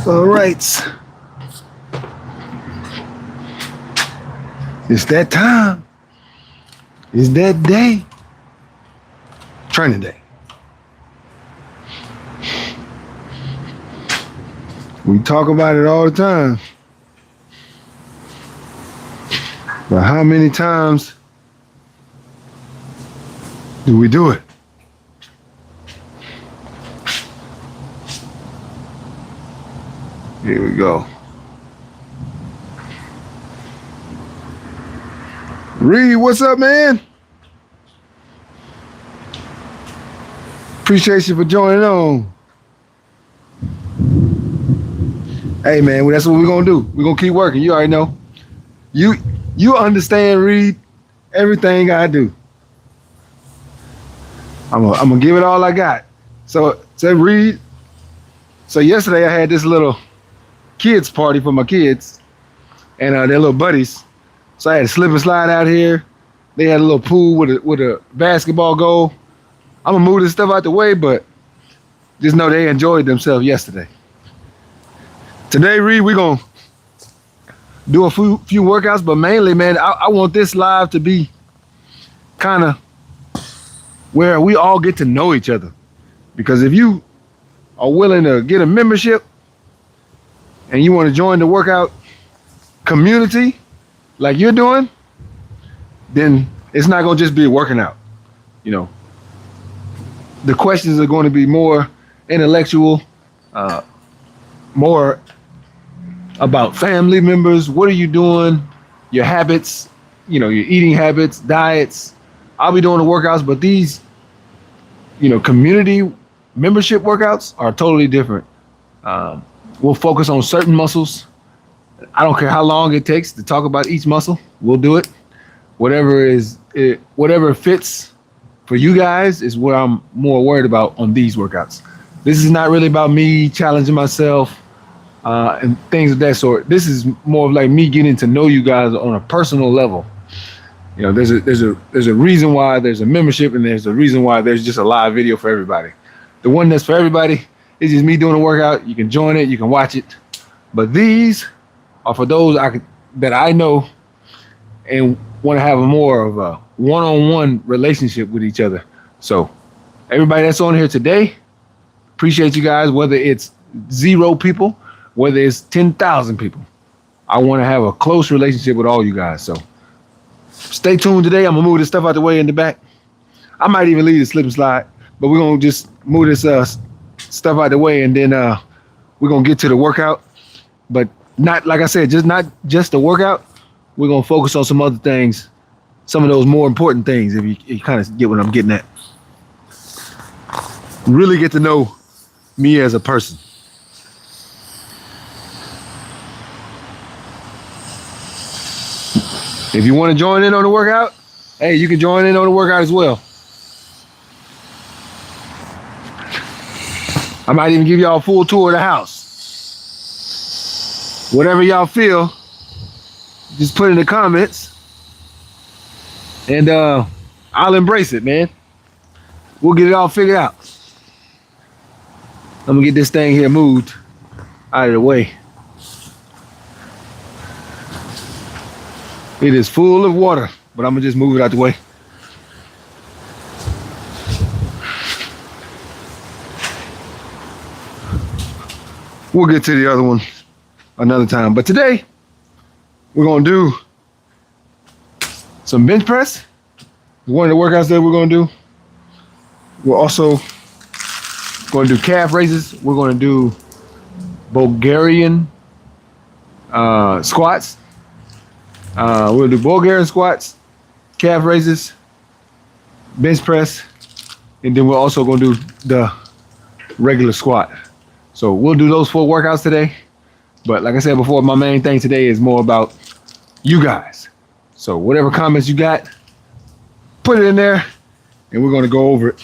All right. It's that time. It's that day. Training day. We talk about it all the time. But how many times do we do it? Here we go. Reed, what's up, man? Appreciate you for joining on. Hey, man, well, that's what we're gonna do. We're gonna keep working. You already know. You understand, Reed, everything I do. I'm gonna give it all I got. So Reed. So yesterday I had this little kids party for my kids and their little buddies. So I had a slip and slide out here. They had a little pool with a basketball goal. I'm gonna move this stuff out the way, but just know they enjoyed themselves yesterday. Today, Reed, we're gonna do a few workouts, but mainly, man, I want this live to be kind of where we all get to know each other. Because if you are willing to get a membership and you want to join the workout community like you're doing, then it's not gonna just be working out. You know, the questions are going to be more intellectual, more about family members. What are you doing? Your habits, you know, your eating habits, diets. I'll be doing the workouts, but these, you know, community membership workouts are totally different. We'll focus on certain muscles. I don't care how long it takes to talk about each muscle. We'll do it. Whatever fits for you guys is what I'm more worried about on these workouts. This is not really about me challenging myself and things of that sort. This is more of like me getting to know you guys on a personal level. You know, there's a reason why there's a membership, and there's a reason why there's just a live video for everybody. The one that's for everybody is just me doing a workout. You can join it, you can watch it. But these are for those that I know and want to have a more of a one-on-one relationship with each other. So everybody that's on here today, appreciate you guys, whether it's 0 people, whether it's 10,000 people. I want to have a close relationship with all you guys. So stay tuned today. I'm gonna move this stuff out the way in the back. I might even leave the slip and slide, but we're gonna just move this stuff out the way, and then we're gonna get to the workout. But not, like I said, not just the workout. We're gonna focus on some other things, some of those more important things, if you kind of get what I'm getting at. Really get to know me as a person. If you want to join in on the workout, hey, you can join in on the workout as well. I might even give y'all a full tour of the house. Whatever y'all feel, just put in the comments, and I'll embrace it, man. We'll get it all figured out. I'm gonna get this thing here moved out of the way. It is full of water, but I'm gonna just move it out the way. We'll get to the other one another time. But today, we're gonna do some bench press. One of the workouts that we're gonna do. We're also gonna do calf raises. We're gonna do Bulgarian squats. We'll do Bulgarian squats, calf raises, bench press, and then we're also gonna do the regular squat. So we'll do those 4 workouts today. But like I said before, my main thing today is more about you guys. So whatever comments you got, put it in there, and we're gonna go over it.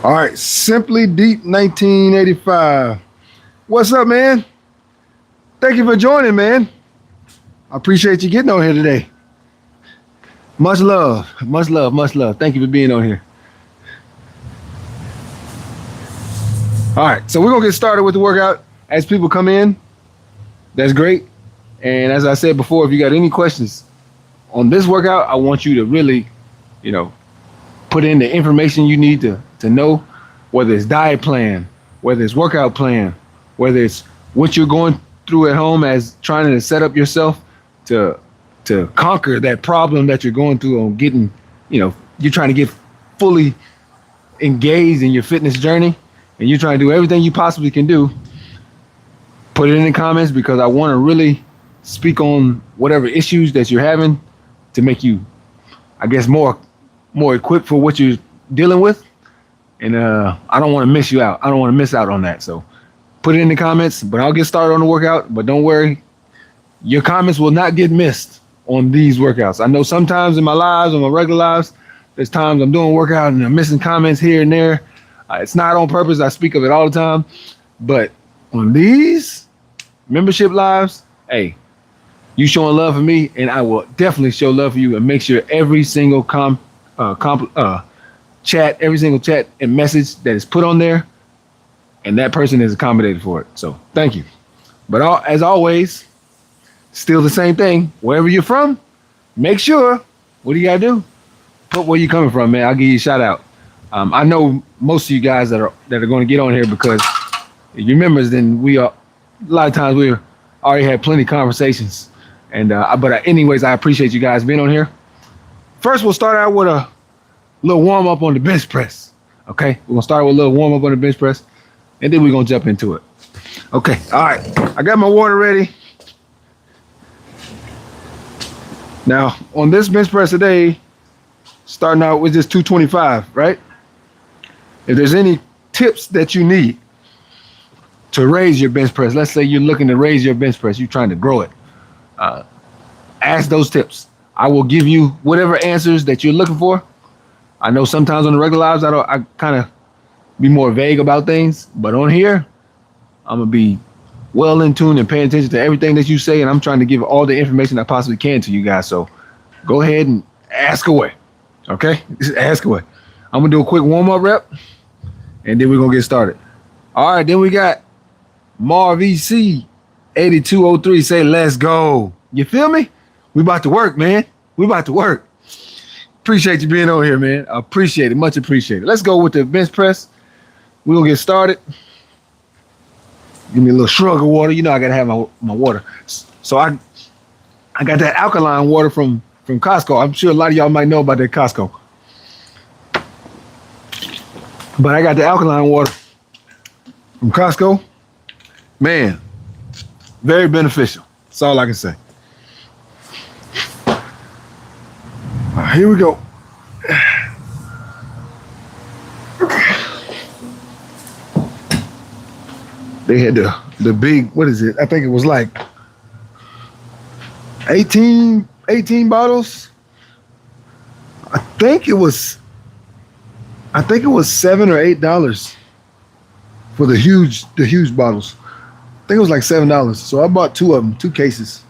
All right, Simply Deep 1985. What's up, man? Thank you for joining, man. I appreciate you getting on here today. Much love, much love, much love. Thank you for being on here. All right, so we're gonna get started with the workout. As people come in, that's great. And as I said before, if you got any questions on this workout, I want you to really, you know, put in the information you need to know, whether it's diet plan, whether it's workout plan, whether it's what you're going through at home as trying to set up yourself to conquer that problem that you're going through on getting, you're trying to get fully engaged in your fitness journey and you're trying to do everything you possibly can do. Put it in the comments because I want to really speak on whatever issues that you're having to make you, I guess, more equipped for what you're dealing with. And I don't want to miss you out. I don't want to miss out on that. So put it in the comments, but I'll get started on the workout. But don't worry, your comments will not get missed on these workouts. I know sometimes in my lives, on my regular lives, there's times I'm doing workout and I'm missing comments here and there. It's not on purpose. I speak of it all the time. But on these membership lives, hey, you showing love for me, and I will definitely show love for you and make sure every single chat, every single chat and message that is put on there, and that person is accommodated for it. So thank you. But as always, still the same thing. Wherever you're from, make sure, what do you gotta do? Put where you're coming from, man. I'll give you a shout out. I know most of you guys that are going to get on here because if you're members, then we are. A lot of times we already had plenty of conversations, and but anyways, I appreciate you guys being on here. First, we'll start out with a little warm up on the bench press. Okay, we're gonna start with a little warm up on the bench press, and then we're gonna jump into it. Okay, all right. I got my water ready. Now on this bench press today, starting out with just 225, right? If there's any tips that you need to raise your bench press, let's say you're looking to raise your bench press, you're trying to grow it, ask those tips. I will give you whatever answers that you're looking for. I know sometimes on the regular lives, I kind of be more vague about things, but on here, I'm gonna be well in tune and paying attention to everything that you say, and I'm trying to give all the information I possibly can to you guys. So go ahead and ask away. Okay, just ask away. I'm gonna do a quick warm-up rep, and then we're gonna get started. All right, then we got Marv EC 8203. Say, let's go. You feel me? We about to work, man. We about to work. Appreciate you being on here, man. I appreciate it. Much appreciated. Let's go with the bench press. We're gonna get started. Give me a little shrug of water. You know I gotta have my water. So I got that alkaline water from Costco. I'm sure a lot of y'all might know about that Costco. But I got the alkaline water from Costco. Man, very beneficial. That's all I can say. Here we go. They had the big, what is it? I think it was like 18 bottles. I think it was $7 or $8 for the huge bottles. I think it was like $7. So I bought two of them, 2 cases.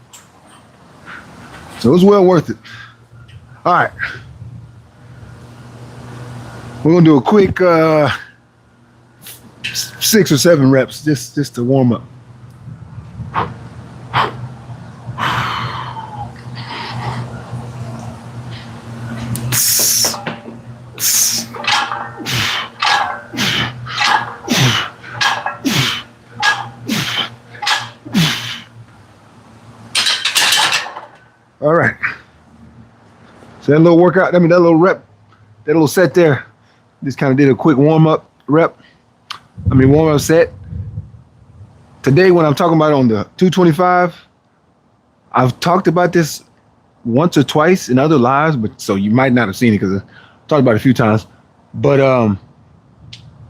So it was well worth it. All right. We're gonna do a quick 6 or 7 reps just to warm up. All right. So that little workout, that little rep, that little set there, just kind of did a quick warm-up set. Today, when I'm talking about on the 225, I've talked about this once or twice in other lives, but so you might not have seen it because I talked about it a few times. But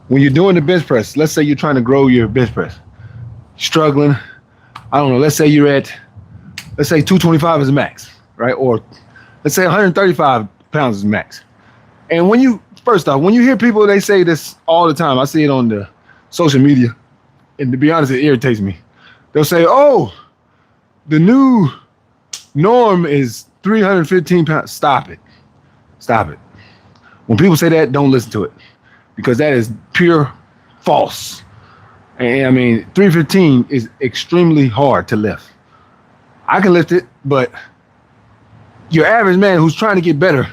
when you're doing the bench press, let's say you're trying to grow your bench press, struggling, I don't know, let's say 225 is the max, right? Or let's say 135 pounds is max. And when you hear people, they say this all the time. I see it on the social media, and to be honest, it irritates me. They'll say, oh, the new norm is 315 pounds. Stop it. When people say that, don't listen to it because that is pure false. And I mean, 315 is extremely hard to lift. I can lift it, but your average man who's trying to get better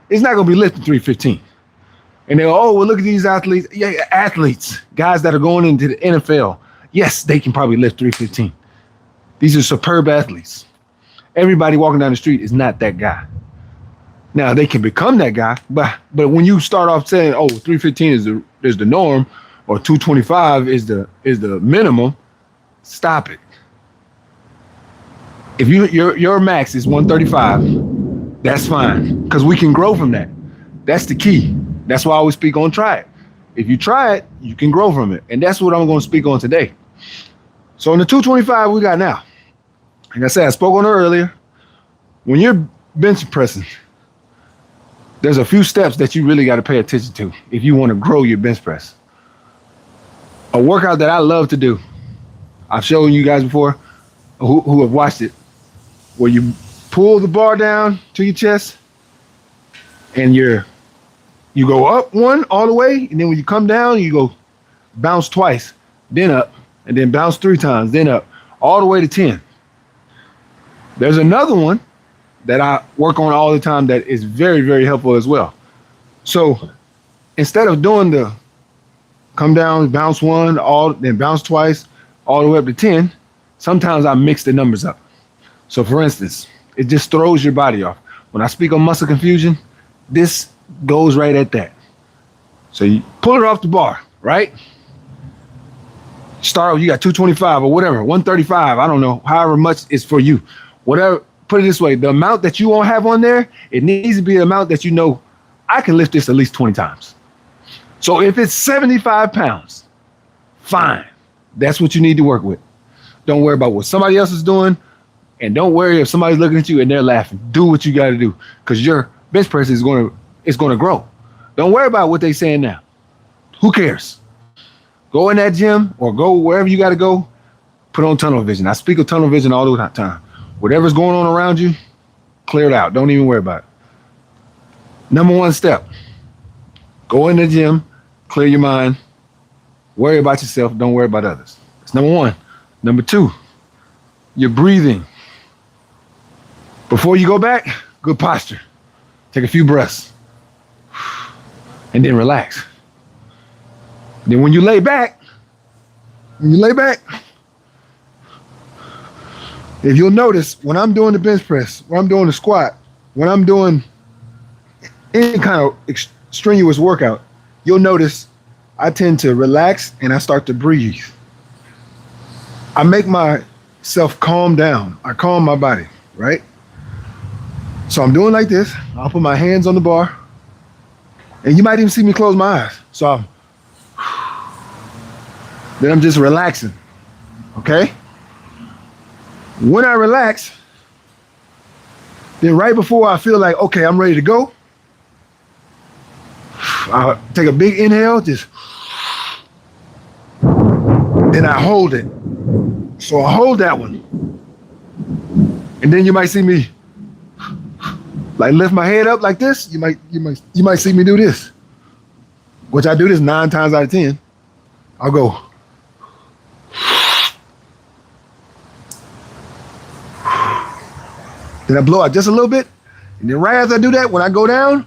is not going to be lifting 315. And they go, oh, well, look at these athletes. Yeah, athletes, guys that are going into the NFL. Yes, they can probably lift 315. These are superb athletes. Everybody walking down the street is not that guy. Now they can become that guy, but when you start off saying, oh, 315 is the norm, or 225 is the minimum, stop it. If your max is 135, that's fine, because we can grow from that. That's the key. That's why I always speak on try it. If you try it, you can grow from it, and that's what I'm going to speak on today. So in the 225 we got now, like I said, I spoke on it earlier. When you're bench pressing, there's a few steps that you really got to pay attention to if you want to grow your bench press. A workout that I love to do, I've shown you guys before who have watched it, where you pull the bar down to your chest and you go up one all the way, and then when you come down, you go bounce twice, then up, and then bounce 3 times, then up, all the way to 10. There's another one that I work on all the time that is very, very helpful as well. So instead of doing the come down, bounce 1, then bounce twice, all the way up to 10, sometimes I mix the numbers up. So for instance, it just throws your body off. When I speak on muscle confusion, this goes right at that. So you pull it off the bar, right? Start, you got 225 or whatever, 135, I don't know, however much is for you. Whatever, put it this way, the amount that you won't have on there, it needs to be the amount that you know, I can lift this at least 20 times. So if it's 75 pounds, fine. That's what you need to work with. Don't worry about what somebody else is doing, and don't worry if somebody's looking at you and they're laughing. Do what you got to do, because your bench press is going to grow. Don't worry about what they're saying now. Who cares? Go in that gym or go wherever you got to go, put on tunnel vision. I speak of tunnel vision all the time. Whatever's going on around you, clear it out. Don't even worry about it. Number 1 step, go in the gym, clear your mind, worry about yourself, don't worry about others. That's number 1. Number 2, your breathing. Before you go back, good posture. Take a few breaths and then relax. Then when you lay back, if you'll notice, when I'm doing the bench press, when I'm doing the squat, when I'm doing any kind of strenuous workout, you'll notice I tend to relax and I start to breathe. I make myself calm down. I calm my body, right? So I'm doing like this. I'll put my hands on the bar, and you might even see me close my eyes. So then I'm just relaxing, okay? When I relax, then right before I feel like, okay, I'm ready to go, I'll take a big inhale, just, then I hold it. So I hold that one. And then you might see me like lift my head up like this. You might see me do this, which I do this 9 times out of 10. I'll go. Then I blow out just a little bit. And then right as I do that, when I go down,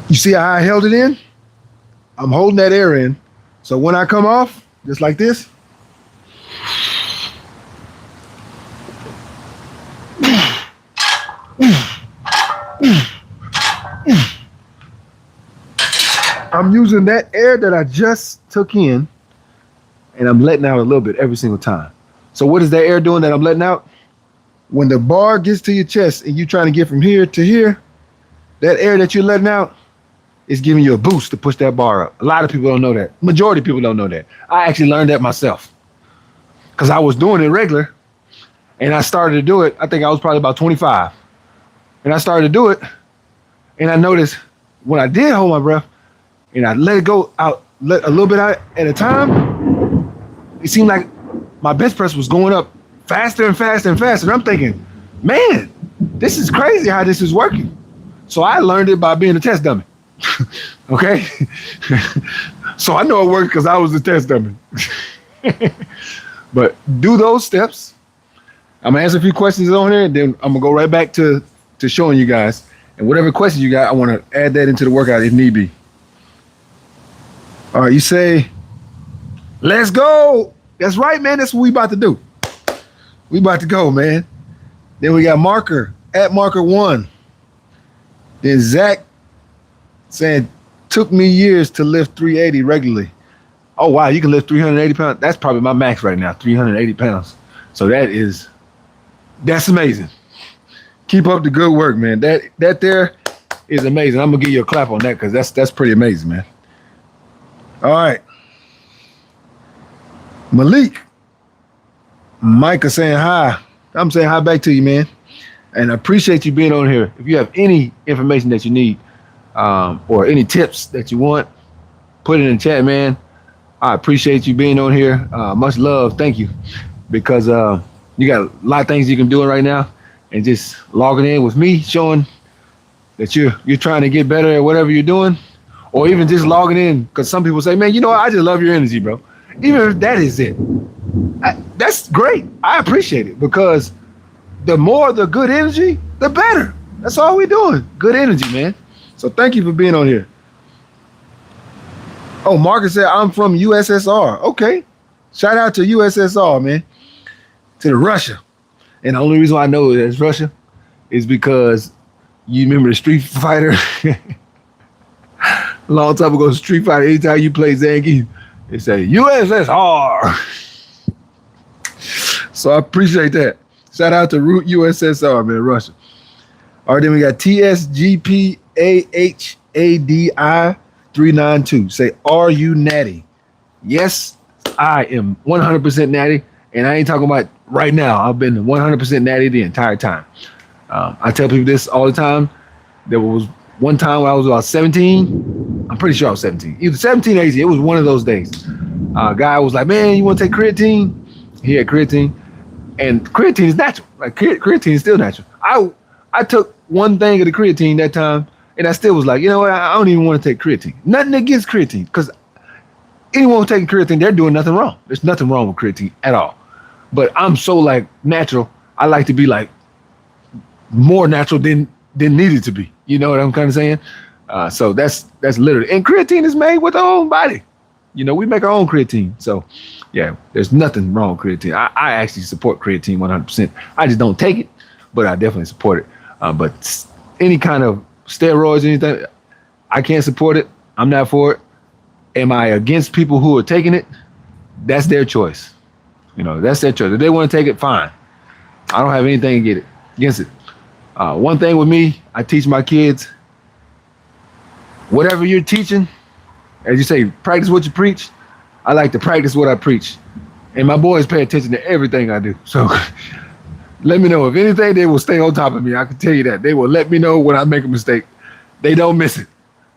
you see how I held it in? I'm holding that air in. So when I come off, just like this, I'm using that air that I just took in, and I'm letting out a little bit every single time. So what is that air doing that I'm letting out? When the bar gets to your chest and you're trying to get from here to here, that air that you're letting out is giving you a boost to push that bar up. A lot of people don't know that. Majority of people don't know that. I actually learned that myself because I was doing it regular, and I started to do it. I think I was probably about 25. And I started to do it, and I noticed when I did hold my breath and I let it go out, let a little bit out at a time, it seemed like my bench press was going up faster and faster and faster. And I'm thinking, man, this is crazy how this is working. So I learned it by being a test dummy. Okay. So I know it worked because I was the test dummy. But do those steps. I'm gonna answer a few questions on here, and then I'm gonna go right back to showing you guys. And whatever questions you got, I want to add that into the workout if need be. All right, you say, let's go. That's right, man. That's what we about to do. We about to go, man. Then we got Marker at Marker1. Then Zach saying, took me years to lift 380 regularly. Oh, wow, you can lift 380 pounds. That's probably my max right now, 380 pounds. So that's amazing. Keep up the good work, man. That there is amazing. I'm going to give you a clap on that because that's pretty amazing, man. All right. Malik. Micah saying hi. I'm saying hi back to you, man. And I appreciate you being on here. If you have any information that you need or any tips that you want, put it in the chat, man. I appreciate you being on here. Much love. Thank you. Because you got a lot of things you can do right now. And just logging in with me, showing that you're trying to get better at whatever you're doing. Or even just logging in. Because some people say, man, you know what? I just love your energy, bro. Even if that is it. That's great. I appreciate it. Because the more the good energy, the better. That's all we're doing. Good energy, man. So thank you for being on here. Oh, Marcus said, I'm from USSR. Okay. Shout out to USSR, man. To Russia. And the only reason why I know it's Russia is because you remember the Street Fighter? A long time ago, Street Fighter, anytime you play Zangief, they say USSR. So I appreciate that. Shout out to Root USSR, man, Russia. All right, then we got TSGPAHADI392. Say, are you natty? Yes, I am 100% natty. And I ain't talking about right now. I've been 100% natty the entire time. I tell people this all the time. There was one time when I was about 17. I'm pretty sure I was 17. Either 17 or 18. It was one of those days. A guy was like, man, you want to take creatine? He had creatine. And creatine is natural. Like creatine is still natural. I took one thing of the creatine that time, and I still was like, you know what? I don't even want to take creatine. Nothing against creatine, because anyone who's taking creatine, they're doing nothing wrong. There's nothing wrong with creatine at all. But I'm so like natural. I like to be like more natural than needed to be. You know what I'm kind of saying? So that's literally. And creatine is made with our own body. You know, we make our own creatine. So yeah, there's nothing wrong with creatine. I actually support creatine 100%. I just don't take it, but I definitely support it. But any kind of steroids, anything, I can't support it. I'm not for it. Am I against people who are taking it? That's their choice. You know, that's their choice. If they want to take it, fine. I don't have anything against it. One thing with me, I teach my kids, whatever you're teaching, as you say, practice what you preach. I like to practice what I preach. And my boys pay attention to everything I do. So let me know. If anything, they will stay on top of me. I can tell you that. They will let me know when I make a mistake. They don't miss it.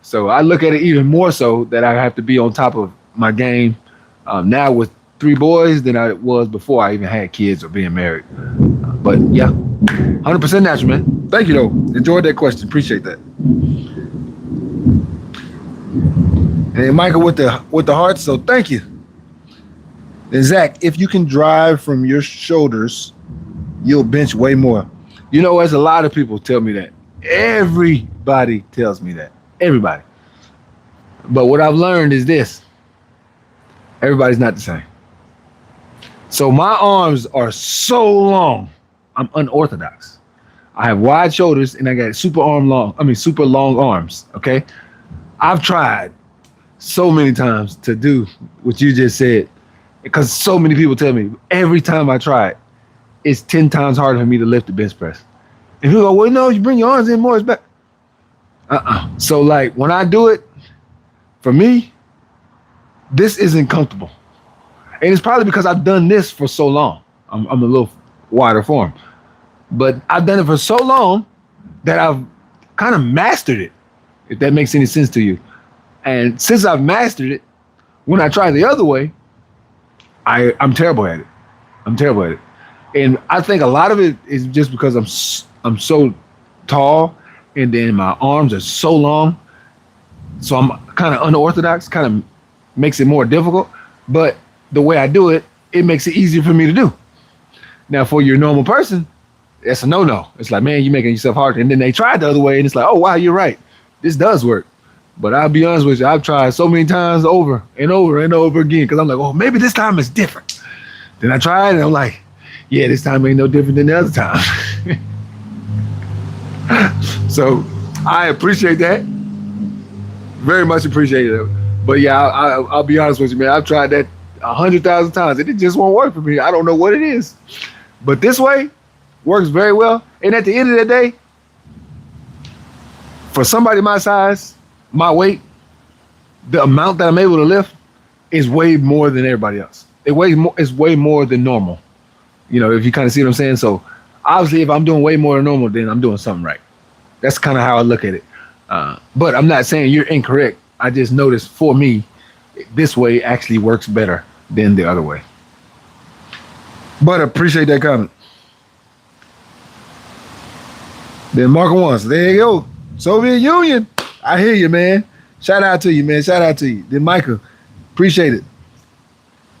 So I look at it even more so that I have to be on top of my game now with 3 boys than I was before I even had kids or being married. But yeah, 100% natural, man. Thank you, though. Enjoyed that question. Appreciate that. And Michael with the heart, so thank you. And Zach, if you can drive from your shoulders, you'll bench way more. You know, there's a lot of people tell me that. Everybody tells me that. Everybody. But what I've learned is this. Everybody's not the same. So my arms are so long. I'm unorthodox. I have wide shoulders and I got super long arms. Okay. I've tried so many times to do what you just said, because so many people tell me every time I try it, it's 10 times harder for me to lift the bench press. And people go, well, no, you bring your arms in more, it's better. So like when I do it, for me, this isn't comfortable. And it's probably because I've done this for so long. I'm a little wider form. But I've done it for so long that I've kind of mastered it, if that makes any sense to you. And since I've mastered it, when I try the other way, I'm terrible at it. I'm terrible at it. And I think a lot of it is just because I'm so tall, and then my arms are so long. So I'm kind of unorthodox, kind of makes it more difficult. But the way I do it, it makes it easier for me to do. Now, for your normal person, that's a no-no. It's like, man, you're making yourself hard. And then they tried the other way, and it's like, oh, wow, you're right. This does work. But I'll be honest with you, I've tried so many times over and over and over again because I'm like, oh, maybe this time it's different. Then I tried, and I'm like, yeah, this time ain't no different than the other time. So I appreciate that. Very much appreciate it. But yeah, I'll be honest with you, man. I've tried that 100,000 times, and it just won't work for me. I don't know what it is. But this way works very well. And at the end of the day, for somebody my size, my weight, the amount that I'm able to lift is way more than everybody else. It's way more than normal. You know, if you kind of see what I'm saying. So obviously, if I'm doing way more than normal, then I'm doing something right. That's kind of how I look at it. But I'm not saying you're incorrect. I just noticed for me, this way actually works better than the other way. But I appreciate that comment. Then Marco wants, there you go. Soviet Union. I hear you, man. Shout out to you, man. Shout out to you. Then Micah, appreciate it.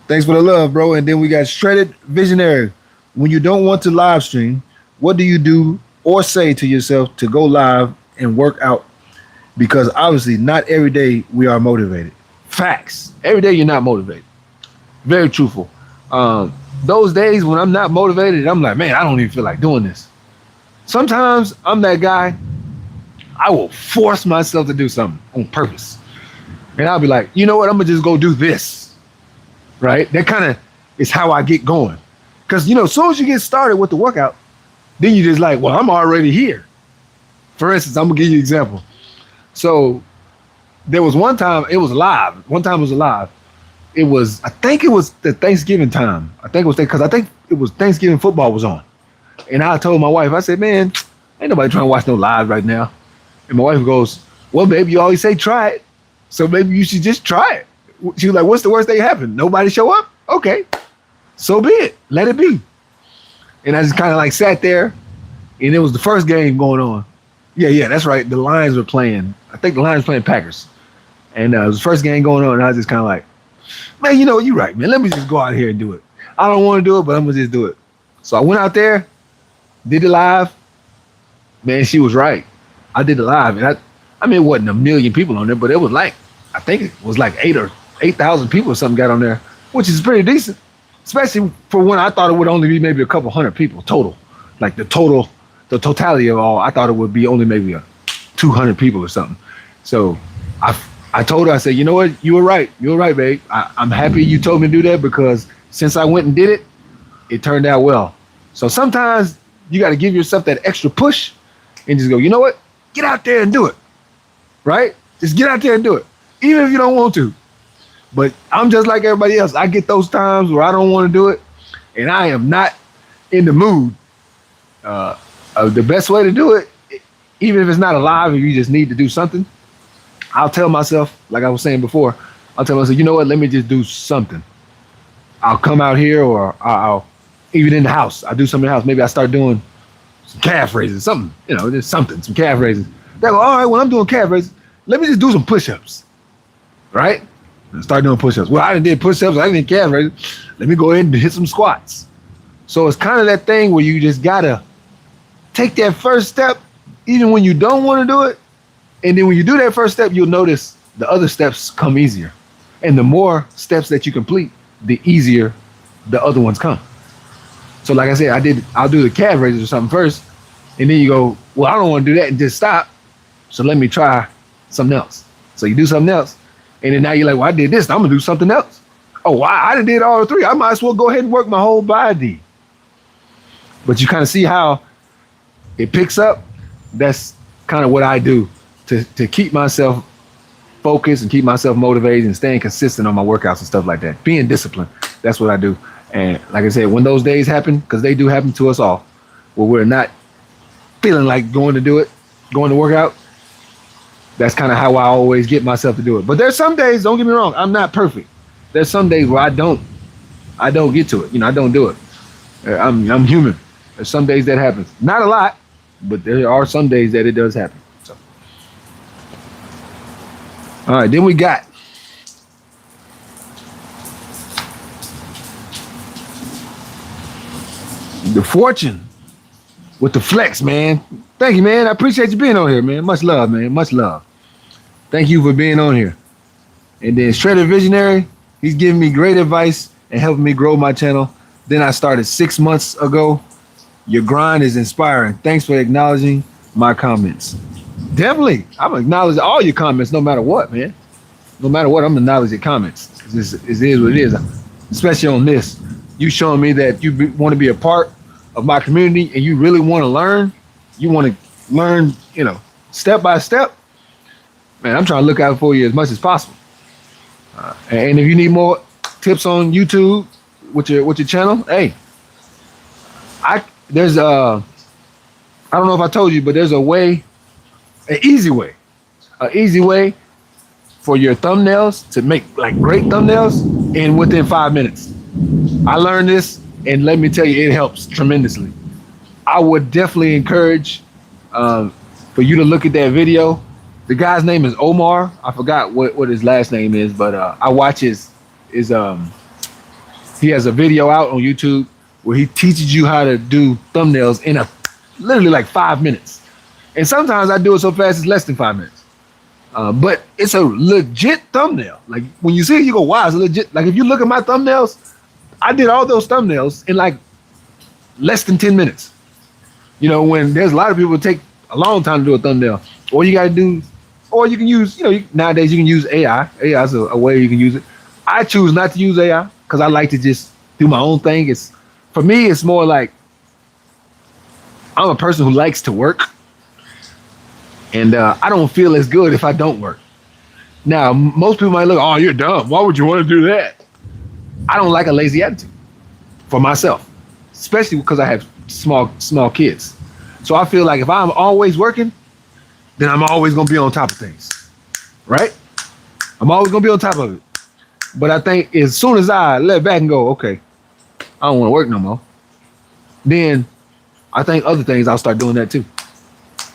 Thanks for the love, bro. And then we got Shredded Visionary. When you don't want to live stream, what do you do or say to yourself to go live and work out? Because obviously not every day we are motivated. Facts. Every day you're not motivated. Very truthful. Those days when I'm not motivated, I'm like, man, I don't even feel like doing this. Sometimes I'm that guy. I will force myself to do something on purpose. And I'll be like, you know what? I'm going to just go do this. Right? That kind of is how I get going. Because, you know, as soon as you get started with the workout, then you're just like, well, I'm already here. For instance, I'm going to give you an example. So there was one time, it was live. One time it was live. It was, I think it was the Thanksgiving time. I think it was Thanksgiving football was on. And I told my wife, I said, man, ain't nobody trying to watch no live right now. And my wife goes, well, baby, you always say try it. So maybe you should just try it. She was like, what's the worst thing happen? Nobody show up? Okay. So be it. Let it be. And I just kind of like sat there, and it was the first game going on. Yeah, that's right. The Lions were playing. I think the Lions were playing Packers. And it was the first game going on, and I was just kind of like, man, you know, you're right, man. Let me just go out here and do it. I don't want to do it, but I'm going to just do it. So I went out there, did it live. Man, she was right. I did it live. And I mean, it wasn't a million people on there, but it was like, I think it was like 8,000 people or something got on there, which is pretty decent. Especially for when I thought it would only be maybe a couple hundred people total. Like the totality of all, I thought it would be only maybe 200 people or something. So I told her, I said, you know what? You were right. You were right, babe. I'm happy you told me to do that because since I went and did it, it turned out well. So sometimes you got to give yourself that extra push and just go, you know what? Get out there and do it. Right? Just get out there and do it. Even if you don't want to. But I'm just like everybody else. I get those times where I don't want to do it and I am not in the mood. The best way to do it, even if it's not alive and you just need to do something, I'll tell myself, like I was saying before, I'll tell myself, you know what, let me just do something. I'll come out here or I'll even in the house, I'll do something in the house. Maybe I start doing some calf raises, something, you know, just something, some calf raises. They go, all right, when I'm doing calf raises, let me just do some push-ups, right? And start doing push-ups. Well, I did push-ups, I did calf raises. Let me go ahead and hit some squats. So it's kind of that thing where you just gotta take that first step, even when you don't want to do it. And then when you do that first step, you'll notice the other steps come easier. And the more steps that you complete, the easier the other ones come. So like I said, I'll do the calf raises or something first. And then you go, well, I don't want to do that and just stop. So let me try something else. So you do something else. And then now you're like, well, I did this. I'm going to do something else. Oh, I did all three. I might as well go ahead and work my whole body. But you kind of see how it picks up. That's kind of what I do to keep myself focused and keep myself motivated and staying consistent on my workouts and stuff like that. Being disciplined. That's what I do. And like I said, when those days happen, because they do happen to us all, where we're not feeling like going to work out, that's kind of how I always get myself to do it. But there's some days, don't get me wrong, I'm not perfect. There's some days where I don't get to it. You know, I don't do it. I'm human. There's some days that happens. Not a lot, but there are some days that it does happen. So. All right, then we got The Fortune with the flex, man. Thank you, man. I appreciate you being on here, man. Much love, man. Much love. Thank you for being on here. And then Shredder Visionary, he's giving me great advice and helping me grow my channel. Then I started 6 months ago. Your grind is inspiring. Thanks for acknowledging my comments. Definitely. I'm acknowledging all your comments no matter what, man. No matter what, I'm acknowledging your comments. It is what it is. Especially on this. You showing me that you want to be a part of my community and you really want to learn. You want to learn, step by step. Man, I'm trying to look out for you as much as possible. And if you need more tips on YouTube with your channel, hey, I don't know if I told you, but there's an easy way for your thumbnails to make like great thumbnails in within 5 minutes. I learned this, and let me tell you, it helps tremendously. I would definitely encourage for you to look at that video. The guy's name is Omar. I forgot what his last name is, but I watch he has a video out on YouTube where he teaches you how to do thumbnails in literally like 5 minutes. And sometimes I do it so fast it's less than 5 minutes. But it's a legit thumbnail. Like when you see it, you go, wow, it's legit. Like if you look at my thumbnails, I did all those thumbnails in like less than 10 minutes. When there's a lot of people who take a long time to do a thumbnail. Or you got to do, or you can use, nowadays you can use AI. AI is a way you can use it. I choose not to use AI because I like to just do my own thing. For me, it's more like I'm a person who likes to work. And I don't feel as good if I don't work. Now, most people might look, oh, you're dumb. Why would you want to do that? I don't like a lazy attitude for myself, especially because I have small kids. So I feel like if I'm always working, then I'm always going to be on top of things, right? I'm always going to be on top of it. But I think as soon as I let back and go, okay, I don't want to work no more, then I think other things, I'll start doing that too.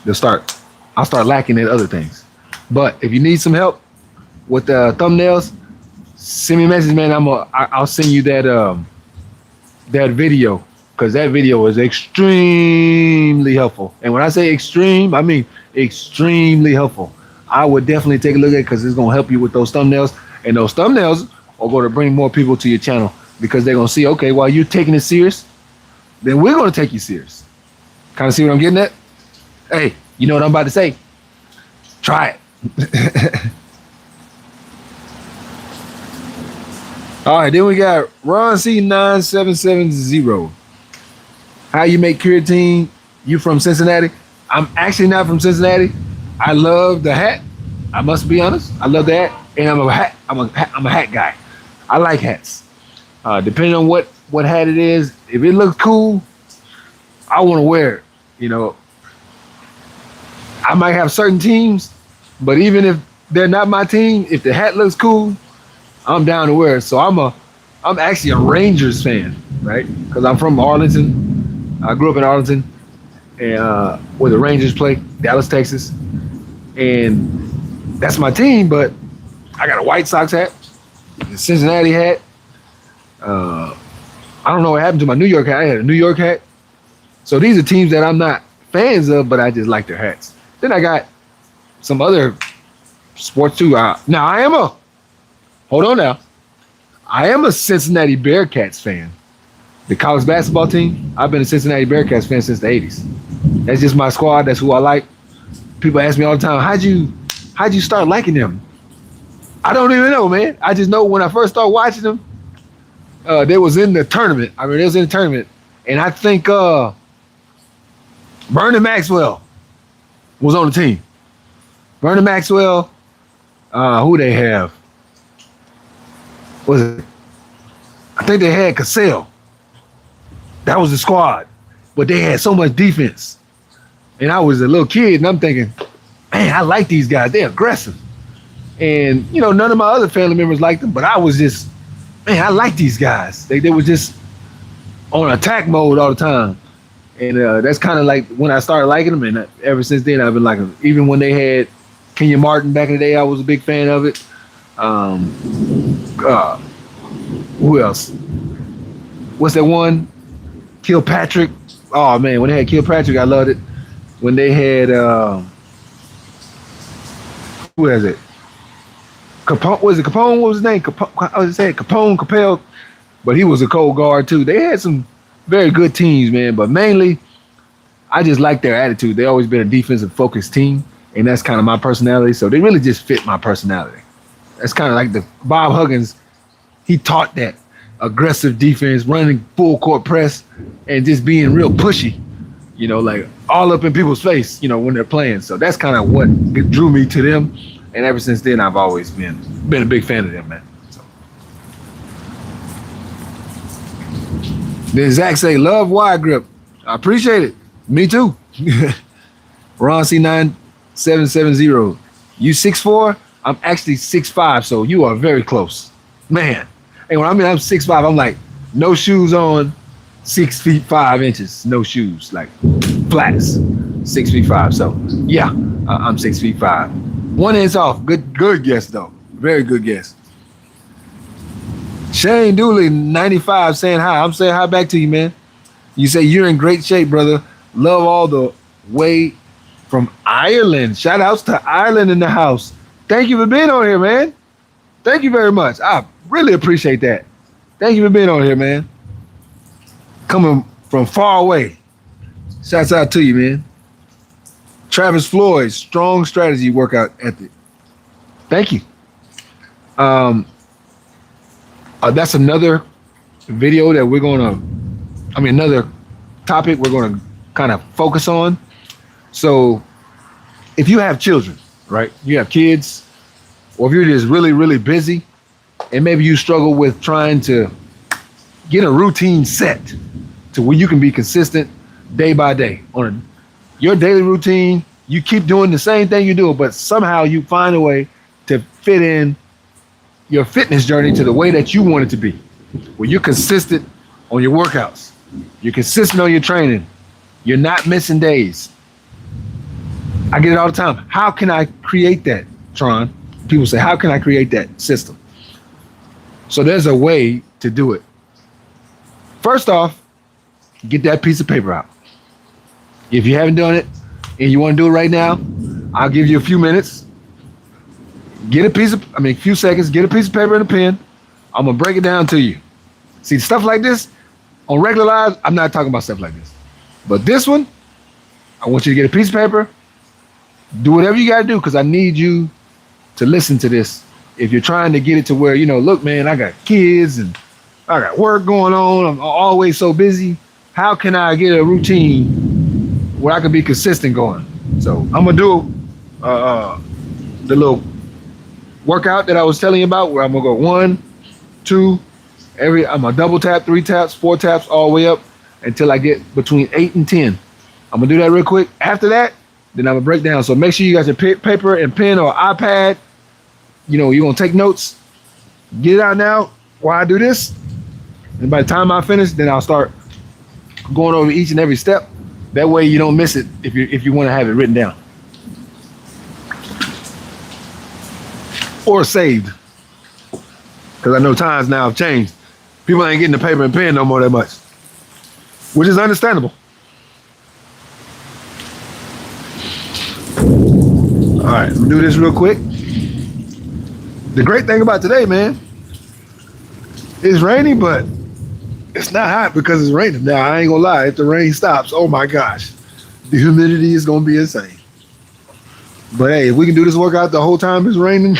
I'll start lacking at other things. But if you need some help with the thumbnails, send me a message, man. I'll send you that video, because that video is extremely helpful. And when I say extreme, I mean extremely helpful. I would definitely take a look at it because it's going to help you with those thumbnails. And those thumbnails are going to bring more people to your channel because they're going to see, okay, while you're taking it serious, then we're going to take you serious. Kind of see what I'm getting at? Hey, you know what I'm about to say? Try it. All right, then we got Ron C9770. How you make creatine? You from Cincinnati? I'm actually not from Cincinnati. I love the hat. I must be honest. I love the hat, and I'm a hat guy. I like hats. Depending on what hat it is, if it looks cool, I want to wear it. I might have certain teams, but even if they're not my team, if the hat looks cool, I'm down to wear it. So I'm actually a Rangers fan, right? Because I'm from Arlington. I grew up in Arlington, and where the Rangers play, Dallas, Texas, and that's my team. But I got a White Sox hat, a Cincinnati hat. I don't know what happened to my New York hat. I had a New York hat. So these are teams that I'm not fans of, but I just like their hats. Then I got some other sports too. Now hold on now. I am a Cincinnati Bearcats fan. The college basketball team, I've been a Cincinnati Bearcats fan since the 80s. That's just my squad. That's who I like. People ask me all the time, how'd you start liking them? I don't even know, man. I just know when I first started watching them, they was in the tournament. And I think Vernon Maxwell was on the team. Vernon Maxwell, who they have? Was it? I think they had Cassell. That was the squad. But they had so much defense. And I was a little kid, and I'm thinking, man, I like these guys. They're aggressive. And, none of my other family members liked them, but I was just, man, I like these guys. They were just on attack mode all the time. And that's kind of like when I started liking them, and ever since then I've been liking them. Even when they had Kenyon Martin back in the day, I was a big fan of it. Who else? What's that one? Kilpatrick. Oh man, when they had Kilpatrick, I loved it. When they had who has it? Capone, was it Capone? What was his name? Capone, I was saying Capone, Capel, but he was a cold guard too. They had some very good teams, man. But mainly, I just like their attitude. They always been a defensive focused team, and that's kind of my personality. So they really just fit my personality. That's kind of like the Bob Huggins. He taught that aggressive defense, running full court press, and just being real pushy. Like all up in people's face. When they're playing. So that's kind of what drew me to them. And ever since then, I've always been a big fan of them, man. So. Then Zach say, love wide grip. I appreciate it. Me too. Ron C9770. You 6'4"? I'm actually 6'5", so you are very close. Man. And when I'm 6'5", I'm like, no shoes on, 6 feet 5 inches, no shoes, like flats, 6 feet 5. So yeah, I'm 6 feet 5. 1 inch off. Good guess though. Very good guess. Shane Dooley 95 saying hi. I'm saying hi back to you, man. You say you're in great shape, brother. Love all the way from Ireland. Shout outs to Ireland in the house. Thank you for being on here, man. Thank you very much. I really appreciate that. Thank you for being on here, man. Coming from far away. Shouts out to you, man. Travis Floyd, strong strategy workout ethic. Thank you. That's another video that another topic we're going to kind of focus on. So if you have children, right? You have kids, or if you're just really, really busy, and maybe you struggle with trying to get a routine set to where you can be consistent day by day on your daily routine. You keep doing the same thing you do, but somehow you find a way to fit in your fitness journey to the way that you want it to be, where you're consistent on your workouts, you're consistent on your training, you're not missing days. I get it all the time. How can I create that, Tron? People say, how can I create that system? So there's a way to do it. First off, get that piece of paper out. If you haven't done it and you want to do it right now, I'll give you a few minutes. A few seconds, get a piece of paper and a pen. I'm going to break it down to you. See, stuff like this, on regular lives, I'm not talking about stuff like this. But this one, I want you to get a piece of paper, do whatever you got to do, because I need you to listen to this. If you're trying to get it to where, look, man, I got kids and I got work going on. I'm always so busy. How can I get a routine where I can be consistent going? So I'm going to do the little workout that I was telling you about, where I'm going to go 1, 2, I'm going to double tap, 3 taps, 4 taps, all the way up until I get between 8 and 10. I'm going to do that real quick. After that, then I'm going to break down. So make sure you got your paper and pen or iPad. You're going to take notes. Get it out now while I do this. And by the time I finish, then I'll start going over each and every step. That way you don't miss it if you want to have it written down. Or saved. Because I know times now have changed. People ain't getting the paper and pen no more that much. Which is understandable. All right, I'm gonna do this real quick. The great thing about today, man, it's rainy, but it's not hot because it's raining. Now, I ain't gonna lie, if the rain stops, oh my gosh, the humidity is gonna be insane. But hey, if we can do this workout the whole time it's raining,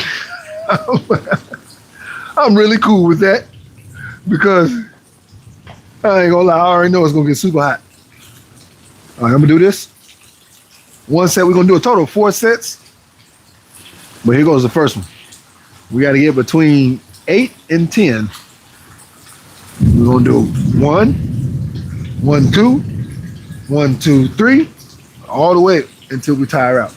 I'm really cool with that, because I ain't gonna lie, I already know it's gonna get super hot. All right, I'm gonna do this. One set, we're gonna do a total of 4 sets. But here goes the first one. We gotta get between 8 and 10. We're gonna do 1, 1, 2, 1, 2, 3, all the way until we tire out.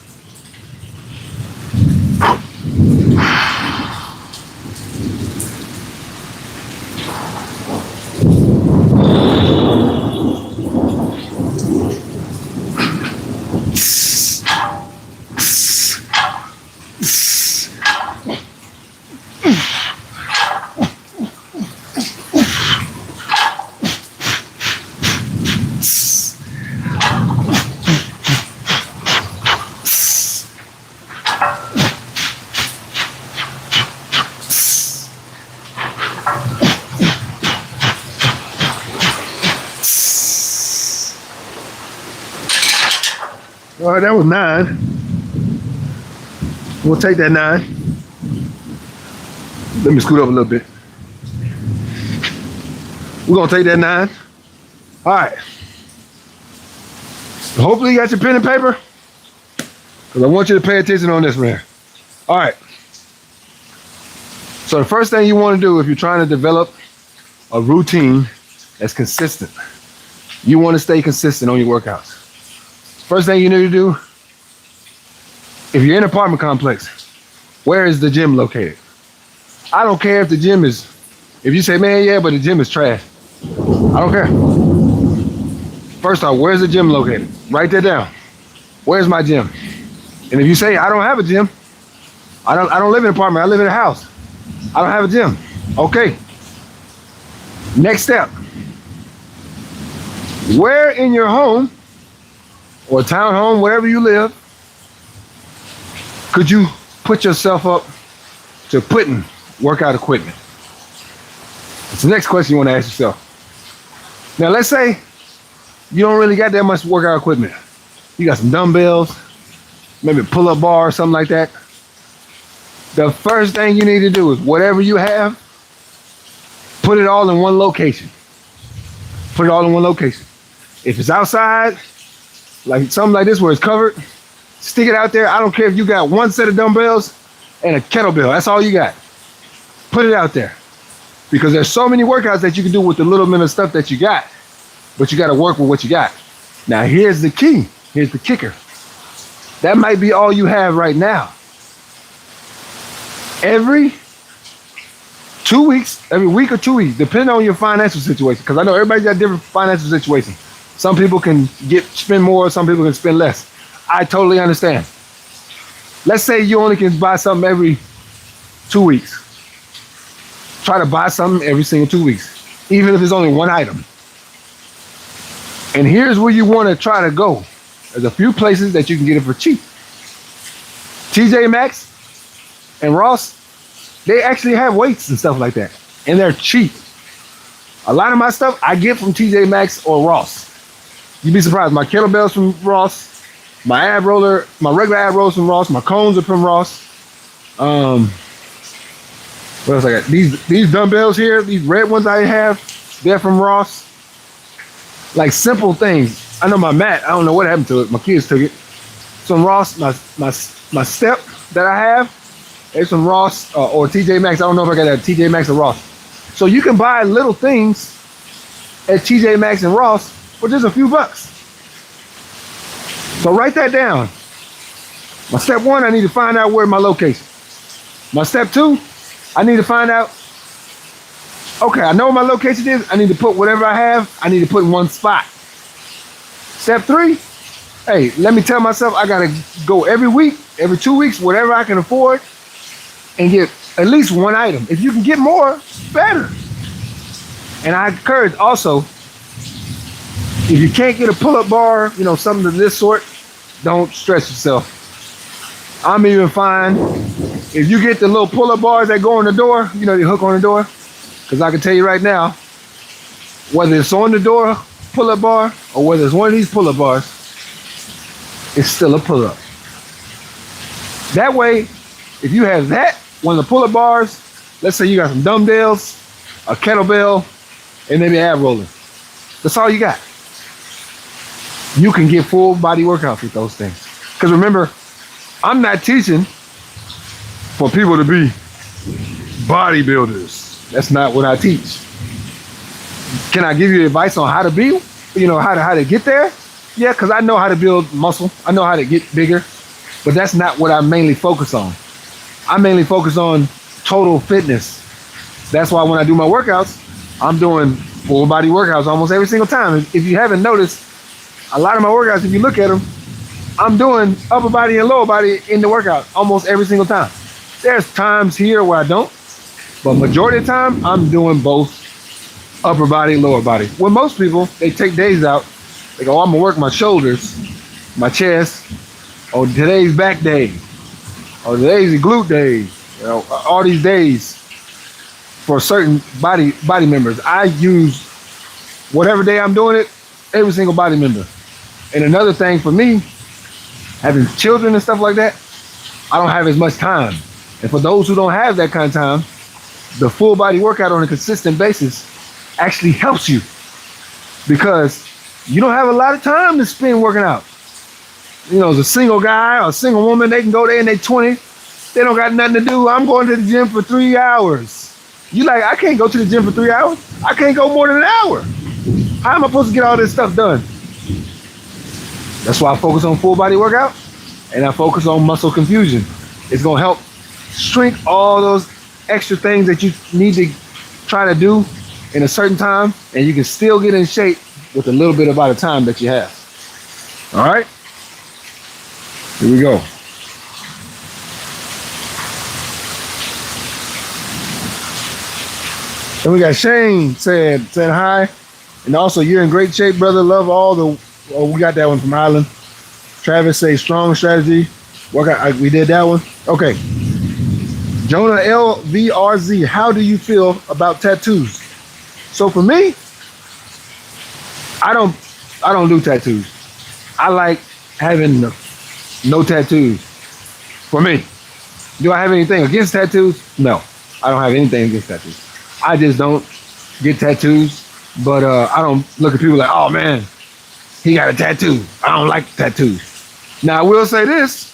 All right, that was 9. We'll take that 9. Let me scoot up a little bit. We're gonna take that 9. All right. Hopefully you got your pen and paper, because I want you to pay attention on this, man. All right. So the first thing you want to do if you're trying to develop a routine that's consistent, you want to stay consistent on your workouts. First thing you need to do, if you're in an apartment complex, where is the gym located? I don't care if the gym is, if you say, man, yeah, but the gym is trash. I don't care. First off, where's the gym located? Write that down. Where's my gym? And if you say, I don't have a gym, I don't live in an apartment, I live in a house, I don't have a gym. Okay. Next step. Where in your home or townhome, wherever you live, could you put yourself up to putting workout equipment? That's the next question you want to ask yourself. Now, let's say you don't really got that much workout equipment. You got some dumbbells, maybe a pull-up bar or something like that. The first thing you need to do is whatever you have, put it all in one location. Put it all in one location. If it's outside, like something like this where it's covered, stick it out there. I don't care if you got one set of dumbbells and a kettlebell. That's all you got. Put it out there. Because there's so many workouts that you can do with the little bit of stuff that you got. But you got to work with what you got. Now, here's the key. Here's the kicker. That might be all you have right now. Every 2 weeks, every week or 2 weeks, depending on your financial situation, because I know everybody's got different financial situations. Some people can spend more, some people can spend less. I totally understand. Let's say you only can buy something every 2 weeks. Try to buy something every single 2 weeks, even if it's only one item. And here's where you want to try to go. There's a few places that you can get it for cheap. TJ Maxx and Ross, they actually have weights and stuff like that, and they're cheap. A lot of my stuff I get from TJ Maxx or Ross. You'd be surprised. My kettlebells from Ross, my ab roller, my regular ab rollers from Ross, my cones are from Ross. What else I got? These dumbbells here, these red ones I have, they're from Ross. Like simple things. I know my mat, I don't know what happened to it. My kids took it. Some Ross, my step that I have, it's from Ross or TJ Maxx. I don't know if I got that TJ Maxx or Ross. So you can buy little things at TJ Maxx and Ross for just a few bucks. So write that down. My step 1, I need to find out where my location. My step 2, I need to find out, okay, I know where my location is. I need to put whatever I have, I need to put in one spot. Step 3, hey, let me tell myself I gotta go every week, every 2 weeks, whatever I can afford, and get at least one item. If you can get more, better. And I encourage also, if you can't get a pull-up bar, something of this sort, don't stress yourself. I'm even fine if you get the little pull-up bars that go on the door, they hook on the door. Because I can tell you right now, whether it's on the door pull-up bar or whether it's one of these pull-up bars, it's still a pull-up. That way, if you have that, one of the pull-up bars, let's say you got some dumbbells, a kettlebell, and maybe ab roller. That's all you got. You can get full body workouts with those things. Because remember, I'm not teaching for people to be bodybuilders. That's not what I teach. Can I give you advice on how to be, how to get there? Yeah, because I know how to build muscle. I know how to get bigger. But that's not what I mainly focus on. I mainly focus on total fitness. That's why when I do my workouts, I'm doing full body workouts almost every single time. If you haven't noticed, a lot of my workouts, if you look at them, I'm doing upper body and lower body in the workout almost every single time. There's times here where I don't, but majority of the time, I'm doing both upper body and lower body. When most people, they take days out, they go, I'm gonna work my shoulders, my chest, or today's back day, or today's glute day, all these days for certain body members. I use whatever day I'm doing it, every single body member. And another thing for me, having children and stuff like that, I don't have as much time. And for those who don't have that kind of time, the full body workout on a consistent basis actually helps you because you don't have a lot of time to spend working out. You know, as a single guy or a single woman, they can go there in their 20s. They don't got nothing to do. I'm going to the gym for 3 hours. You like, I can't go to the gym for 3 hours. I can't go more than an hour. How am I supposed to get all this stuff done? That's why I focus on full body workout and I focus on muscle confusion. It's going to help shrink all those extra things that you need to try to do in a certain time, and you can still get in shape with a little bit about the time that you have. All right, here we go. And we got Shane said hi, and also you're in great shape, brother. Love all the. Oh, we got that one from Ireland. Travis say strong strategy. We did that one. Okay. Jonah LVRZ, how do you feel about tattoos? So for me, I don't do tattoos. I like having no tattoos. For me, do I have anything against tattoos? No, I don't have anything against tattoos. I just don't get tattoos, but I don't look at people like, oh man, he got a tattoo. I don't like tattoos. Now I will say this.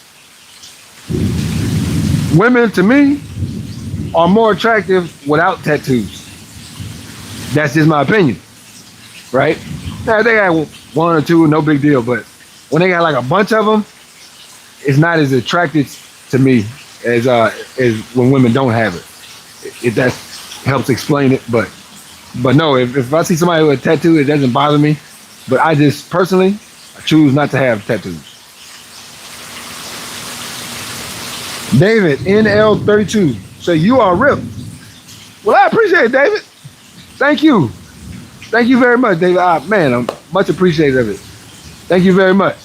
Women, to me, are more attractive without tattoos. That's just my opinion, right? Now, they got one or two, no big deal, but when they got like a bunch of them, it's not as attractive to me as when women don't have it. If that helps explain it, but no, if I see somebody with a tattoo, it doesn't bother me. But I just personally, I choose not to have tattoos. David, NL32. So you are ripped. Well, I appreciate it, David. Thank you. Thank you very much, David. Man, I'm much appreciative of it. Thank you very much.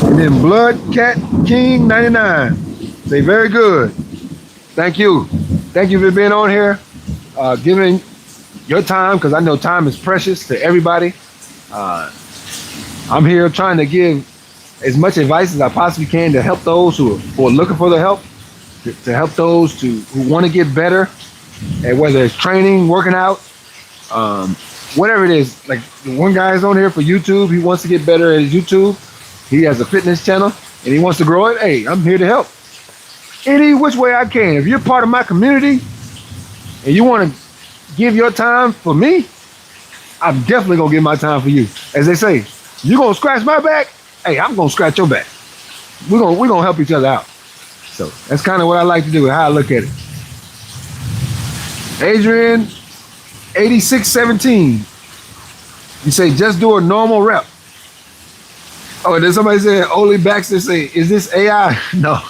And then Blood Cat King 99. Say very good. Thank you. Thank you for being on here, giving your time, because I know time is precious to everybody. I'm here trying to give as much advice as I possibly can to help those who are looking for the help, to help those who want to get better, and whether it's training, working out, whatever it is. Like the one guy is on here for YouTube. He wants to get better at his YouTube. He has a fitness channel and he wants to grow it. Hey, I'm here to help any which way I can. If you're part of my community and you want to give your time for me, I'm definitely gonna give my time for you. As they say, you gonna scratch my back? Hey, I'm gonna scratch your back. We're gonna help each other out. So that's kind of what I like to do, how I look at it. Adrian, 8617. You say just do a normal rep. Oh, and then somebody said, Oli Baxter say, is this AI? No.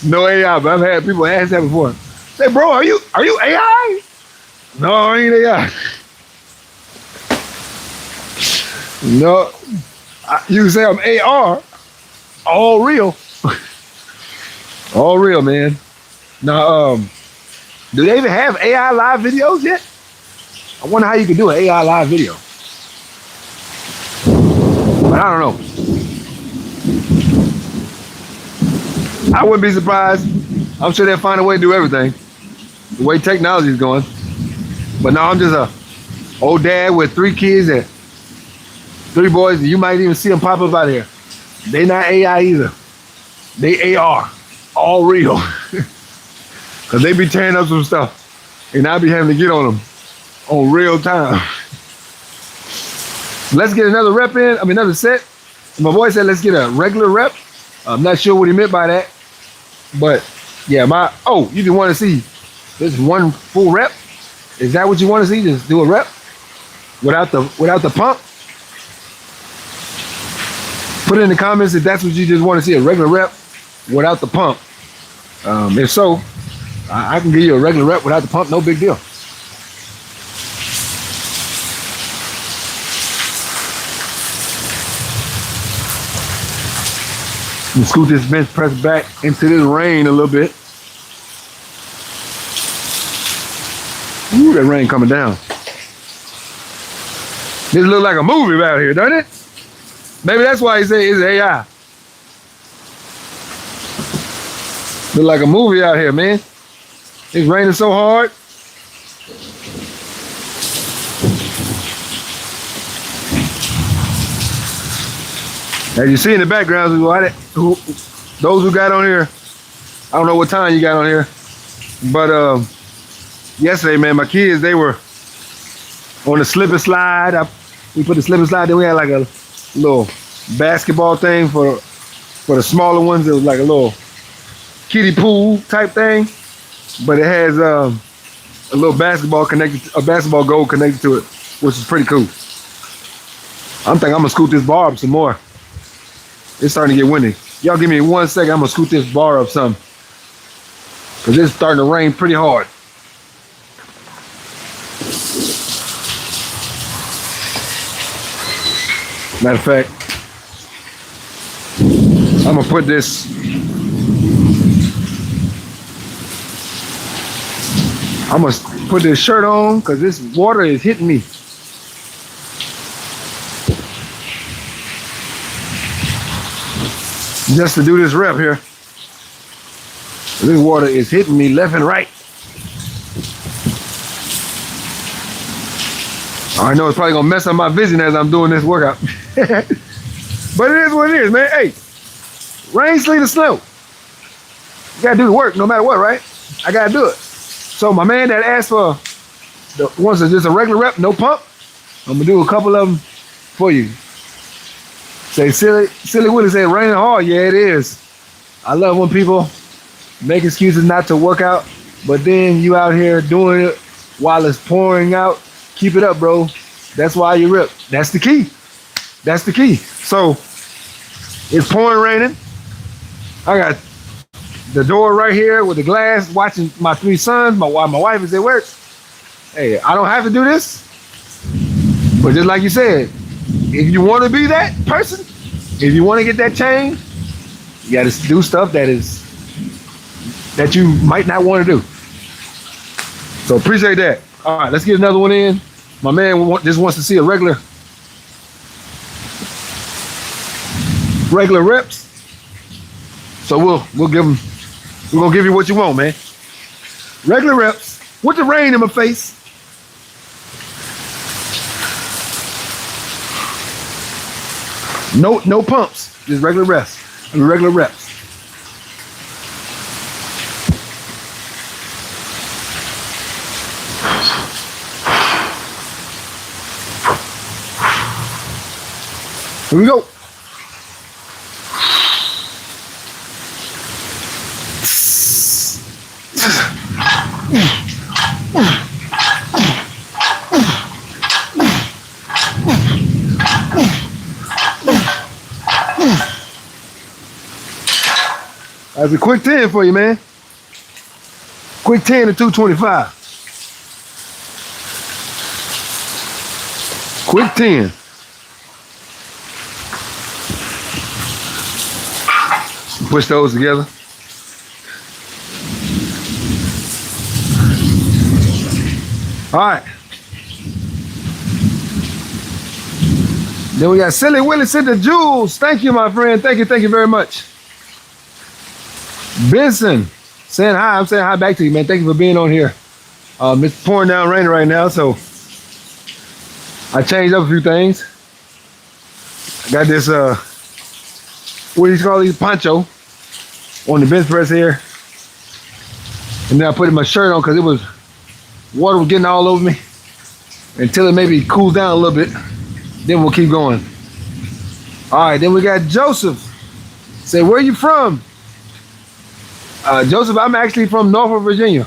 No AI, but I've had people ask that before. Say, bro, are you AI? No, I ain't AI. No, you can say I'm AR. All real. All real, man. Now, do they even have AI live videos yet? I wonder how you can do an AI live video. But I don't know. I wouldn't be surprised. I'm sure they'll find a way to do everything. The way technology is going. But no, I'm just a old dad with 3 kids and 3 boys. And you might even see them pop up out here. They not AI either. They AR. All real. Because they be tearing up some stuff. And I be having to get on them on real time. Let's get another rep in. Another set. My boy said let's get a regular rep. I'm not sure what he meant by that. But yeah, you just want to see this one full rep? Is that what you want to see? Just do a rep without the pump? Put it in the comments if that's what you just want to see, a regular rep without the pump. If so, I can give you a regular rep without the pump, no big deal. And scoot this bench press back into this rain a little bit. Ooh, that rain coming down. This look like a movie out here, doesn't it? Maybe that's why he say it's AI. Look like a movie out here, man. It's raining so hard. As you see in the background, those who got on here, I don't know what time you got on here, but yesterday, man, my kids, they were on the slip and slide. We put the slip and slide, then we had like a little basketball thing for the smaller ones. It was like a little kiddie pool type thing, but it has a little basketball goal connected to it, which is pretty cool. I'm thinking I'm gonna scoot this bar up some more. It's starting to get windy. Y'all give me 1 second, I'm gonna scoot this bar up some, because it's starting to rain pretty hard. Matter of fact, I'm gonna put this, shirt on because this water is hitting me. Just to do this rep here. This water is hitting me left and right. I know it's probably gonna mess up my vision as I'm doing this workout. But it is what it is, man. Hey, rain, sleet, or snow, you gotta do the work no matter what, right? I gotta do it. So my man that asked for wants just a regular rep, no pump, I'm gonna do a couple of them for you. Say silly Willie said raining hard. Yeah, it is. I love when people make excuses not to work out, but then you out here doing it while it's pouring out. Keep it up, bro. That's why you rip. That's the key. That's the key. So it's pouring raining. I got the door right here with the glass, watching my 3 sons. My wife is at work. Hey, I don't have to do this, but just like you said, if you want to be that person, if you want to get that change, you got to do stuff that you might not want to do. So appreciate that. All right, let's get another one in. My man just wants to see a regular reps. So we'll give him. We're gonna give you what you want, man. Regular reps with the rain in my face. No pumps, just regular reps. Regular reps. Here we go. That's a quick 10 for you, man. Quick 10 to 225. Quick 10. Push those together. All right. Then we got Silly Willie sent the Jules. Thank you, my friend. Thank you very much. Benson saying hi. I'm saying hi back to you, man. Thank you for being on here. It's pouring down rain right now, so I changed up a few things. I got this what do you call these, poncho on the bench press here, and then I put my shirt on because water was getting all over me. Until it maybe cools down a little bit, then we'll keep going. All right, then we got Joseph. Say, where you from? Joseph, I'm actually from Norfolk, Virginia,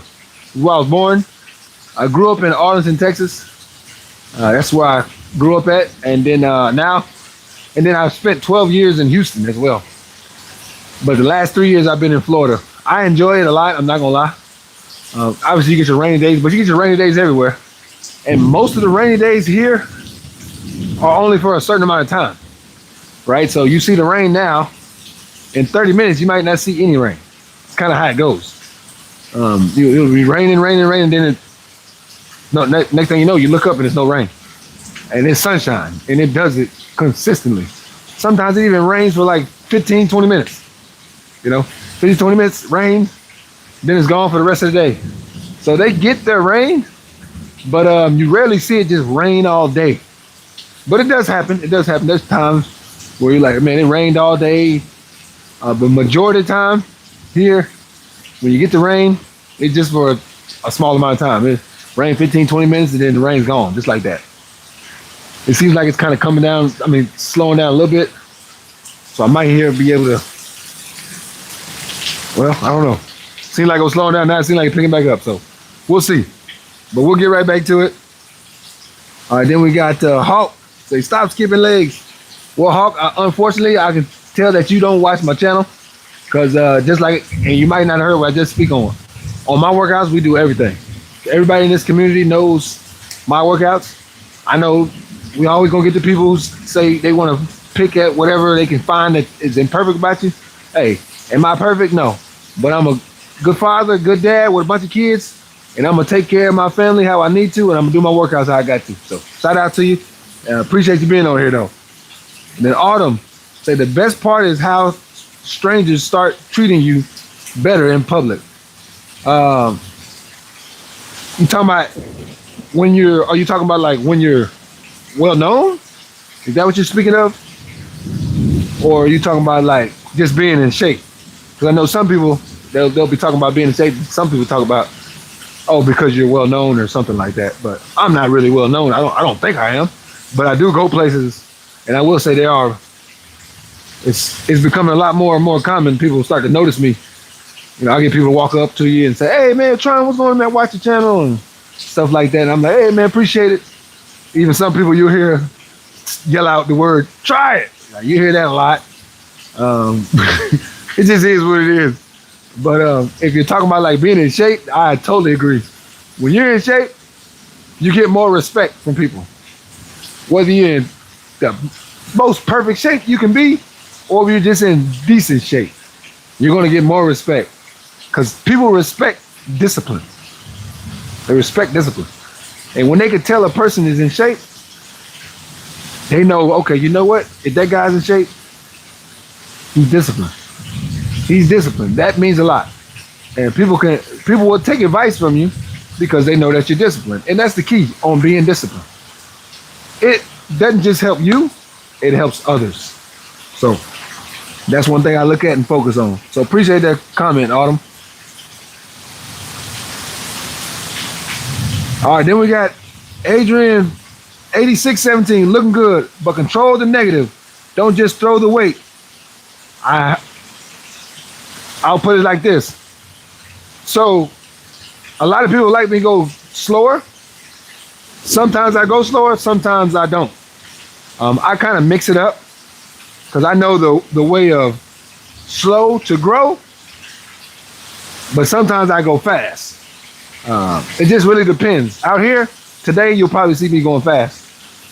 where I was born. I grew up in Arlington, Texas. That's where I grew up at, and then I've spent 12 years in Houston as well. But the last 3 years I've been in Florida. I enjoy it a lot, I'm not gonna lie. Obviously you get your rainy days, but you get your rainy days everywhere. And most of the rainy days here are only for a certain amount of time, right? So you see the rain now, in 30 minutes you might not see any rain. It's kind of how it goes. It'll be raining, then next thing you know, you look up and there's no rain. and it's sunshine, and it does it consistently. Sometimes it even rains for like 15, 20 minutes. 15, 20 minutes rain, then it's gone for the rest of the day. So they get their rain, but you rarely see it just rain all day. But it does happen. It does happen. There's times where you're like, man, it rained all day. But majority of the time here, when you get the rain, it's just for a small amount of time. It rain 15, 20 minutes, and then the rain's gone, just like that. It seems like it's kind of coming down, slowing down a little bit. So I might here be able to, well, I don't know. Seems like it was slowing down, now it seems like it's picking back up. So we'll see. But we'll get right back to it. All right, then we got Hawk. Say, stop skipping legs. Well, Hawk, unfortunately, I can tell that you don't watch my channel. Because just like, and you might not have heard what I just speak on. On my workouts, we do everything. Everybody in this community knows my workouts. I know we always gonna get the people who say they want to pick at whatever they can find that is imperfect about you. Hey, am I perfect? No. But I'm a good father, good dad with a bunch of kids, and I'm gonna take care of my family how I need to, and I'm gonna do my workouts how I got to. So shout out to you. Appreciate you being on here though. And then Autumn say the best part is how strangers start treating you better in public. You talking about are you talking about like when you're well known? Is that what you're speaking of? Or are you talking about like just being in shape? Because I know some people, they'll be talking about being in shape. Some people talk about, oh, because you're well known or something like that. But I'm not really well known. I don't think I am. But I do go places, and I will say it's becoming a lot more and more common. People start to notice me. I get people to walk up to you and say, hey man, Tron, what's going on, man? Watch the channel and stuff like that. And I'm like, hey man, appreciate it. Even some people you'll hear yell out the word, try it. You hear that a lot. It just is what it is. But if you're talking about like being in shape, I totally agree. When you're in shape, you get more respect from people. Whether you're in the most perfect shape you can be, or if you're just in decent shape, you're gonna get more respect. Because people respect discipline. They respect discipline. And when they can tell a person is in shape, they know, okay, you know what? If that guy's in shape, he's disciplined. He's disciplined. That means a lot. And people will take advice from you because they know that you're disciplined. And that's the key on being disciplined. It doesn't just help you, it helps others. So that's one thing I look at and focus on. So appreciate that comment, Autumn. All right, then we got Adrian 8617, looking good, but control the negative. Don't just throw the weight. I'll put it like this. So a lot of people like me to go slower. Sometimes I go slower, sometimes I don't. I kind of mix it up because I know the way of slow to grow, but sometimes I go fast. It just really depends. Out here, today you'll probably see me going fast.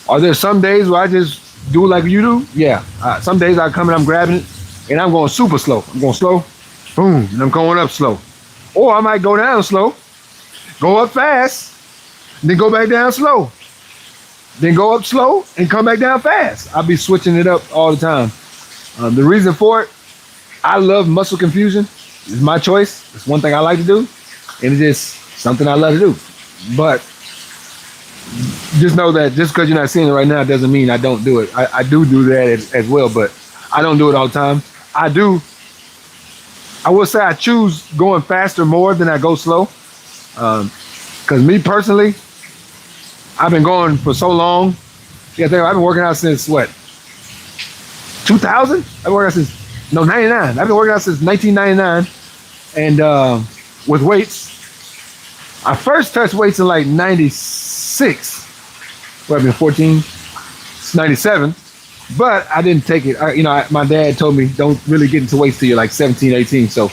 Are there some days where I just do like you do? Yeah. Some days I come and I'm grabbing it and I'm going super slow. I'm going slow, boom, and I'm going up slow. Or I might go down slow, go up fast, then go back down slow. Then go up slow and come back down fast. I'll be switching it up all the time. The reason for it, I love muscle confusion. It's my choice. It's one thing I like to do. And it's just something I love to do. But just know that just because you're not seeing it right now doesn't mean I don't do it. I do that as well, but I don't do it all the time. I will say I choose going faster more than I go slow. Because me personally, I've been going for so long. Yeah, I've been working out since what? 2000? I've been working out since 99. I've been working out since 1999, and with weights. I first touched weights in like 96. Well, I've been 14. It's 97, but I didn't take it. My dad told me don't really get into weights till you're like 17, 18. So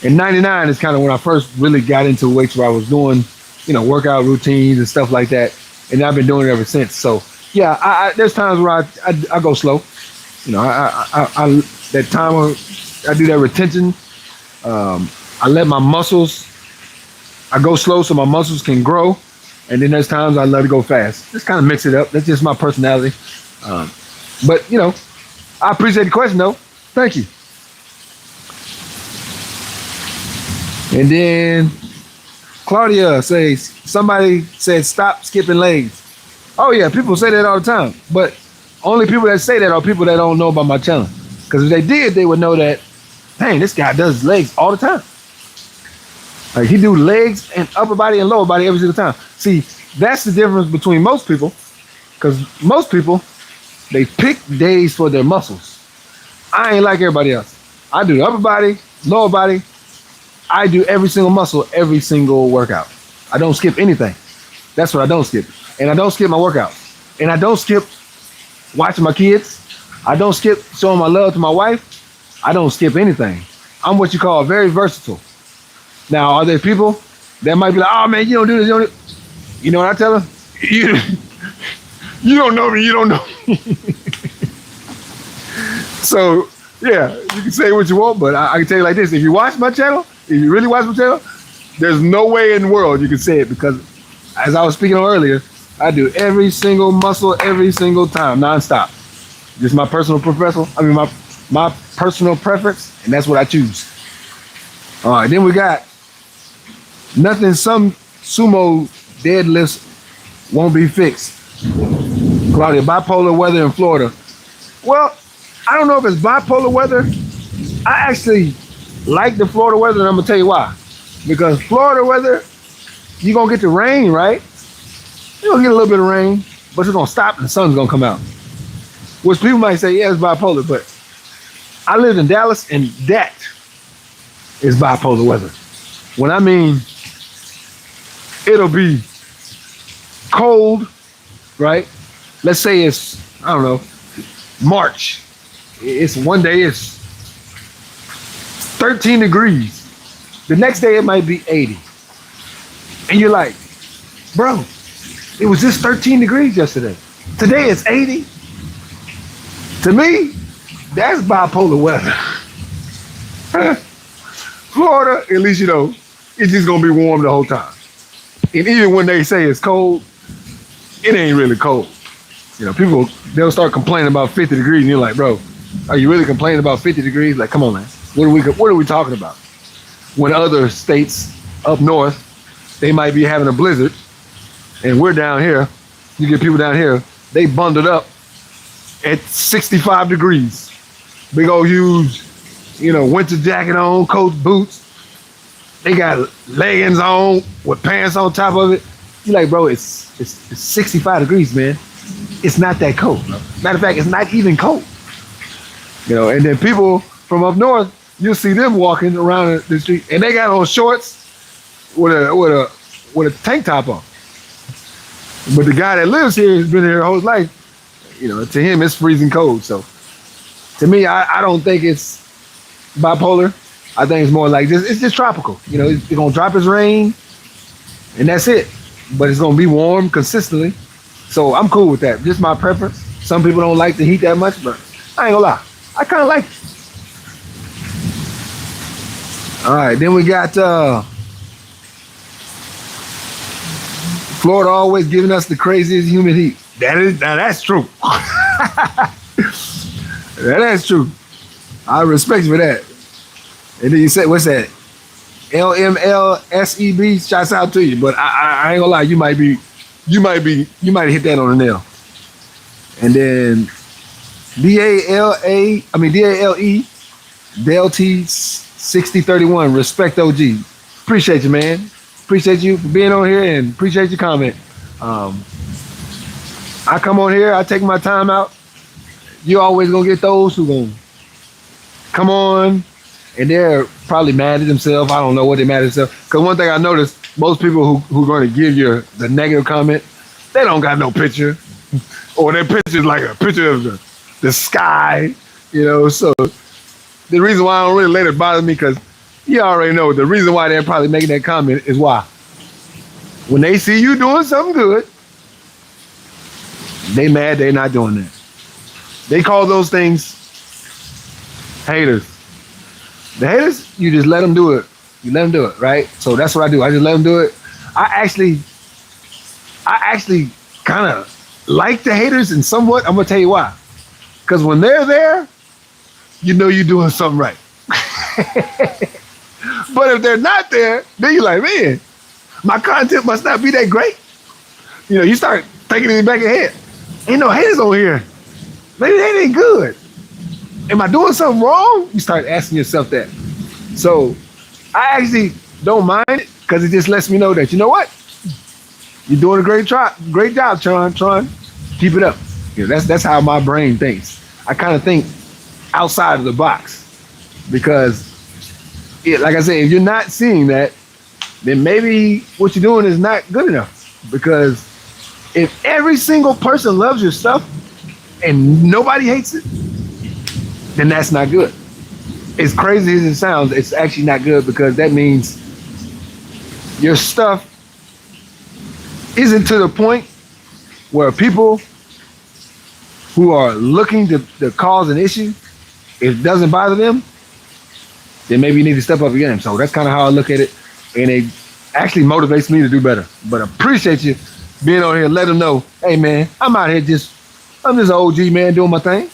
in 99 is kind of when I first really got into weights, where I was doing, workout routines and stuff like that. And I've been doing it ever since. So yeah, there's times where I go slow. That time where I do that retention. I let my muscles, I go slow so my muscles can grow. And then there's times I love to go fast. Just kind of mix it up. That's just my personality. Um, but I appreciate the question though. Thank you. And then Claudia says somebody said stop skipping legs. Oh yeah, people say that all the time. But only people that say that are people that don't know about my channel. Because if they did, they would know that, dang, this guy does legs all the time. Like he do legs and upper body and lower body every single time. See, that's the difference between most people. Because most people, they pick days for their muscles. I ain't like everybody else. I do the upper body, lower body. I do every single muscle, every single workout. I don't skip anything. That's what I don't skip. And I don't skip my workouts. And I don't skip watching my kids. I don't skip showing my love to my wife. I don't skip anything. I'm what you call very versatile. Now, are there people that might be like, oh man, you don't do this, you don't do. You know what I tell them? You don't know me, you don't know me. So, yeah, you can say what you want, but I can tell you like this. If you watch my channel, if you really watch my channel, there's no way in the world you can say it because, as I was speaking on earlier, I do every single muscle every single time, nonstop. Just my personal my personal preference, and that's what I choose. All right, then we got nothing some sumo deadlifts won't be fixed. Claudia, bipolar weather in Florida. Well, I don't know if it's bipolar weather. I actually like the Florida weather, and I'm gonna tell you why. Because Florida weather, you're gonna get the rain, right? You're gonna get a little bit of rain, but it's gonna stop and the sun's gonna come out. Which people might say, yeah, it's bipolar, but I lived in Dallas and that is bipolar weather. When I mean it'll be cold, right? Let's say it's, I don't know, March. It's one day it's 13 degrees. The next day it might be 80. And you're like, bro, it was just 13 degrees yesterday. Today it's 80. To me, that's bipolar weather. Florida, at least you know, it's just gonna be warm the whole time. And even when they say it's cold, it ain't really cold. You know, people, they'll start complaining about 50 degrees and you're like, bro, are you really complaining about 50 degrees? Like, come on, man. What are we talking about? When other states up north, they might be having a blizzard and we're down here, you get people down here, they bundled up at 65 degrees. Big old huge, winter jacket on, coat, boots. They got leggings on with pants on top of it. You're like, bro, it's 65 degrees, man. It's not that cold. Bro. Matter of fact, it's not even cold. And then people from up north, you'll see them walking around the street and they got on shorts with a tank top on. But the guy that lives here has been here his whole life. To him, it's freezing cold. So to me, I don't think it's bipolar. I think it's more like it's just tropical. It's going to drop its rain and that's it. But it's going to be warm consistently. So I'm cool with that. Just my preference. Some people don't like the heat that much, but I ain't gonna lie. I kind of like it. All right, then we got Florida always giving us the craziest humid heat. That's true. That's true. I respect you for that. And then you said, what's that? LMLSEB, shouts out to you. But I ain't gonna lie, you might have hit that on the nail. And then DALE, Delty 6031, respect OG. Appreciate you, man. Appreciate you for being on here and appreciate your comment. I come on here, I take my time out. You always gonna get those who gonna come on and they're probably mad at themselves. I don't know what they're mad at themselves. Because one thing I noticed, most people who are going to give you the negative comment, they don't got no picture. Or their picture's like a picture of the sky, So the reason why I don't really let it bother me, because you already know the reason why they're probably making that comment is why. When they see you doing something good, they mad they're not doing that. They call those things haters. The haters, you just let them do it. You let them do it, right? So that's what I do. I just let them do it. I actually I actually kind of like the haters and somewhat. I'm gonna tell you why. Because when they're there, you know you're doing something right. But if they're not there, then you're like, man, my content must not be that great. You know, you start thinking in the back of your head, ain't no haters on here. Maybe they ain't good. Am I doing something wrong? You start asking yourself that. So I actually don't mind it because it just lets me know that, you know what? You're doing a great job, Tron. Keep it up. You know, that's how my brain thinks. I kind of think outside of the box because, like I said, if you're not seeing that, then maybe what you're doing is not good enough. Because if every single person loves your stuff and nobody hates it, then that's not good. As crazy as it sounds, it's actually not good because that means your stuff isn't to the point where people who are looking to cause an issue, if it doesn't bother them, then maybe you need to step up your game. So that's kind of how I look at it. And it actually motivates me to do better. But I appreciate you being on here. Let them know, hey, man, I'm out here I'm just an OG, man, doing my thing.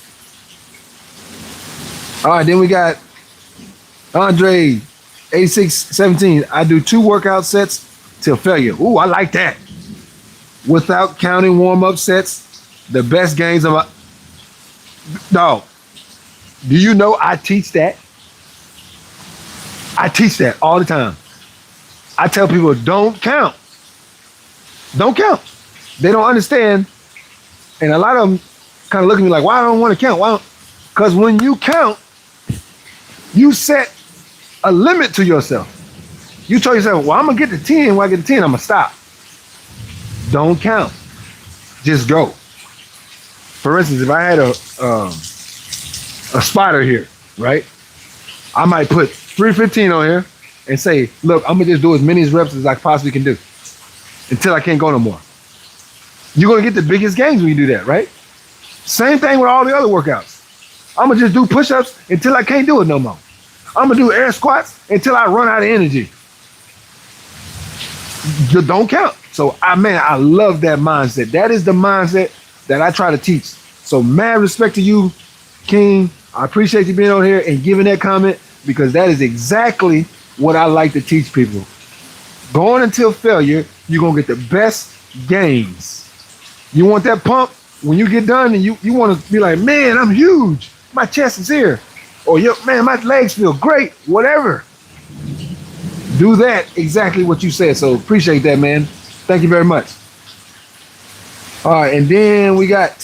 All right, then we got Andre, 8617. I do 2 workout sets till failure. Ooh, I like that. Without counting warm-up sets, the best gains of my... No. Do you know I teach that? I teach that all the time. I tell people, don't count. Don't count. They don't understand. And a lot of them kind of look at me like, why I don't want to count? Why? Because when you count, you set a limit to yourself. You tell yourself, well, I'm going to get to 10. When I get to 10, I'm going to stop. Don't count. Just go. For instance, if I had a spotter here, right? I might put 315 on here and say, look, I'm going to just do as many reps as I possibly can do until I can't go no more. You're going to get the biggest gains when you do that, right? Same thing with all the other workouts. I'm going to just do push-ups until I can't do it no more. I'm going to do air squats until I run out of energy. You don't count. So, I love that mindset. That is the mindset that I try to teach. So, mad respect to you, King. I appreciate you being on here and giving that comment because that is exactly what I like to teach people. Going until failure, you're going to get the best gains. You want that pump when you get done and you want to be like, man, I'm huge. My chest is here. Or, man, my legs feel great. Whatever. Do that exactly what you said. So appreciate that, man. Thank you very much. All right, and then we got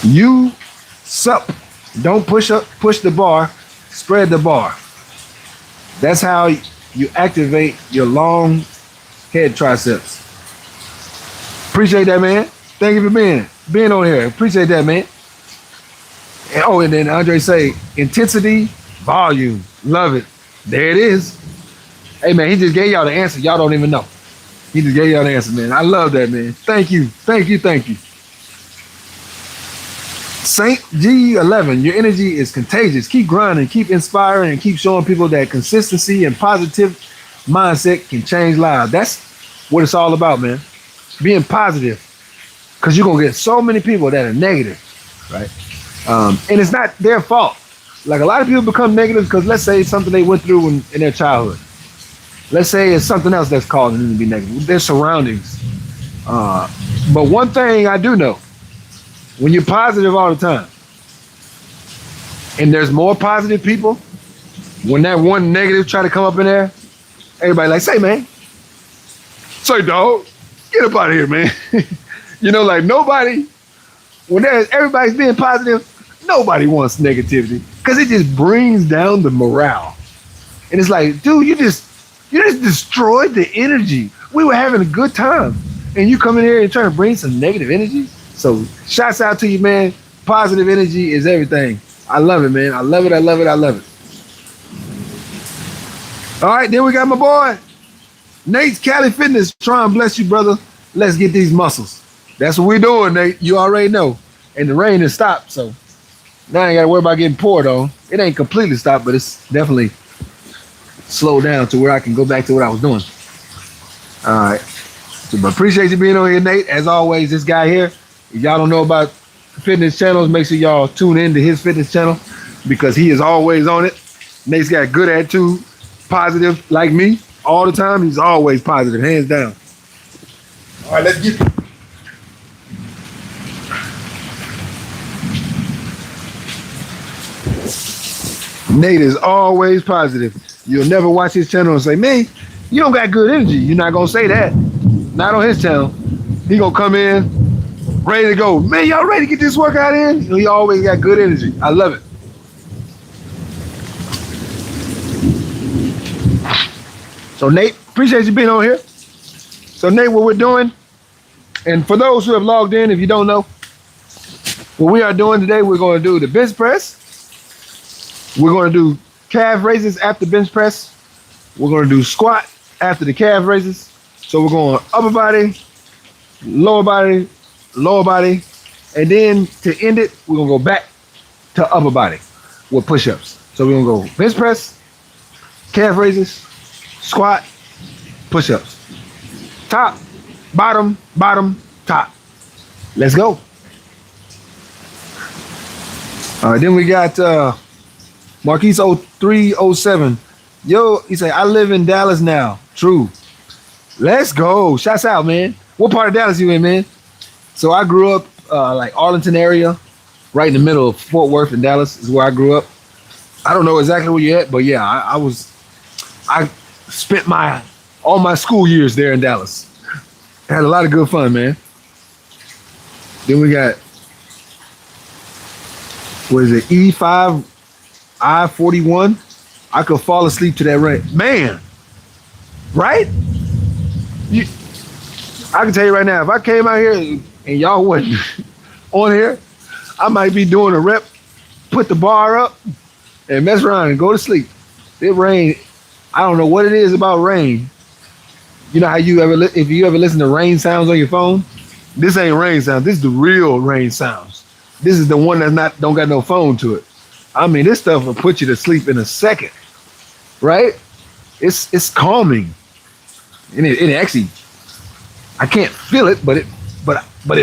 you sup. Don't push the bar, spread the bar. That's how you activate your long head triceps. Appreciate that, man. Thank you for being on here. Appreciate that, man. And then Andre say, intensity, volume. Love it. There it is. Hey, man, he just gave y'all the answer. Y'all don't even know. He just gave y'all the answer, man. I love that, man. Thank you. Thank you. Thank you. Saint G11, your energy is contagious. Keep grinding, keep inspiring, and keep showing people that consistency and positive mindset can change lives. That's what it's all about, man. Being positive. Because you're going to get so many people that are negative, right? And it's not their fault. Like a lot of people become negative because let's say it's something they went through in their childhood. Let's say it's something else that's causing them to be negative. Their surroundings. But one thing I do know, when you're positive all the time, and there's more positive people, when that one negative try to come up in there, everybody like, say, man, say, dog, get up out of here, man. Like nobody, when everybody's being positive, nobody wants negativity because it just brings down the morale. And it's like, dude, you just destroyed the energy. We were having a good time. And you come in here and trying to bring some negative energy. So shouts out to you, man. Positive energy is everything. I love it, man. I love it. I love it. I love it. All right, then we got my boy, Nate's Cali Fitness. Try and bless you, brother. Let's get these muscles. That's what we're doing, Nate. You already know. And the rain has stopped, so now I ain't got to worry about getting poured on. It ain't completely stopped, but it's definitely slowed down to where I can go back to what I was doing. All right. So, but appreciate you being on here, Nate. As always, this guy here. If y'all don't know about fitness channels, make sure y'all tune in to his fitness channel because he is always on it. Nate's got a good attitude, positive like me all the time. He's always positive, hands down. All right, let's get. Nate is always positive. You'll never watch his channel and say, man, you don't got good energy. You're not going to say that. Not on his channel. He going to come in ready to go. Man, y'all ready to get this workout in? He always got good energy. I love it. So, Nate, appreciate you being on here. So, Nate, what we're doing, and for those who have logged in, if you don't know, what we are doing today, we're going to do the bench press. We're going to do calf raises after bench press. We're going to do squat after the calf raises. So we're going upper body, lower body, and then to end it, we're going to go back to upper body with push-ups. So we're going to go bench press, calf raises, squat, push-ups. Top, bottom, bottom, top. Let's go. All right, then we got Marquise 0307. Yo, he say, I live in Dallas now. True. Let's go. Shouts out, man. What part of Dallas you in, man? So I grew up like Arlington area, right in the middle of Fort Worth and Dallas is where I grew up. I don't know exactly where you're at, but yeah, I spent all my school years there in Dallas. Had a lot of good fun, man. Then we got, what is it, E5 I-41? I could fall asleep to that rain. Man, right? I can tell you right now, if I came out here and y'all wasn't on here, I might be doing a rep, put the bar up, and mess around and go to sleep. It rained. I don't know what it is about rain. You know how if you ever listen to rain sounds on your phone? This ain't rain sounds. This is the real rain sounds. This is the one that's don't got no phone to it. I mean, this stuff will put you to sleep in a second, right? It's calming, and it actually, I can't feel it, but it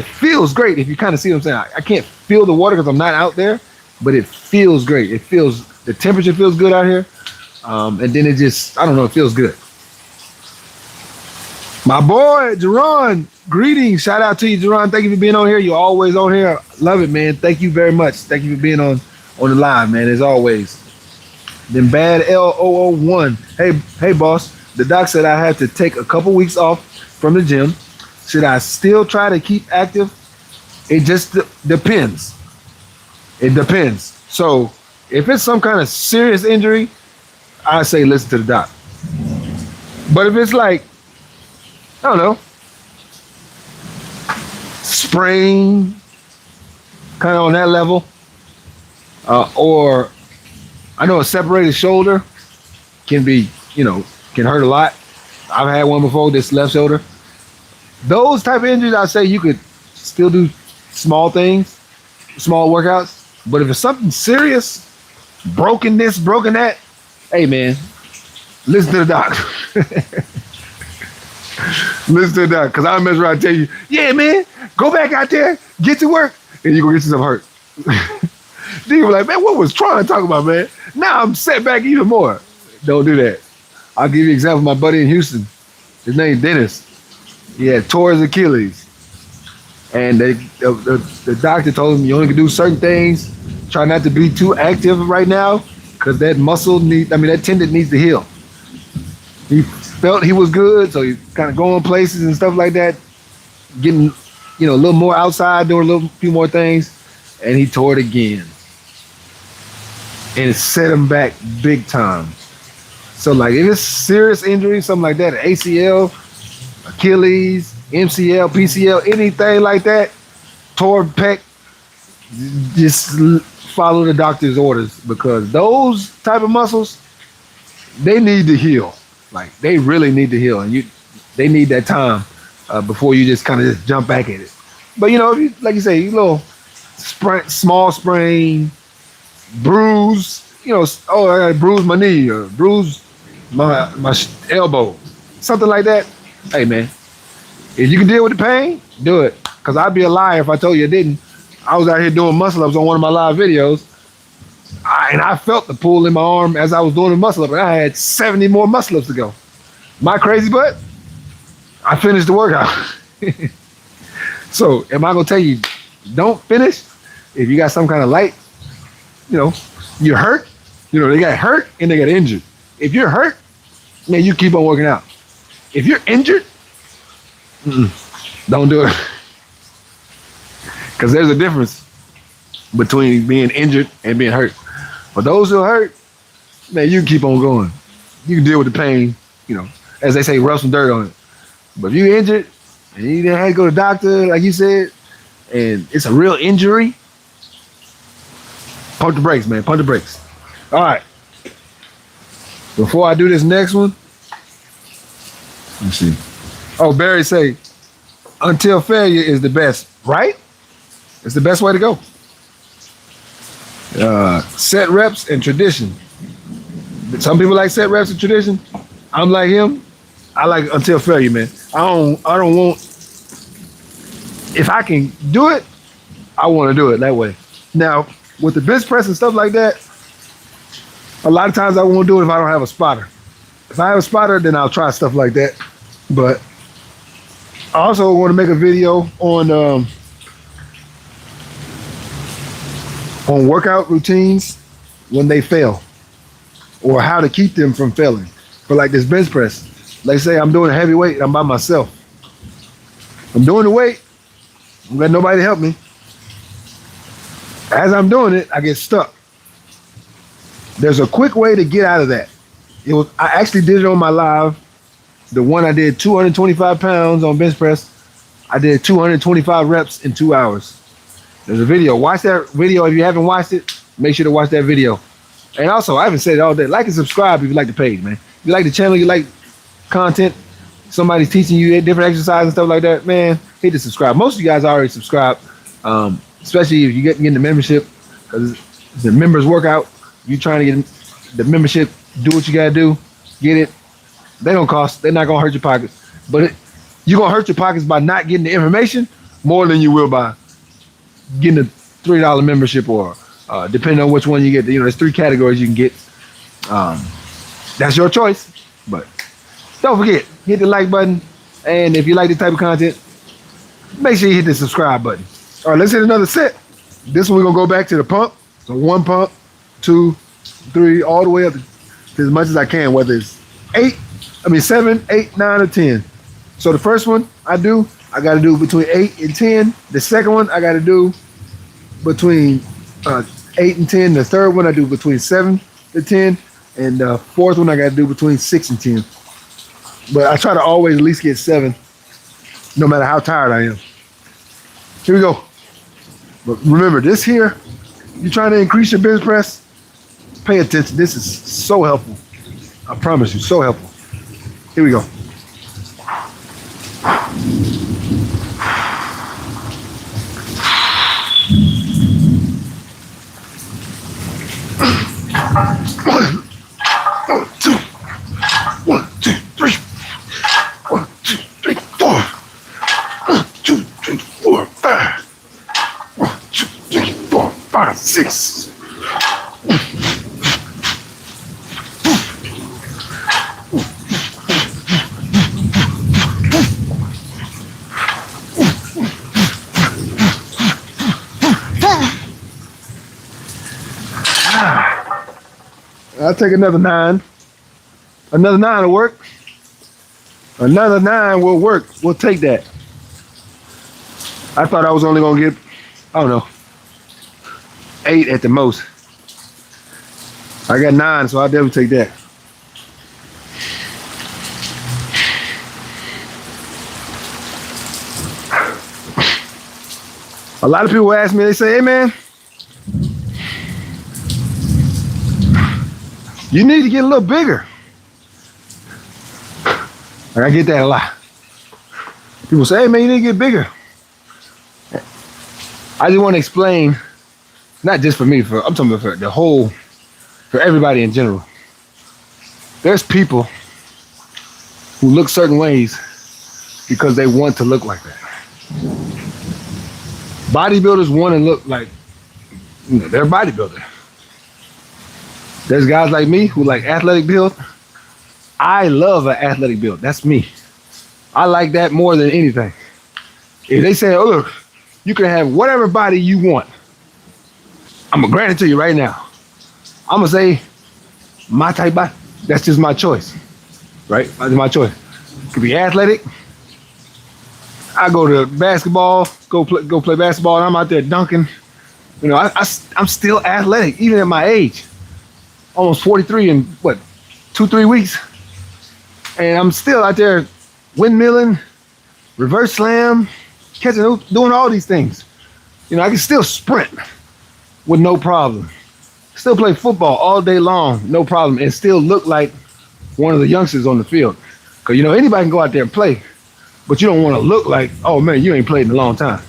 feels great. If you kind of see what I'm saying, I can't feel the water because I'm not out there, but it feels great. The temperature feels good out here, and then it just, I don't know, it feels good. My boy Jerron, greetings. Shout out to you, Jerron. Thank you for being on here. You're always on here. Love it, man. Thank you very much. Thank you for being on the live, man, as always. Then Bad L001. Hey, boss. The doc said I have to take a couple weeks off from the gym. Should I still try to keep active? It just depends. It depends. So if it's some kind of serious injury, I say listen to the doc. But if it's like, I don't know, sprain, kind of on that level, or I know a separated shoulder can hurt a lot. I've had one before, this left shoulder. Those type of injuries, I say you could still do small things, small workouts. But if it's something serious, broken this, broken that, hey man, listen to the doc. Listen to the doc, because I'll mess around and tell you, yeah man, go back out there, get to work, and you're going to get yourself hurt. Then you're like, man, what was Tron talking about, man? Now I'm set back even more. Don't do that. I'll give you an example. My buddy in Houston, his name's Dennis. He had tore his Achilles. And the doctor told him you only can do certain things. Try not to be too active right now because that that tendon needs to heal. He felt he was good, so he kind of going places and stuff like that, getting, a little more outside, doing a few more things, and he tore it again. And it set him back big time. So like if it's serious injury, something like that, ACL, Achilles, MCL, PCL, anything like that, tore pec, just follow the doctor's orders because those type of muscles, they need to heal. Like they really need to heal, and they need that time before you just kind of just jump back at it. But if you, like you say, you little small sprain, bruise, I bruised my knee or bruised my elbow, something like that. Hey man, if you can deal with the pain, do it. Cause I'd be a liar if I told you I didn't. I was out here doing muscle ups on one of my live videos, and I felt the pull in my arm as I was doing the muscle up, and I had 70 more muscle ups to go. My crazy butt, I finished the workout. So am I gonna tell you don't finish if you got some kind of light, you know, you're hurt, they got hurt and they got injured. If you're hurt, man, you keep on working out. If you're injured, don't do it. Because there's a difference between being injured and being hurt. For those who are hurt, man, you can keep on going. You can deal with the pain, as they say, rub some dirt on it. But if you're injured and you didn't have to go to the doctor, like you said, and it's a real injury, pump the brakes, man. Pump the brakes. All right. Before I do this next one, let's see. Oh, Barry say, until failure is the best, right? It's the best way to go. Set reps and tradition. Some people like set reps and tradition. I'm like him. I like until failure, man. I don't want, if I can do it, I want to do it that way. Now, with the bench press and stuff like that, a lot of times I won't do it if I don't have a spotter. If I have a spotter, then I'll try stuff like that. But I also want to make a video on workout routines when they fail, or how to keep them from failing. For like this bench press, like say I'm doing a heavy weight and I'm by myself. I'm doing the weight, I'm letting nobody help me. As I'm doing it, I get stuck. There's a quick way to get out of that. I actually did it on my live. The one I did 225 pounds on bench press. I did 225 reps in 2 hours. There's a video. Watch that video. If you haven't watched it, make sure to watch that video. And also, I haven't said it all day. Like and subscribe if you like the page, man. If you like the channel, you like content, somebody's teaching you different exercises and stuff like that, man, hit the subscribe. Most of you guys already subscribe, especially if you get the membership, because the members workout. You trying to get the membership, do what you got to do, get it. They don't cost. They're not going to hurt your pockets. But you're going to hurt your pockets by not getting the information more than you will by getting a $3 membership, or depending on which one you get. There's 3 categories you can get. That's your choice. But don't forget, hit the like button. And if you like this type of content, make sure you hit the subscribe button. All right, let's hit another set. This one, we're going to go back to the pump. So 1 pump, 2, 3, all the way up to as much as I can, whether it's 7, 8, 9, or 10. So the first one I got to do between 8 and 10. The second one I got to do between 8 and 10. The third one I do between 7 to 10. And the fourth one I got to do between 6 and 10. But I try to always at least get 7, no matter how tired I am. Here we go. But remember, this here, you're trying to increase your bench press, pay attention. This is so helpful. I promise you, so helpful. Here we go. One, two, three. 1, 2, 3, 4. 1, 2, 3, 4, 5. 1, 2, 3, 4, 5, 6. I'll take another 9. Another 9 will work. Another 9 will work. We'll take that. I thought I was only going to get, 8 at the most. I got 9, so I'll definitely take that. A lot of people ask me, they say, hey man, you need to get a little bigger. I get that a lot. People say, hey man, you need to get bigger. I just want to explain, not just for me, I'm talking about for everybody in general. There's people who look certain ways because they want to look like that. Bodybuilders want to look like, they're a bodybuilder. There's guys like me who like athletic build. I love an athletic build. That's me. I like that more than anything. If they say, oh, look, you can have whatever body you want, I'm going to grant it to you right now. I'm going to say my type body. That's just my choice, right? That's my choice. It could be athletic. I go to basketball, go play basketball, and I'm out there dunking. You know, I'm still athletic, even at my age. Almost 43 in, 2-3 weeks. And I'm still out there windmilling, reverse slam, catching hoops, doing all these things. You know, I can still sprint with no problem. Still play football all day long, no problem, and still look like one of the youngsters on the field. Because, you know, anybody can go out there and play, but you don't want to look like, oh, man, you ain't played in a long time.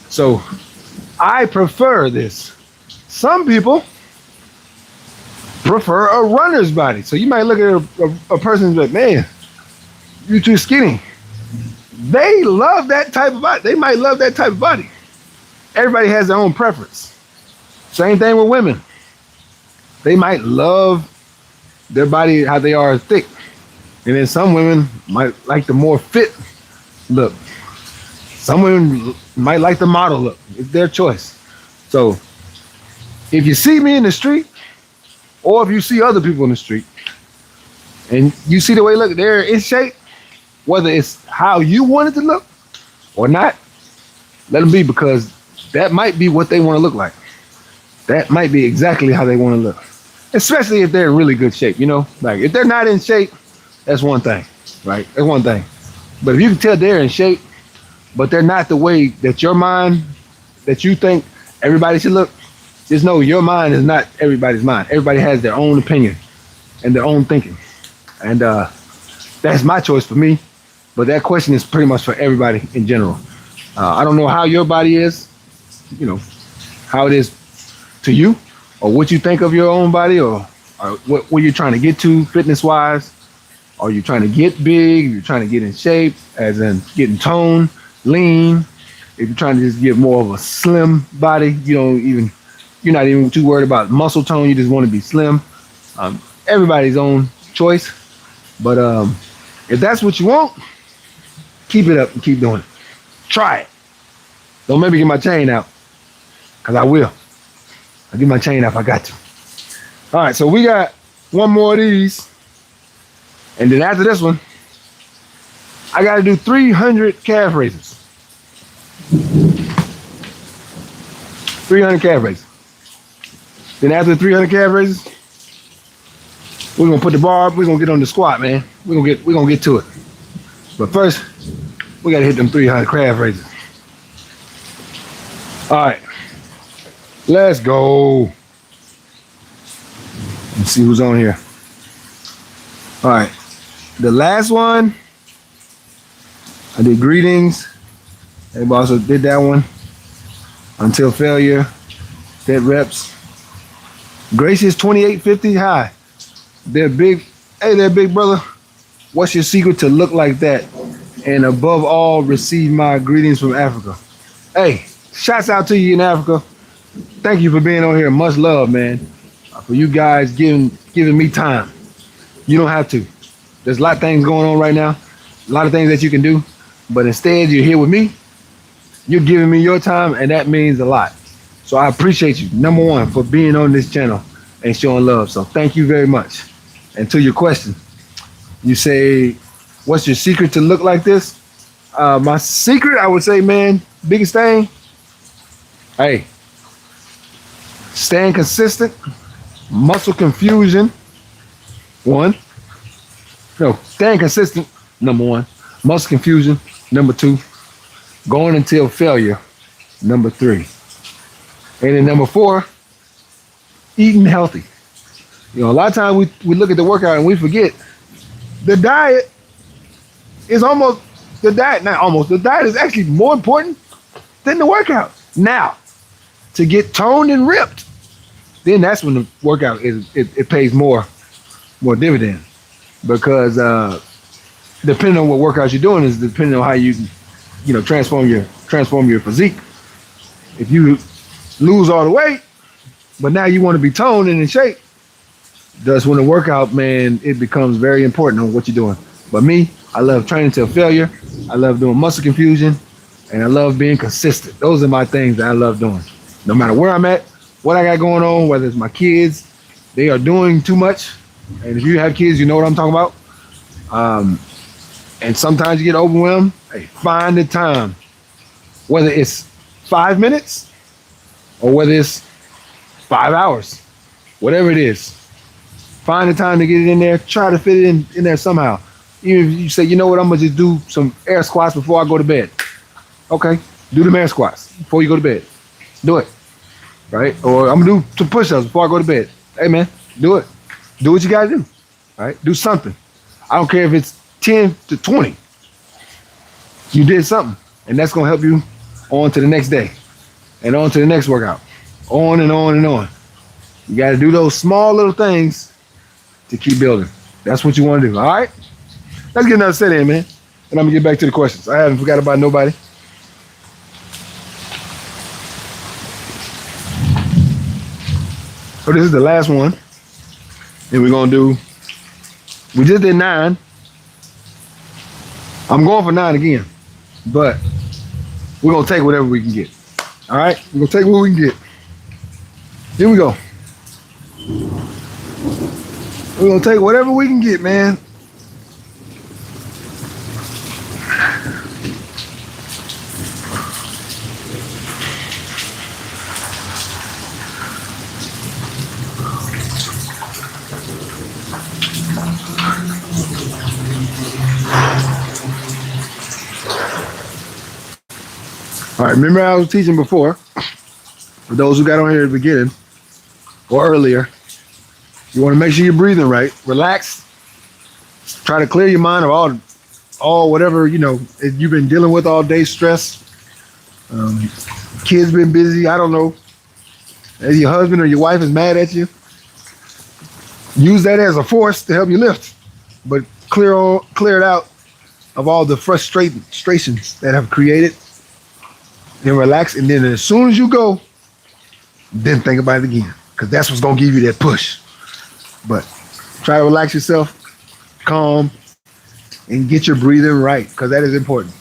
So I prefer this. Some people prefer a runner's body. So you might look at a person and be like, man, you're too skinny. They love that type of body. They might love that type of body. Everybody has their own preference. Same thing with women. They might love their body how they are thick. And then some women might like the more fit look. Some women might like the model look. It's their choice. So if you see me in the street, or if you see other people in the street, and you see the way look, they're in shape, whether it's how you want it to look or not, let them be, because that might be what they want to look like. That might be exactly how they want to look. Especially if they're in really good shape, you know? Like, if they're not in shape, that's one thing, right? That's one thing. But if you can tell they're in shape, but they're not the way that your mind, that you think everybody should look, just know your mind is not everybody's mind. Everybody has their own opinion and their own thinking. And that's my choice for me. But that question is pretty much for everybody in general. I don't know how your body is, you know, how it is to you, or what you think of your own body, or what you're trying to get to fitness-wise. Are you trying to get big? You're trying to get in shape, as in getting toned, lean. If you're trying to just get more of a slim body, you're not even too worried about muscle tone. You just want to be slim. Everybody's own choice. But if that's what you want, keep it up and keep doing it. Try it. Don't make me get my chain out, because I will. I'll get my chain out if I got to. All right, so we got one more of these. And then after this one, I got to do 300 calf raises. 300 calf raises. Then after the 300 calf raises, we're gonna put the bar up. We're gonna get on the squat, man. We're gonna get to it. But first, we gotta hit them 300 calf raises. All right, let's go. Let's see who's on here. All right, the last one, I did greetings. Everybody also did that one. Until failure, dead reps. Gracious 2850, hi. They're big. Hey there, big brother. What's your secret to look like that? And above all, receive my greetings from Africa. Hey, shouts out to you in Africa. Thank you for being on here. Much love, man. For you guys giving me time. You don't have to. There's a lot of things going on right now. A lot of things that you can do. But instead, you're here with me. You're giving me your time, and that means a lot. So I appreciate you, number one, for being on this channel and showing love. So thank you very much. And to your question, you say, what's your secret to look like this? My secret, I would say, man, biggest thing, hey, staying consistent, muscle confusion, one. No, staying consistent, number one. Muscle confusion, number two. Going until failure, number three. And then number four, eating healthy. You know, a lot of times we look at the workout and we forget the diet is the diet is actually more important than the workout. Now, to get toned and ripped, then that's when the workout it pays more dividend, because depending on what workouts you're doing is depending on how you transform your physique. If you lose all the weight, but now you want to be toned and in shape, that's when the workout, man, it becomes very important on what you're doing. But me, I love training till failure. I love doing muscle confusion, and I love being consistent. Those are my things that I love doing. No matter where I'm at, what I got going on, whether it's my kids, they are doing too much. And if you have kids, you know what I'm talking about. And sometimes you get overwhelmed. Hey, find the time, whether it's 5 minutes or whether it's 5 hours, whatever it is. Find the time to get it in there. Try to fit it in there somehow. Even if you say, you know what, I'm gonna just do some air squats before I go to bed. Okay, do the air squats before you go to bed. Do it, right? Or I'm gonna do some push-ups before I go to bed. Hey man, do it. Do what you gotta do, right? Do something. I don't care if it's 10 to 20. You did something, and that's gonna help you on to the next day, and on to the next workout, on and on and on. You gotta do those small little things to keep building. That's what you want to do. All right. Let's get another set in, man. And I'm gonna get back to the questions. I haven't forgot about nobody. So this is the last one. And we're gonna do, we just did 9. I'm going for 9 again. But we're gonna take whatever we can get. All right? We're gonna take what we can get. Here we go. We're gonna take whatever we can get, man. All right, remember I was teaching before, for those who got on here at the beginning or earlier, you want to make sure you're breathing right, relax, try to clear your mind of all whatever, you've been dealing with all day, stress, kids been busy, I don't know, as your husband or your wife is mad at you, use that as a force to help you lift, but clear it out of all the frustrations that have created. Then relax, and then as soon as you go, then think about it again, because that's what's gonna give you that push. But try to relax yourself, calm, and get your breathing right, because that is important.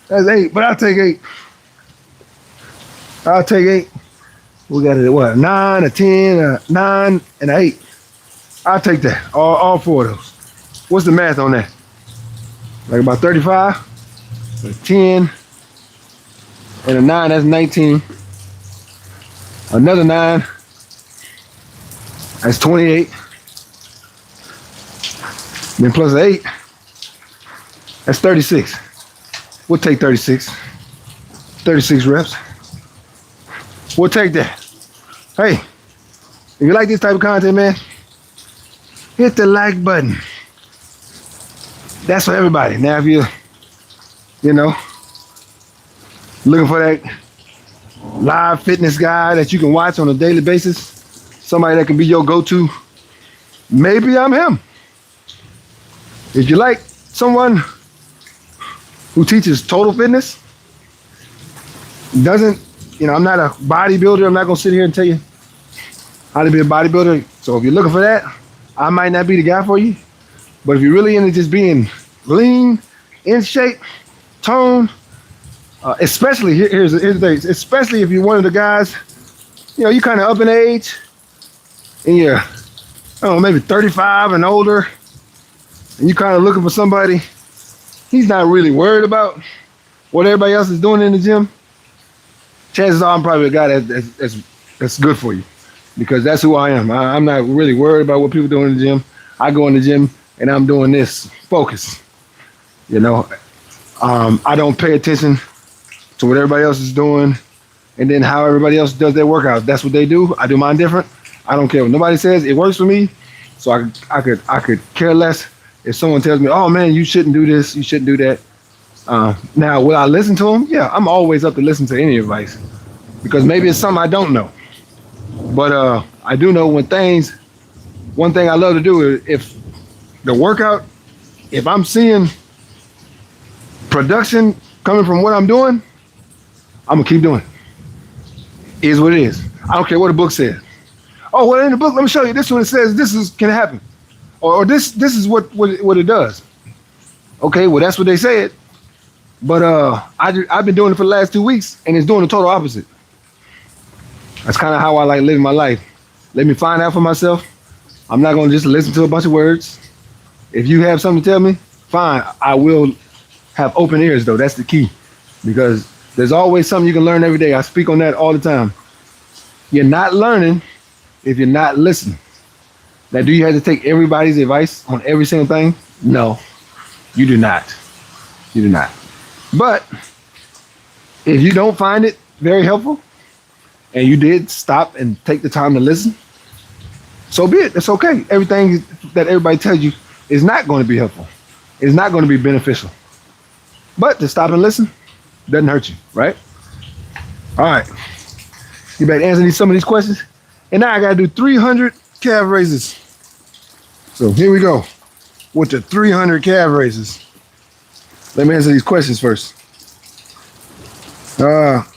That's 8, but I'll take 8. I'll take 8. We got it at what? 9, a 10, a 9, and an 8. I'll take that. All 4 of those. What's the math on that? Like about 35? A 10 and a 9, that's 19. Another 9, that's 28. Then plus 8, that's 36. We'll take 36. 36 reps. We'll take that. Hey, if you like this type of content, man, hit the like button. That's for everybody. Now, if you're, looking for that live fitness guy that you can watch on a daily basis, somebody that can be your go-to, maybe I'm him. If you like someone who teaches total fitness, I'm not a bodybuilder. I'm not going to sit here and tell you how to be a bodybuilder. So if you're looking for that, I might not be the guy for you. But if you're really into just being lean, in shape, tone, especially, here's the thing, especially if you're one of the guys, you kind of up in age, and you're, maybe 35 and older, and you're kind of looking for somebody he's not really worried about what everybody else is doing in the gym, chances are I'm probably a guy that's good for you because that's who I am. I'm not really worried about what people do in the gym. I go in the gym and I'm doing this. Focus. You know, I don't pay attention to what everybody else is doing and then how everybody else does their workouts. That's what they do. I do mine different. I don't care what nobody says. It works for me. So I could care less if someone tells me, oh man, you shouldn't do this, you shouldn't do that. Now, will I listen to them? Yeah, I'm always up to listen to any advice because maybe it's something I don't know. But I do know one thing I love to do is if the workout, if I'm seeing production coming from what I'm doing, I'm gonna keep doing it. Is what it is. I don't care what the book says. Oh, well, in the book, let me show you. This one it says this is can happen, or this is what it does. Okay, well that's what they said. But I've been doing it for the last 2 weeks, and it's doing the total opposite. That's kind of how I like living my life. Let me find out for myself. I'm not gonna just listen to a bunch of words. If you have something to tell me, fine. I will have open ears though. That's the key, because there's always something you can learn every day. I speak on that all the time. You're not learning if you're not listening. Now, do you have to take everybody's advice on every single thing? No, you do not. You do not. But if you don't find it very helpful and you did stop and take the time to listen, so be it. It's okay. Everything that everybody tells you is not going to be helpful. It's not going to be beneficial. But to stop and listen doesn't hurt you, right? All right. You better answer some of these questions. And now I got to do 300 calf raises. So here we go with the 300 calf raises. Let me answer these questions first. Bad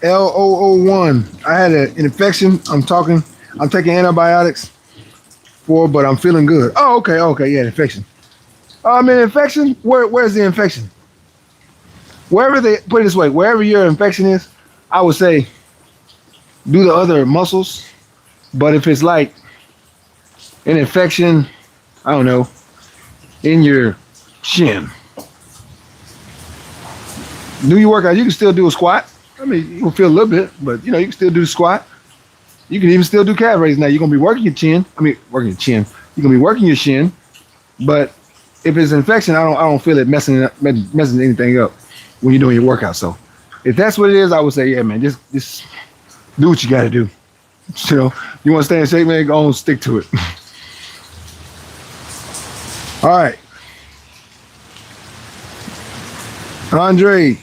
L001. I had an infection. I'm taking antibiotics for, but I'm feeling good. Oh, okay, yeah, infection. I'm in infection. Where's the infection? Wherever they put it this way, wherever your infection is, I would say do the other muscles. But if it's like an infection, I don't know, in your shin, do your workout. You can still do a squat. I mean, you will feel a little bit, but you can still do the squat. You can even still do calf raises. Now you're gonna be working your chin. You're gonna be working your shin, but if it's an infection, I don't feel it messing anything up when you're doing your workout. So if that's what it is, I would say, yeah, man, just do what you got to do. You want to stay in shape, man, go on, stick to it. All right. Andre,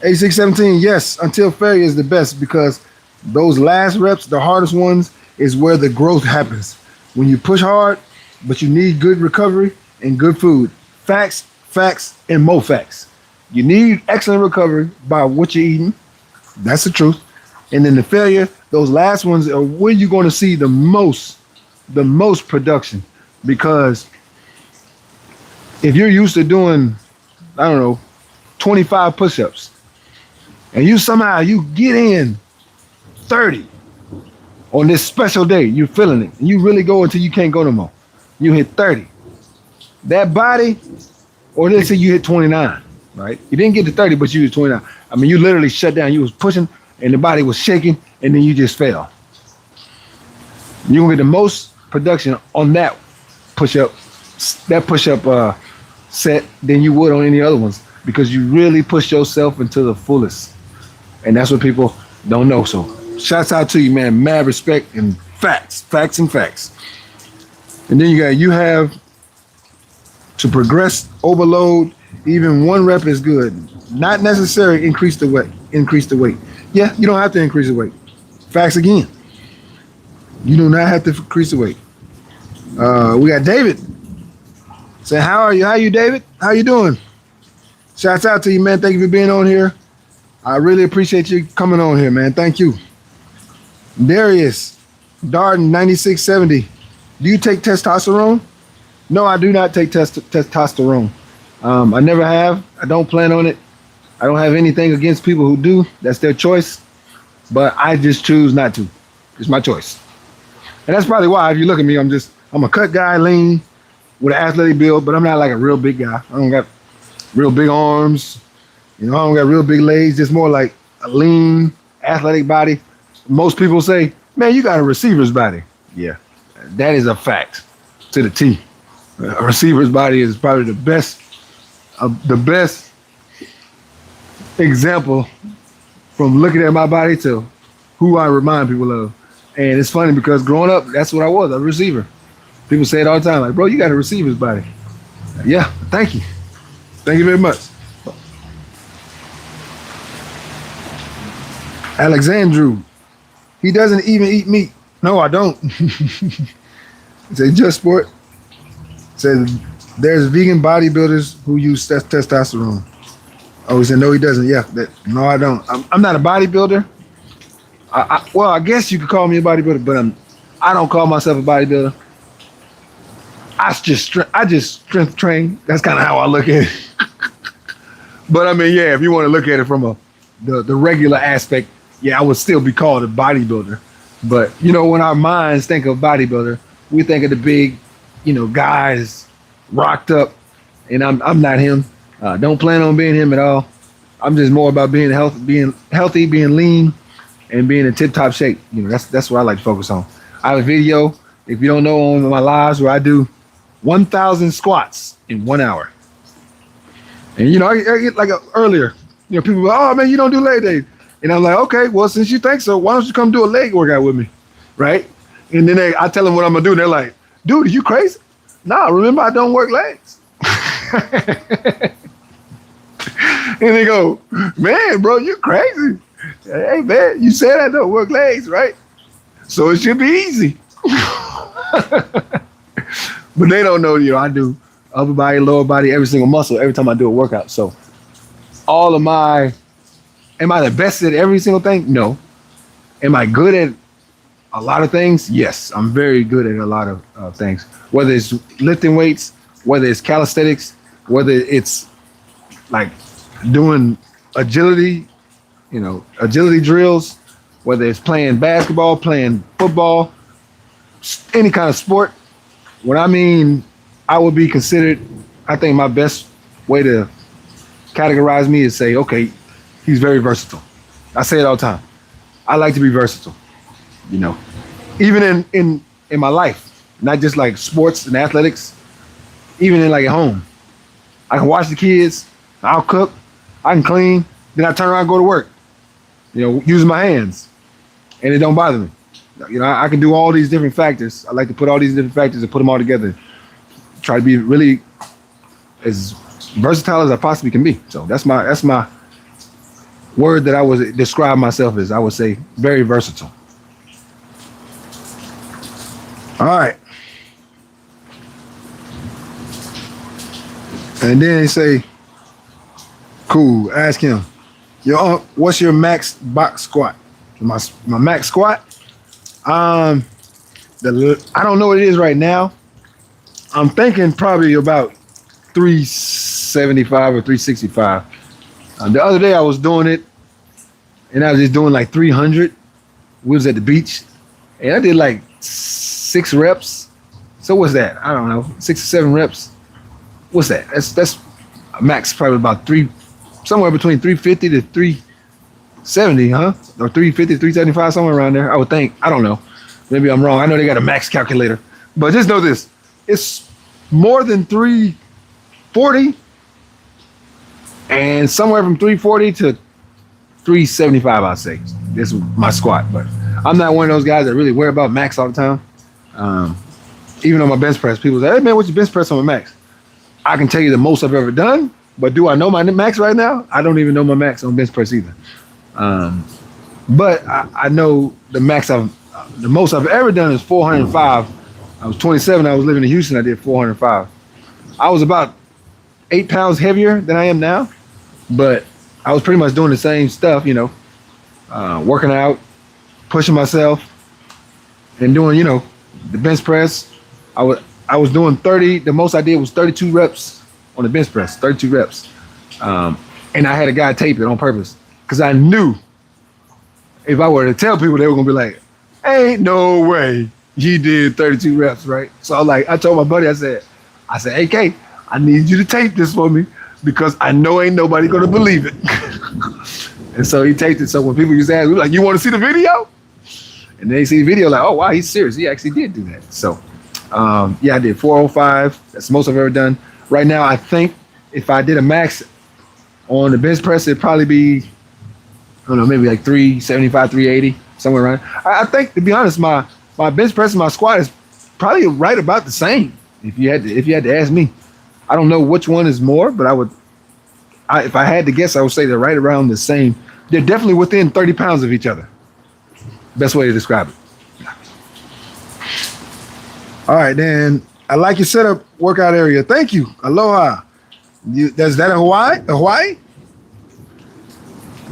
8617, yes, until failure is the best because those last reps, the hardest ones, is where the growth happens. When you push hard, but you need good recovery and good food. Facts, and more facts. You need excellent recovery by what you're eating. That's the truth. And then the failure, those last ones are where you're going to see the most production. Because if you're used to doing, 25 push-ups, and you get in 30 on this special day, you're feeling it. And you really go until you can't go no more. You hit 30. That body, or let's say you hit 29, right? You didn't get to 30, but you was 29. I mean, you literally shut down. You was pushing, and the body was shaking, and then you just fell. You're gonna get the most production on that push-up set than you would on any other ones because you really push yourself into the fullest, and that's what people don't know. So, shouts out to you, man. Mad respect and facts. And then you have to progress, overload, even one rep is good. Not necessarily increase the weight. Yeah, you don't have to increase the weight. Facts again. You do not have to increase the weight. We got David. Say, how are you? How you, David? How you doing? Shouts out to you, man. Thank you for being on here. I really appreciate you coming on here, man. Thank you. Darius Darden, 9670. Do you take testosterone? No, I do not take testosterone. I never have. I don't plan on it. I don't have anything against people who do. That's their choice. But I just choose not to. It's my choice. And that's probably why, if you look at me, I'm a cut guy, lean. with an athletic build, but I'm not like a real big guy. I don't got real big arms. You know, I don't got real big legs. Just more like a lean, athletic body. Most people say, "Man, you got a receiver's body." Yeah, that is a fact to the T. A receiver's body is probably the best example from looking at my body to who I remind people of. And it's funny because growing up, that's what I was, a receiver. People say it all the time, like, bro, you got a receiver's body. Yeah, thank you. Thank you very much. Alexandru, he doesn't even eat meat. No, I don't. Say Just Sport said there's vegan bodybuilders who use testosterone. Oh, he said no, he doesn't. Yeah, no, I don't. I'm not a bodybuilder. Well, I guess you could call me a bodybuilder, but I don't call myself a bodybuilder. I just strength train. That's kind of how I look at it. But I mean, yeah, if you want to look at it from the regular aspect, yeah, I would still be called a bodybuilder. But you know, when our minds think of bodybuilder, we think of the big, you know, guys rocked up, and I'm not him. Don't plan on being him at all. I'm just more about being healthy, being lean, and being in tip-top shape. You know, that's what I like to focus on. I have a video, if you don't know, on my lives where I do 1,000 squats in 1 hour. And you know, I get like earlier, you know, people go, "Oh man, you don't do leg days," and I'm like, "Okay, well, since you think so, why don't you come do a leg workout with me?" Right? And then I tell them what I'm gonna do, and they're like, "Dude, are you crazy?" Nah, remember I don't work legs. And they go, "Man, bro, you crazy. Hey man, you said I don't work legs, right? So it should be easy." But they don't know, you know, I do upper body, lower body, every single muscle every time I do a workout. So am I the best at every single thing? No. Am I good at a lot of things? Yes, I'm very good at a lot of things. Whether it's lifting weights, whether it's calisthenics, whether it's like doing agility, you know, agility drills, whether it's playing basketball, playing football, any kind of sport. When I mean I would be considered, I think my best way to categorize me is say, okay, he's very versatile. I say it all the time. I like to be versatile, you know, even in my life, not just like sports and athletics, even in like at home. I can watch the kids, I'll cook, I can clean, then I turn around and go to work, you know, using my hands, and it don't bother me. You know, I can do all these different factors. I like to put all these different factors and put them all together. Try to be really as versatile as I possibly can be. So that's my word that I would describe myself as. I would say very versatile. All right. And then they say, cool, ask him, what's your max box squat? My max squat? I don't know what it is right now. I'm thinking probably about 375 or 365. The other day I was doing it, and I was just doing like 300. We was at the beach, and I did like 6 reps. So what's that? I don't know, 6 or 7 reps. What's that? That's max probably about somewhere between 350 to 370, huh? Or 350, 375, somewhere around there, I would think. I don't know. Maybe I'm wrong. I know they got a max calculator. But just know this. It's more than 340 and somewhere from 340 to 375, I'd say. This is my squat. But I'm not one of those guys that really worry about max all the time. Even on my bench press, people say, "Hey, man, what's your bench press on my max?" I can tell you the most I've ever done. But do I know my max right now? I don't even know my max on bench press either. But I know the most I've ever done is 405. I was 27. I was living in Houston. I did 405. I was about 8 pounds heavier than I am now, but I was pretty much doing the same stuff, you know, working out, pushing myself, and doing, you know, the bench press. I was doing 30. The most I did was 32 reps on the bench press, 32 reps. And I had a guy tape it on purpose because I knew if I were to tell people, they were going to be like, "Ain't no way he did 32 reps, right?" So I told my buddy, I said, I said, hey, K, I need you to tape this for me because I know ain't nobody going to believe it. And so he taped it. So when people used to ask, we were like, you want to see the video? And they see the video like, oh, wow, he's serious. He actually did do that. So, yeah, I did 405. That's the most I've ever done. Right now, I think if I did a max on the bench press, it'd probably be, I don't know, maybe like 375, 380, somewhere around. I think, to be honest, my bench press and my squat is probably right about the same. If you had to ask me, I don't know which one is more, but if I had to guess, I would say they're right around the same. They're definitely within 30 pounds of each other. Best way to describe it. All right, then. I like your setup workout area. Thank you. Aloha. Is that a Hawaii? Hawaii?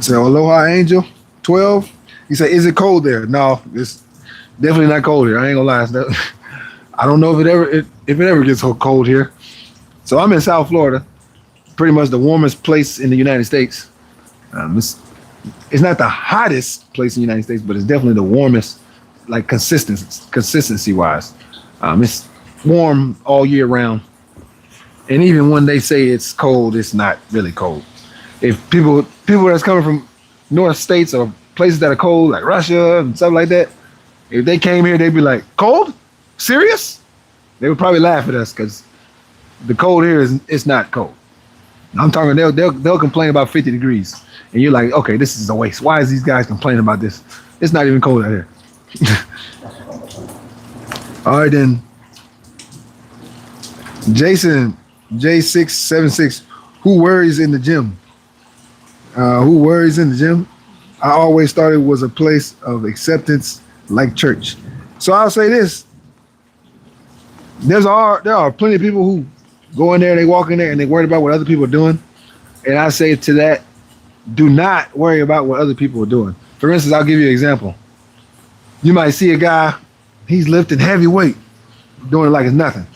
So Aloha Angel 12. He said, is it cold there? No, it's definitely not cold here. I ain't gonna lie. I don't know if it ever gets so cold here. So I'm in South Florida, pretty much the warmest place in the United States. It's not the hottest place in the United States, but it's definitely the warmest, like consistency wise. It's warm all year round. And even when they say it's cold, it's not really cold. If people that's coming from north states or places that are cold, like Russia and stuff like that, if they came here, they'd be like, cold? Serious? They would probably laugh at us because the cold here it's not cold. I'm talking they'll complain about 50 degrees. And you're like, okay, this is a waste. Why is these guys complaining about this? It's not even cold out here. All right, then. Jason, J676, who worries in the gym? Who worries in the gym? I always thought it was a place of acceptance like church. So I'll say this. There are plenty of people who go in there, they walk in there, and they worry about what other people are doing. And I say to that, do not worry about what other people are doing. For instance, I'll give you an example. You might see a guy, he's lifting heavy weight, doing it like it's nothing.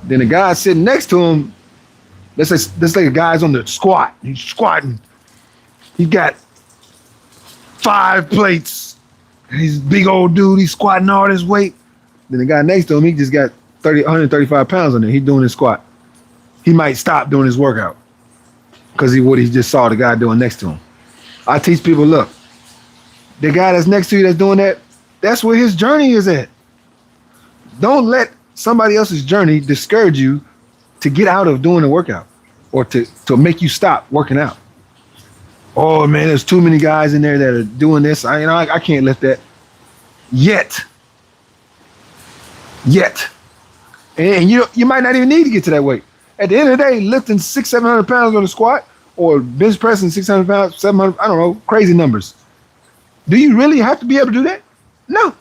Then the guy sitting next to him, let's say a guy's on the squat. He's squatting. He got 5 plates. And he's a big old dude. He's squatting all this weight. Then the guy next to him, he just got 135 pounds on there. He's doing his squat. He might stop doing his workout because he just saw the guy doing next to him. I teach people, look, the guy that's next to you that's doing that, that's where his journey is at. Don't let somebody else's journey discourage you to get out of doing the workout or to make you stop working out. Oh man, there's too many guys in there that are doing this. I can't lift that yet. And you might not even need to get to that weight. At the end of the day, lifting 600-700 pounds on a squat or bench pressing 600 pounds, 700, I don't know, crazy numbers. Do you really have to be able to do that? No,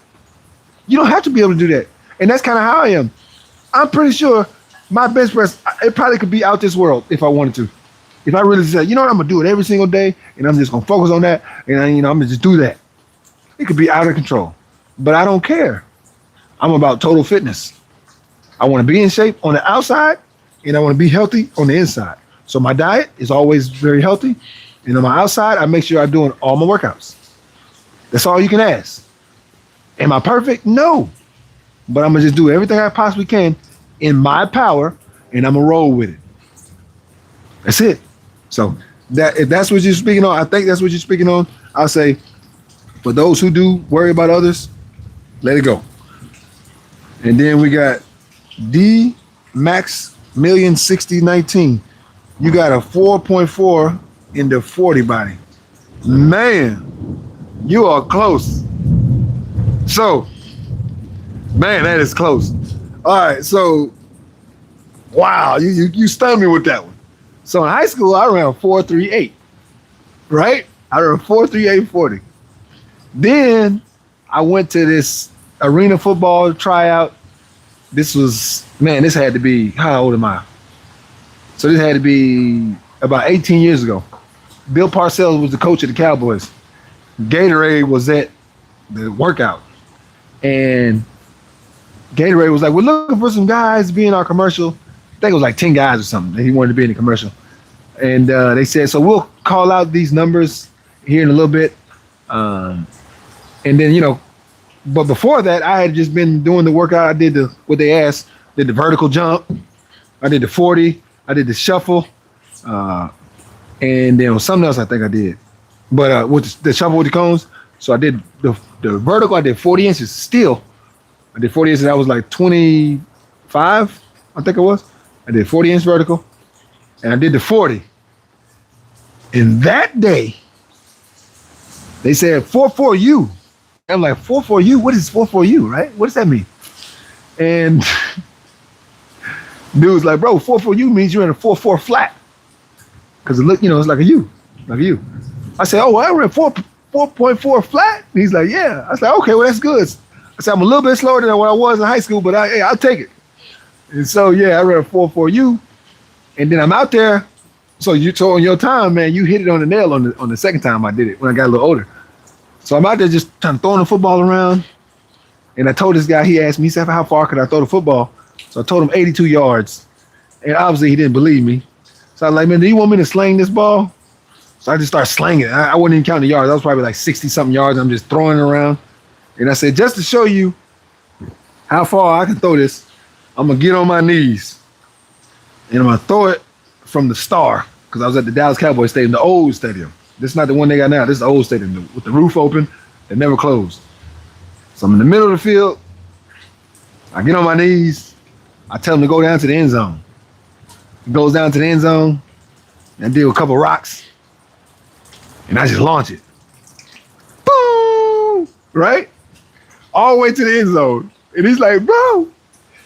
you don't have to be able to do that. And that's kind of how I am. I'm pretty sure my bench press, it probably could be out this world if I wanted to. If I really said, you know what, I'm going to do it every single day and I'm just going to focus on that and I'm going to just do that. It could be out of control. But I don't care. I'm about total fitness. I want to be in shape on the outside and I want to be healthy on the inside. So my diet is always very healthy. And on my outside, I make sure I'm doing all my workouts. That's all you can ask. Am I perfect? No. But I'm going to just do everything I possibly can in my power, and I'm going to roll with it. That's it. So if that's what you're speaking on, I think that's what you're speaking on. I'll say, for those who do worry about others, let it go. And then we got D Max Million 6019. You got a 4.4 in the 40 body. Man, you are close. So, man, that is close. All right, so, wow, you stunned me with that one. So in high school, I ran 4.38, right? I ran 4.38 40. Then I went to this arena football tryout. This had to be, how old am I? So this had to be about 18 years ago. Bill Parcells was the coach of the Cowboys. Gatorade was at the workout. And Gatorade was like, we're looking for some guys to be in our commercial. I think it was like 10 guys or something that he wanted to be in the commercial. And they said, so we'll call out these numbers here in a little bit. And then, but before that, I had just been doing the workout. I did what they asked, did the vertical jump, I did the 40. I did the shuffle, and then something else I think I did. But with the shuffle with the cones, so I did the vertical. I did 40 inches still. I did 40 inches. That was like 25, I think it was. I did 40-inch vertical, and I did the 40. And that day, they said 4-4-U. I'm like, 4-4-U? What is 4-4-U, right? What does that mean? And dude's like, bro, 4-4-U means you're in a 4-4 flat. Because it look, it's like a U, like a U. I said, oh, well, I ran 4.4 flat. And he's like, yeah. I said, okay, well, that's good. I said, I'm a little bit slower than what I was in high school, but I'll take it. And so, yeah, I ran 4.4-U. And then I'm out there. So on your time, man, you hit it on the nail on the second time I did it when I got a little older. So I'm out there just trying to throw the football around. And I told this guy, he asked me, he said, how far could I throw the football? So I told him 82 yards. And obviously he didn't believe me. So I was like, man, do you want me to sling this ball? So I just started slinging it. I wasn't even counting the yards. I was probably like 60-something yards. I'm just throwing it around. And I said, just to show you how far I can throw this, I'm going to get on my knees. And I'm going to throw it from the Star. Because I was at the Dallas Cowboys Stadium, the old stadium. This is not the one they got now. This is the old stadium with the roof open that never closed. So I'm in the middle of the field. I get on my knees. I tell him to go down to the end zone. He goes down to the end zone. And I deal a couple rocks. And I just launch it. Boom! Right? All the way to the end zone. And he's like, bro,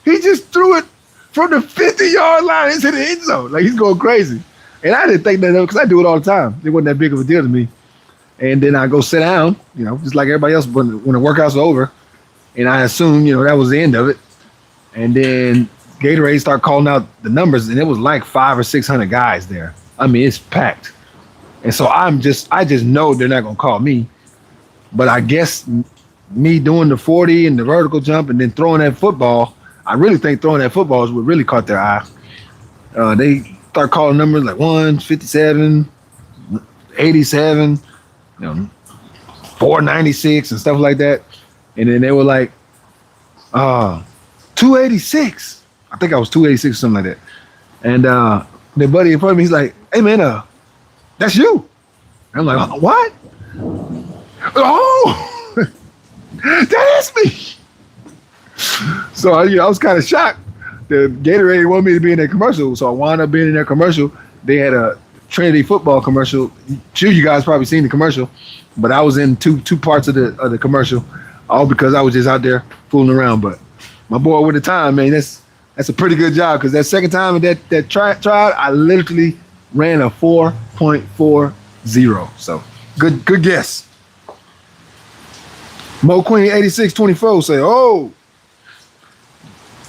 he just threw it from the 50-yard line into the end zone. Like, he's going crazy. And I didn't think that, because I do it all the time. It wasn't that big of a deal to me. And then I go sit down, just like everybody else when the workouts are over. And I assume, that was the end of it. And then Gatorade started calling out the numbers, and it was like 500 or 600 guys there. I mean, it's packed. And so I just know they're not going to call me. But I guess me doing the 40 and the vertical jump and then throwing that football, I really think throwing that football is what really caught their eye. They start calling numbers like 157, 87, 496 and stuff like that. And then they were like, 286. I think I was 286 or something like that. And the buddy in front of me, he's like, hey man, that's you. And I'm like, what? Oh, that is me. So I was kind of shocked. The Gatorade wanted me to be in their commercial, so I wound up being in their commercial. They had a Trinity football commercial. Sure, you guys probably seen the commercial, but I was in two parts of the commercial, all because I was just out there fooling around. But my boy with the time, man, that's a pretty good job, because that second time in that trial, I literally ran a 4.40. So good guess. Mo Queen 8624 say, oh.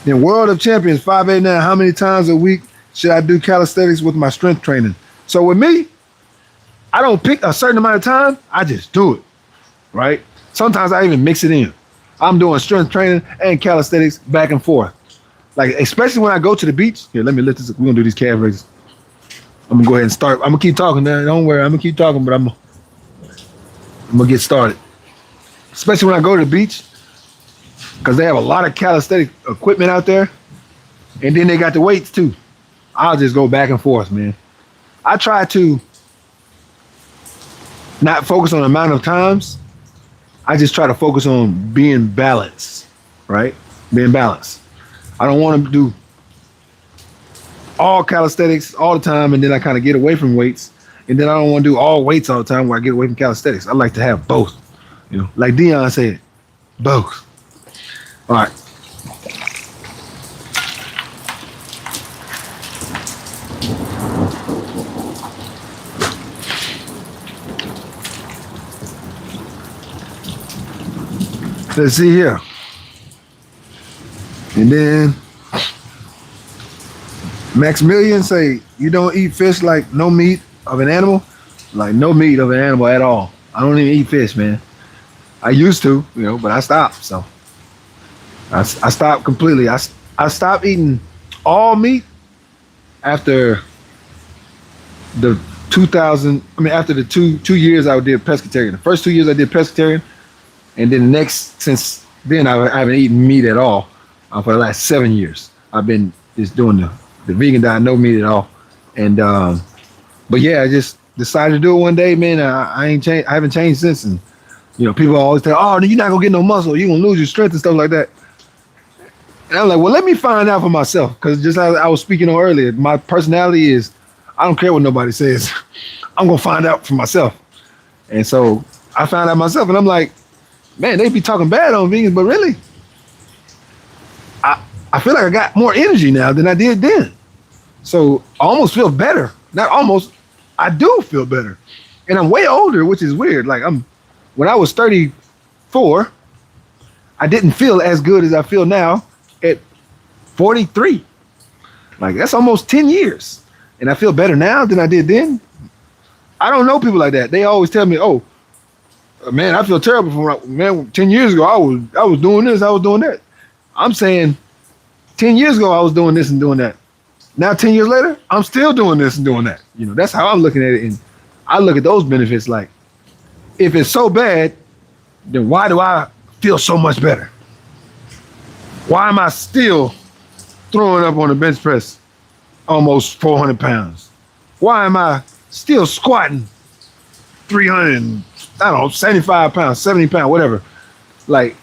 In World of Champions 589, how many times a week should I do calisthenics with my strength training? So with me, I don't pick a certain amount of time. I just do it, right? Sometimes I even mix it in. I'm doing strength training and calisthenics back and forth. Like, especially when I go to the beach. Here, let me lift this up. We're going to do these calf raises. I'm going to go ahead and start. I'm going to keep talking now. Don't worry. I'm going to keep talking, but I'm going to get started. Especially when I go to the beach, because they have a lot of calisthenic equipment out there. And then they got the weights too. I'll just go back and forth, man. I try to not focus on the amount of times. I just try to focus on being balanced, right? Being balanced. I don't want to do all calisthenics all the time, and then I kind of get away from weights. And then I don't want to do all weights all the time where I get away from calisthenics. I like to have both. Like Dion said, both. All right. Let's see here. And then Maximilian say, you don't eat fish, like no meat of an animal? Like no meat of an animal at all. I don't even eat fish, man. I used to, but I stopped. So I stopped completely. I stopped eating all meat after the after the two years I did pescatarian. The first 2 years I did pescatarian, and then the next, since then I haven't eaten meat at all for the last 7 years. I've been just doing the vegan diet, no meat at all. And but yeah, I just decided to do it one day, man. I ain't changed. I haven't changed since. And people always tell, "Oh, you're not gonna get no muscle. You're gonna lose your strength and stuff like that." And I'm like, well, let me find out for myself. Because just as I was speaking on earlier, my personality is, I don't care what nobody says. I'm gonna find out for myself. And so I found out myself, and I'm like, man, they be talking bad on vegans, but really, I feel like I got more energy now than I did then. So I almost feel better. Not almost, I do feel better. And I'm way older, which is weird. Like when I was 34, I didn't feel as good as I feel now at 43. Like that's almost 10 years. And I feel better now than I did then. I don't know people like that. They always tell me, oh, man, I feel terrible from 10 years ago. I was doing this, I was doing that. I'm saying 10 years ago, I was doing this and doing that. Now, 10 years later, I'm still doing this and doing that. That's how I'm looking at it. And I look at those benefits like, if it's so bad, then why do I feel so much better? Why am I still throwing up on the bench press almost 400 pounds? Why am I still squatting 75 pounds, 70 pounds, whatever? Like,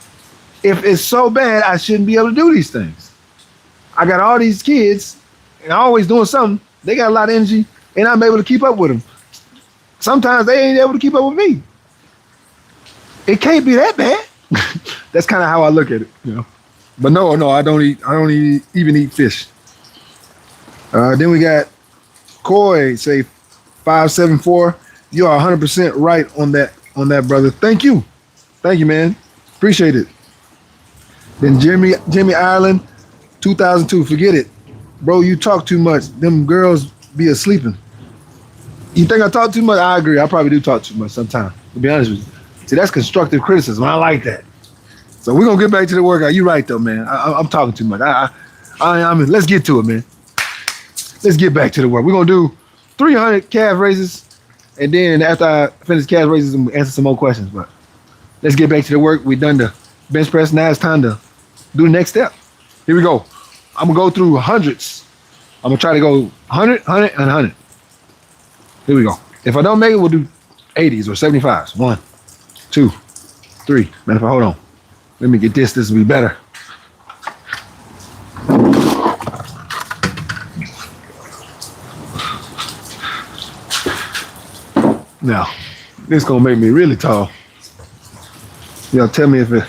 if it's so bad, I shouldn't be able to do these things. I got all these kids and I'm always doing something. They got a lot of energy and I'm able to keep up with them. Sometimes they ain't able to keep up with me. It can't be that bad. That's kind of how I look at it, But no, I don't even eat fish. Then we got Coy say 574. You are 100% right on that, brother. Thank you, man. Appreciate it. Then Jimmy Ireland, 2002. Forget it, bro. You talk too much. Them girls be asleeping. You think I talk too much? I agree. I probably do talk too much sometimes. To be honest with you. See, that's constructive criticism. I like that. So we're gonna get back to the workout. You're right though, man. I'm talking too much. I mean, let's get to it, man. Let's get back to the work. We're gonna do 300 calf raises, and then after I finish calf raises, I'm gonna answer some more questions. But let's get back to the work. We've done the bench press. Now it's time to do the next step. Here we go. I'm gonna go through hundreds. I'm gonna try to go 100, 100, and 100. Here we go. If I don't make it, we'll do 80s or 75s. 1, 2, 3. Man, if I hold on. Let me get this. This will be better. Now, this is gonna make me really tall. Y'all tell me if it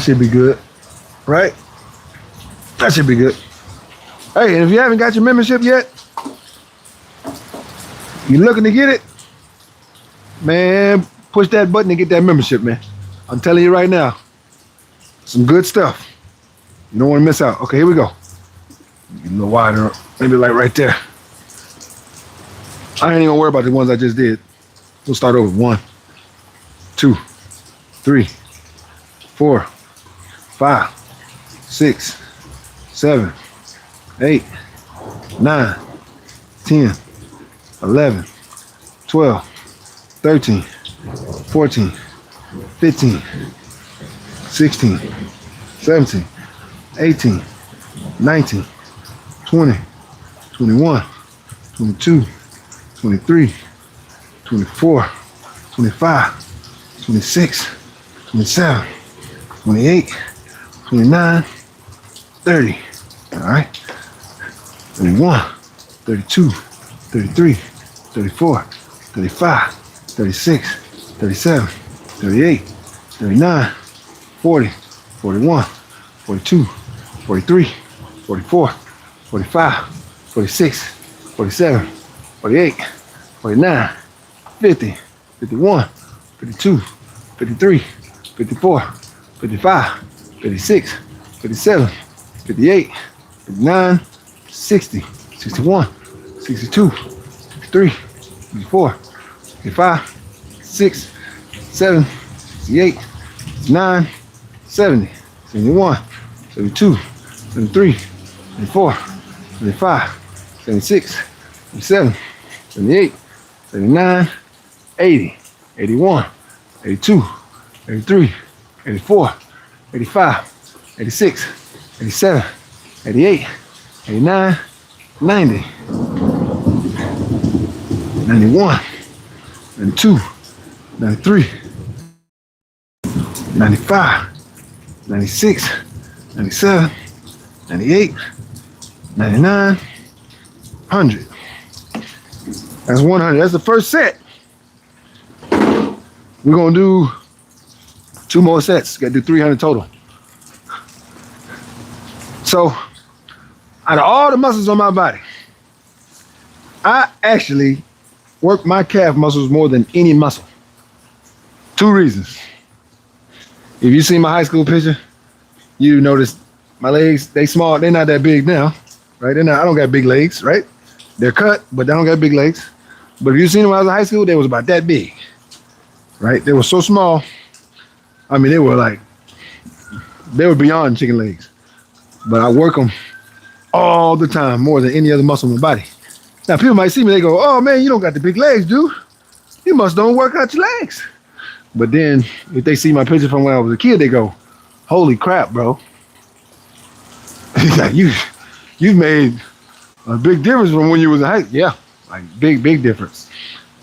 should be good, right? That should be good. Hey, and if you haven't got your membership yet, you're looking to get it, man, push that button and get that membership, man. I'm telling you right now, some good stuff. You don't want to miss out. Okay, here we go. Get a little wider, maybe like right there. I ain't even gonna worry about the ones I just did. We'll start over. 1, 2, 3, 4, 5, 6, 7, 8, 9, 10, 11, 12, 13, 14, 15, 16, 17, 18, 19, 20, 21, 22, 23, 24, 25, 26, 27, 28, 29, 30. All right. 31, 32, 33, 34, 35, 36, 37, 38, 39, 40, 41, 42, 43, 44, 45, 46, 47, 48, 49, 50, 51, 52, 53, 54, 55, 56, 57, 58, 59, 60, 61, 62, 63, 64, 65, 6, 7, 68, 9, 70, 71, 72, 73, 74, 75, 76, 77, 78, 79, 80, 81, 82, 83, 84, 85, 86, 87, 88, 89, 90, 91, 92, 93, 95, 96, 97, 98, 99, 100. That's 100. That's the first set. We're going to do 2 more sets. Got to do 300 total. So, out of all the muscles on my body, I actually work my calf muscles more than any muscle. 2 reasons. If you see my high school picture, you notice my legs, they small, they're not that big now, right? I don't got big legs, right? They're cut, but they don't got big legs. But if you seen them when I was in high school, they was about that big, right? They were so small. I mean, they were beyond chicken legs. But I work them all the time, more than any other muscle in my body. Now, people might see me, they go, oh man, you don't got the big legs, dude. You must don't work out your legs. But then, if they see my picture from when I was a kid, they go, holy crap, bro. You've made a big difference from when you was in high school. Yeah, like big difference.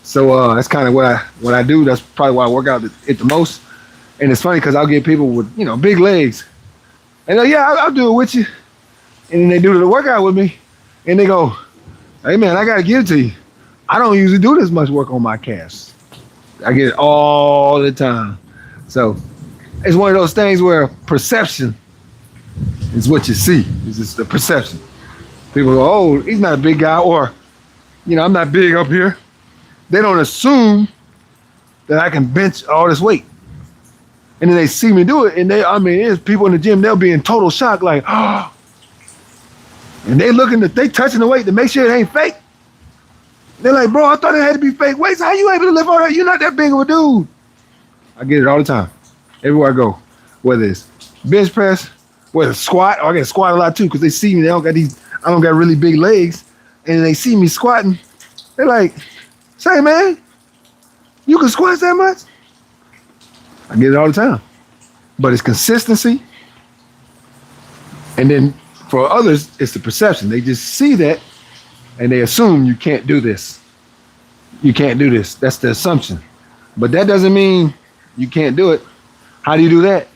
So that's kind of what I do. That's probably why I work out it the most. And it's funny because I'll get people with, big legs. And I'll do it with you. And then they do the workout with me. And they go, hey man, I got to give it to you. I don't usually do this much work on my calves. I get it all the time. So it's one of those things where perception is what you see. It's just the perception. People go, oh, he's not a big guy, or, I'm not big up here. They don't assume that I can bench all this weight. And then they see me do it, and there's people in the gym, they'll be in total shock, like, oh. And they touching the weight to make sure it ain't fake. They're like, bro, I thought it had to be fake weights. How you able to lift all that? You're not that big of a dude. I get it all the time. Everywhere I go. Whether it's bench press, whether it's squat, or I get squat a lot too, because they see me, I don't got really big legs, and they see me squatting. They're like, say man, you can squat that much? I get it all the time. But it's consistency. And then for others, it's the perception. They just see that and they assume you can't do this. You can't do this. That's the assumption. But that doesn't mean you can't do it. How do you do that?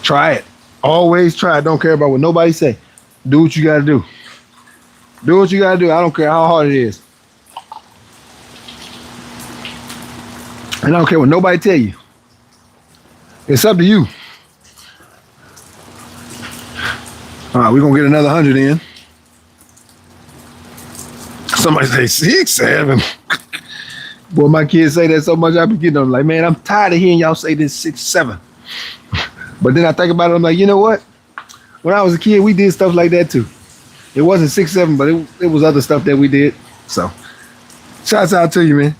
Try it. Always try it. Don't care about what nobody say. Do what you got to do. Do what you got to do. I don't care how hard it is. And I don't care what nobody tell you. It's up to you. All right, we're going to get another 100 in. Somebody say 6, 7. Boy, my kids say that so much, I be getting them like, man, I'm tired of hearing y'all say this 6, 7. But then I think about it, I'm like, you know what? When I was a kid, we did stuff like that too. It wasn't 6, 7, but it was other stuff that we did. So, shouts out to you, man.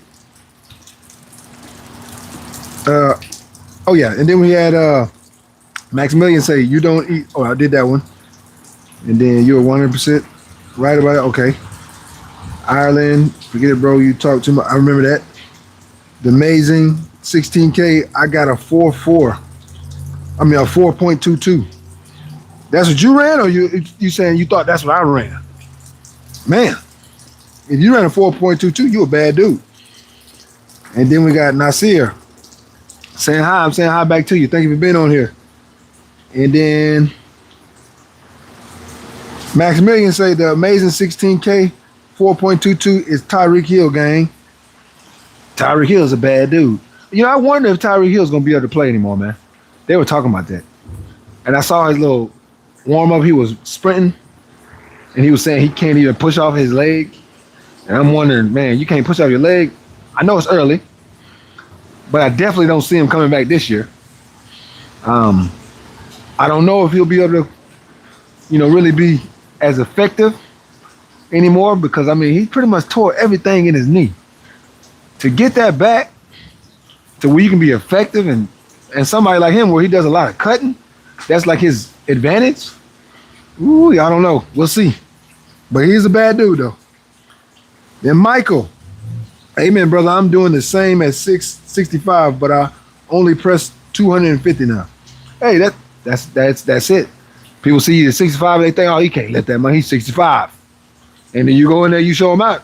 Oh yeah, and then we had Maximilian say, you don't eat. Oh, I did that one. And then you're 100% right about it. Okay. Ireland, forget it, bro. You talk too much. I remember that. The amazing 16K, I got a 4.4. I mean, a 4.22. That's what you ran, or you saying you thought that's what I ran? Man, if you ran a 4.22, you a bad dude. And then we got Nasir saying hi. I'm saying hi back to you. Thank you for being on here. And then Maximilian say the amazing 16K 4.22 is Tyreek Hill, gang. Tyreek Hill is a bad dude. I wonder if Tyreek Hill is going to be able to play anymore, man. They were talking about that. And I saw his little warm-up. He was sprinting, and he was saying he can't even push off his leg. And I'm wondering, man, you can't push off your leg? I know it's early, but I definitely don't see him coming back this year. I don't know if he'll be able to, really be as effective anymore, because, he pretty much tore everything in his knee. To get that back to where you can be effective and somebody like him where he does a lot of cutting, that's like his advantage. Ooh, I don't know. We'll see. But he's a bad dude, though. Then Michael. Amen, brother. I'm doing the same at 665, but I only press 250 now. Hey, that's it. People see you at 65, they think, oh, he can't let that money. He's 65. And then you go in there, you show them out.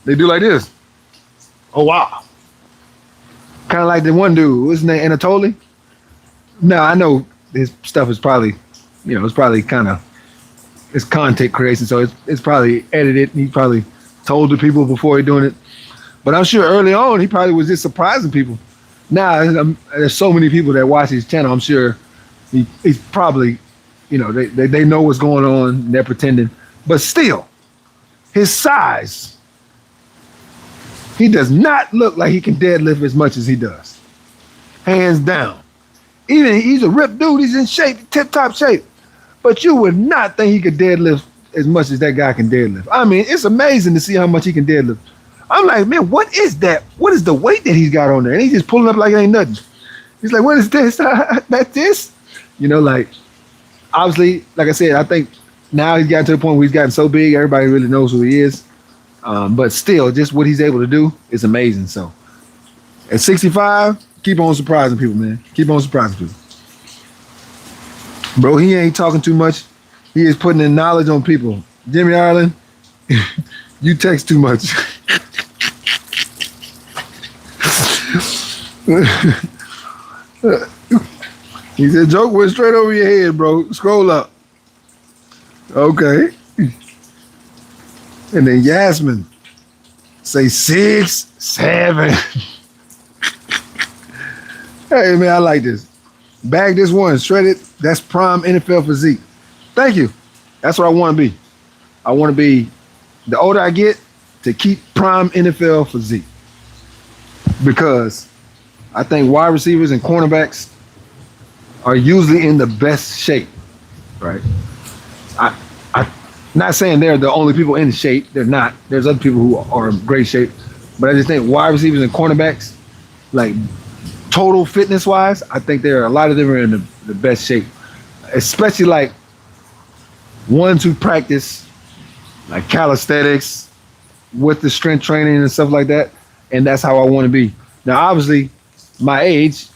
They do like this. Oh, wow. Kind of like the one dude, what's his name, Anatoly? Now, I know his stuff is probably, it's probably kind of, it's content creation, so it's probably edited. He probably told the people before he doing it. But I'm sure early on, he probably was just surprising people. Now, there's so many people that watch his channel, I'm sure he's probably, they know what's going on, and they're pretending. But still, his size, he does not look like he can deadlift as much as he does. Hands down. Even he's a ripped dude, he's in shape, tip-top shape. But you would not think he could deadlift as much as that guy can deadlift. I mean, it's amazing to see how much he can deadlift. I'm like, man, what is that? What is the weight that he's got on there? And he's just pulling up like it ain't nothing. He's like, what is this? That's this? Like, obviously, like I said, I think now he's gotten to the point where he's gotten so big, everybody really knows who he is. But still, just what he's able to do is amazing. So, at 65, keep on surprising people, man. Keep on surprising people. Bro, he ain't talking too much. He is putting in knowledge on people. Jimmy Ireland, you text too much. He said, joke went straight over your head, bro. Scroll up. Okay. And then Yasmin, say 6, 7. Hey, man, I like this. Bag this one, shredded. That's prime NFL physique. Thank you. That's what I want to be. I want to be, the older I get, to keep prime NFL physique. Because I think wide receivers and cornerbacks are usually in the best shape, right? I'm not saying they're the only people in shape. They're not. There's other people who are in great shape. But I just think wide receivers and cornerbacks, like total fitness wise, I think there are a lot of them are in the best shape. Especially like ones who practice like calisthenics with the strength training and stuff like that. And that's how I want to be. Now, obviously, my age,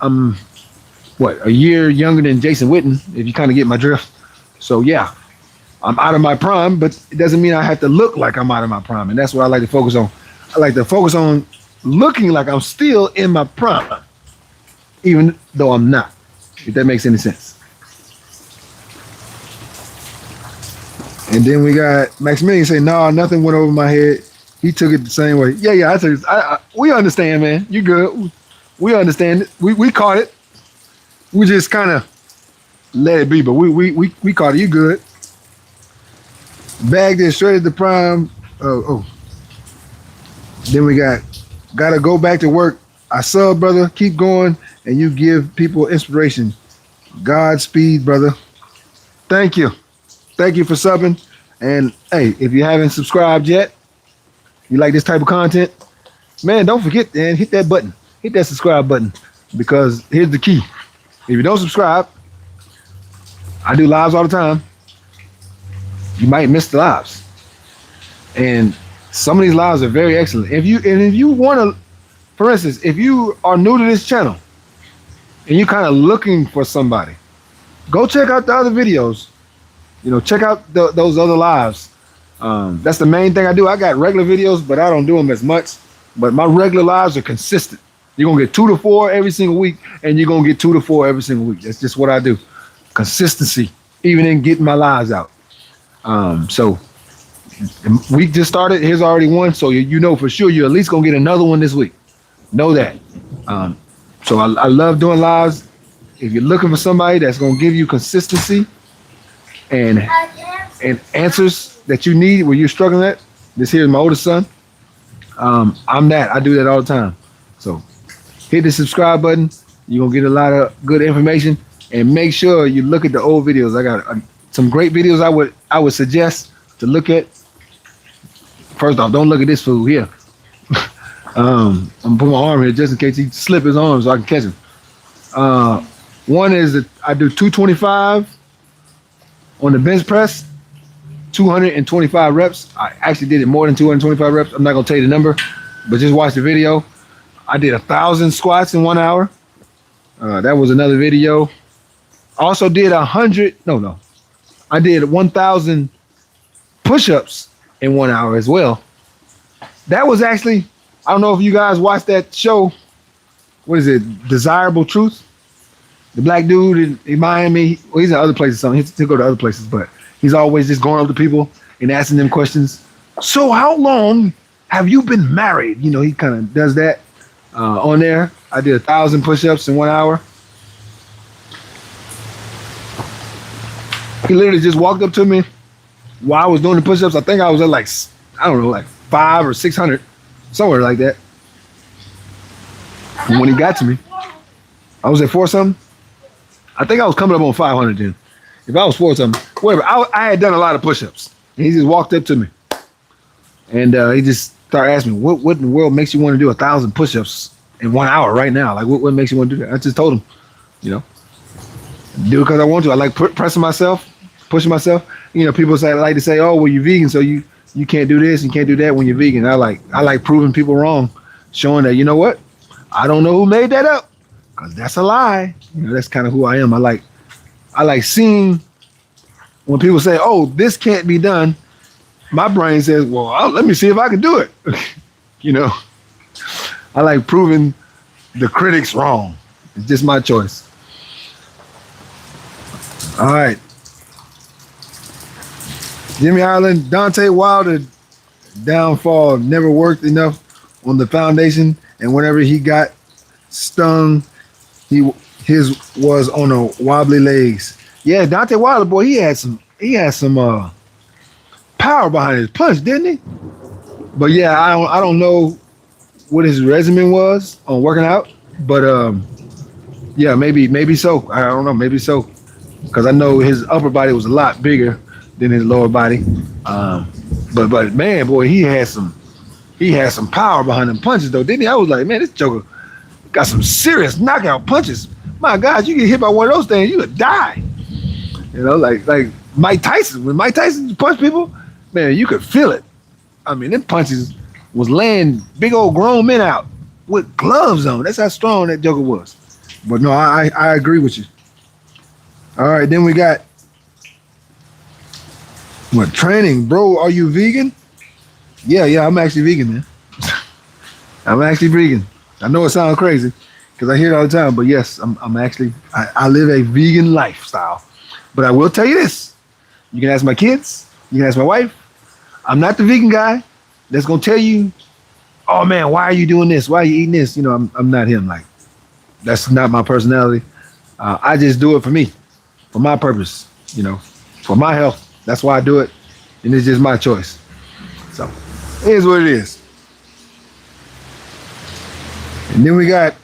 I'm a year younger than Jason Witten, if you kind of get my drift. So yeah, I'm out of my prime, but it doesn't mean I have to look like I'm out of my prime. And that's what I like to focus on. I like to focus on looking like I'm still in my prime, even though I'm not, if that makes any sense. And then we got Maximilian say, no, nothing went over my head. He took it the same way. Yeah, I took it. We understand, man. You good. We understand it. We caught it. We just kind of let it be, but we caught it. You good. Bagged it, shredded the prime. Oh. Then we gotta go back to work. I sub, brother. Keep going, and you give people inspiration. Godspeed, brother. Thank you. Thank you for subbing. And hey, if you haven't subscribed yet, you like this type of content, man, don't forget, man, hit that button. Hit that subscribe button. Because here's the key. If you don't subscribe, I do lives all the time. You might miss the lives. And some of these lives are very excellent. If you want to, for instance, if you are new to this channel and you're kind of looking for somebody, go check out the other videos. Check out those other lives. That's the main thing I do. I got regular videos, but I don't do them as much. But my regular lives are consistent. You're going to get 2 to 4 every single week, and you're going to get 2 to 4 every single week. That's just what I do. Consistency, even in getting my lives out. So the week just started. Here's already one. So you know for sure you're at least going to get another one this week. Know that. So I love doing lives. If you're looking for somebody that's going to give you consistency and answers that you need where you're struggling at, this here is my oldest son. I'm that. I do that all the time. So hit the subscribe button. You're going to get a lot of good information. And make sure you look at the old videos. I got some great videos I would suggest to look at. First off, don't look at this fool here. I'm going to put my arm here just in case he slip his arm so I can catch him. One is that I do 225 on the bench press, 225 reps. I actually did it more than 225 reps. I'm not going to tell you the number, but just watch the video. I did 1,000 squats in 1 hour. That was another video. I also did 100. No. I did 1,000 push-ups in 1 hour as well. That was actually, I don't know if you guys watched that show. What is it? Desirable Truth. The black dude in Miami. Well, he's in other places. So he'll go to other places, but he's always just going up to people and asking them questions. So how long have you been married? You know, he kind of does that on there. I did 1,000 push-ups in 1 hour. He literally just walked up to me while I was doing the push-ups. I think I was at like, I don't know, like 500 or 600, somewhere like that. And when he got to me, I was at 4 something. I think I was coming up on 500 then. If I was 4 something, whatever. I had done a lot of push-ups. And he just walked up to me. And he just started asking me, what in the world makes you want to do 1,000 push-ups in 1 hour right now? Like, what makes you want to do that? I just told him, you know, do it because I want to. I like pressing myself, pushing myself. You know, people like to say, oh, well, you're vegan, so you can't do this, you can't do that when you're vegan. I like proving people wrong, showing that, you know what? I don't know who made that up, because that's a lie. You know, that's kind of who I am. I like seeing when people say, oh, this can't be done. My brain says, well, let me see if I can do it. You know, I like proving the critics wrong. It's just my choice. All right. Jimmy Ireland, Dante Wilder downfall never worked enough on the foundation, and whenever he got stung, his was on a wobbly legs. Yeah, Dante Wilder, boy, he had some power behind his punch, didn't he? But yeah, I don't know what his resume was on working out, but yeah, maybe so. I don't know, maybe so, because I know his upper body was a lot bigger than his lower body. But man, boy, he had some power behind them punches though, didn't he? I was like, man, this Joker got some serious knockout punches. My God, you get hit by one of those things, you would die. You know, like Mike Tyson. When Mike Tyson punched people, man, you could feel it. I mean, them punches was laying big old grown men out with gloves on. That's how strong that Joker was. But no, I agree with you. All right, then we got what, training, bro? Are you vegan? Yeah, I'm actually vegan, man. I'm actually vegan. I know it sounds crazy because I hear it all the time, but yes, I'm actually I live a vegan lifestyle. But I will tell you this: you can ask my kids, you can ask my wife. I'm not the vegan guy that's gonna tell you, oh man, why are you doing this? Why are you eating this? You know, I'm not him. Like, that's not my personality. I just do it for me, for my purpose. You know, for my health. That's why I do it, and it's just my choice. So, it is what it is. And then we got,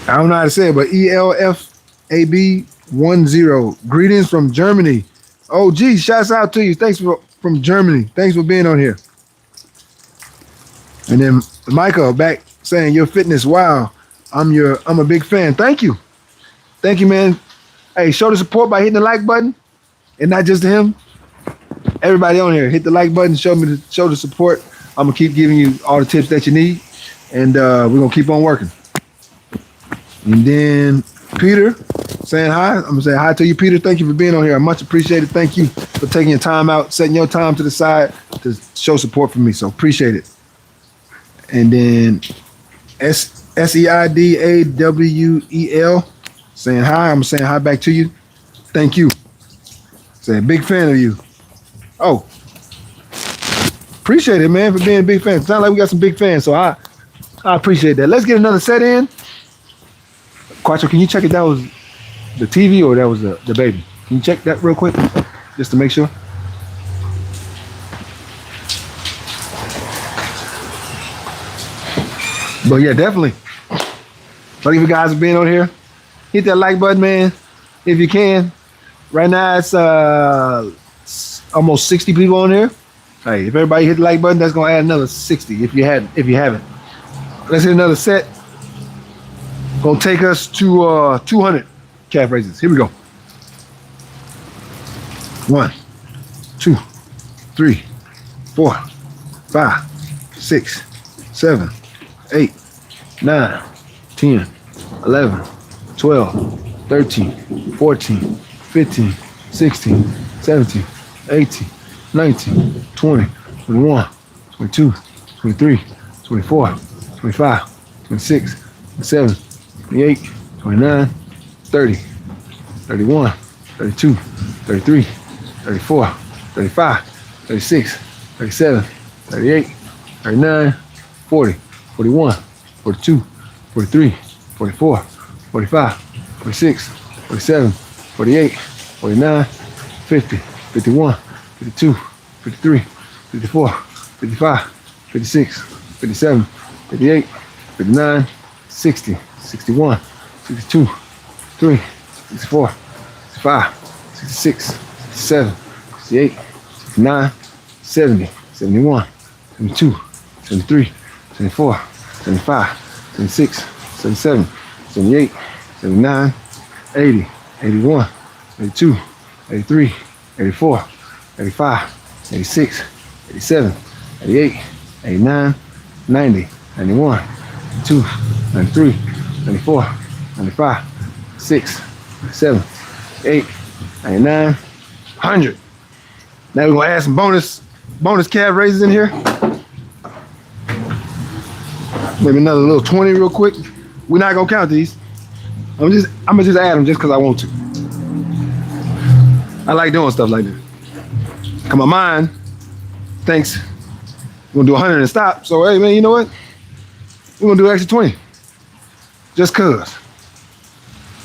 I don't know how to say it, but ELFAB10. Greetings from Germany. Oh, gee, shouts out to you. Thanks from Germany. Thanks for being on here. And then Michael back saying your fitness. Wow, I'm a big fan. Thank you, man. Hey, show the support by hitting the like button, and not just him. Everybody on here, hit the like button. Show the support. I'm gonna keep giving you all the tips that you need, and we're gonna keep on working. And then Peter saying hi. I'm gonna say hi to you, Peter. Thank you for being on here. I much appreciate it. Thank you for taking your time out, setting your time to the side to show support for me. So appreciate it. And then SEIDAWEL saying hi. I'm saying hi back to you. Thank you. Saying big fan of you. Oh, appreciate it, man, for being a big fan. Sounds like we got some big fans, so I appreciate that. Let's get another set in. Quattro, can you check if that was the TV or that was the baby? Can you check that real quick, just to make sure? But yeah, definitely. Thank you guys for being on here. Hit that like button, man, if you can. Right now it's almost 60 people on here. Hey, if everybody hit the like button, that's gonna add another 60 if you haven't. Let's hit another set. Gonna take us to 200 calf raises. Here we go. 1, 2, 3, 4, 5, 6, 7, 8, 9, 10, 11, 12, 13, 14, 15, 16, 17, 18, 19, 20, 21, 22, 23, 24, 25, 26, 27, 28, 29, 30, 31, 32, 33, 34, 35, 36, 37, 38, 39, 40, 41, 42, 43, 44, 45, 46, 47, 48, 49, 50, 51, 52, 53, 54, 55, 56, 57, 58, 59, 60, 61, 62, 63, 64, 65, 66, 67, 68, 69, 70, 71, 72, 73, 74, 75, 76, 77, 78, 79, 80, 81, 82, 83, 84, 85, 86, 87, 88, 89, 90, 91, 92, 93, 94, 95, 6, 7, 8, 99, 100. Now we're gonna add some bonus calf raises in here. Maybe another little 20 real quick. We're not gonna count these. I'm gonna just add them just because I want to. I like doing stuff like this. Cause my mind thinks we're gonna do 100 and stop. So hey man, you know what? We're gonna do extra 20. Just cause.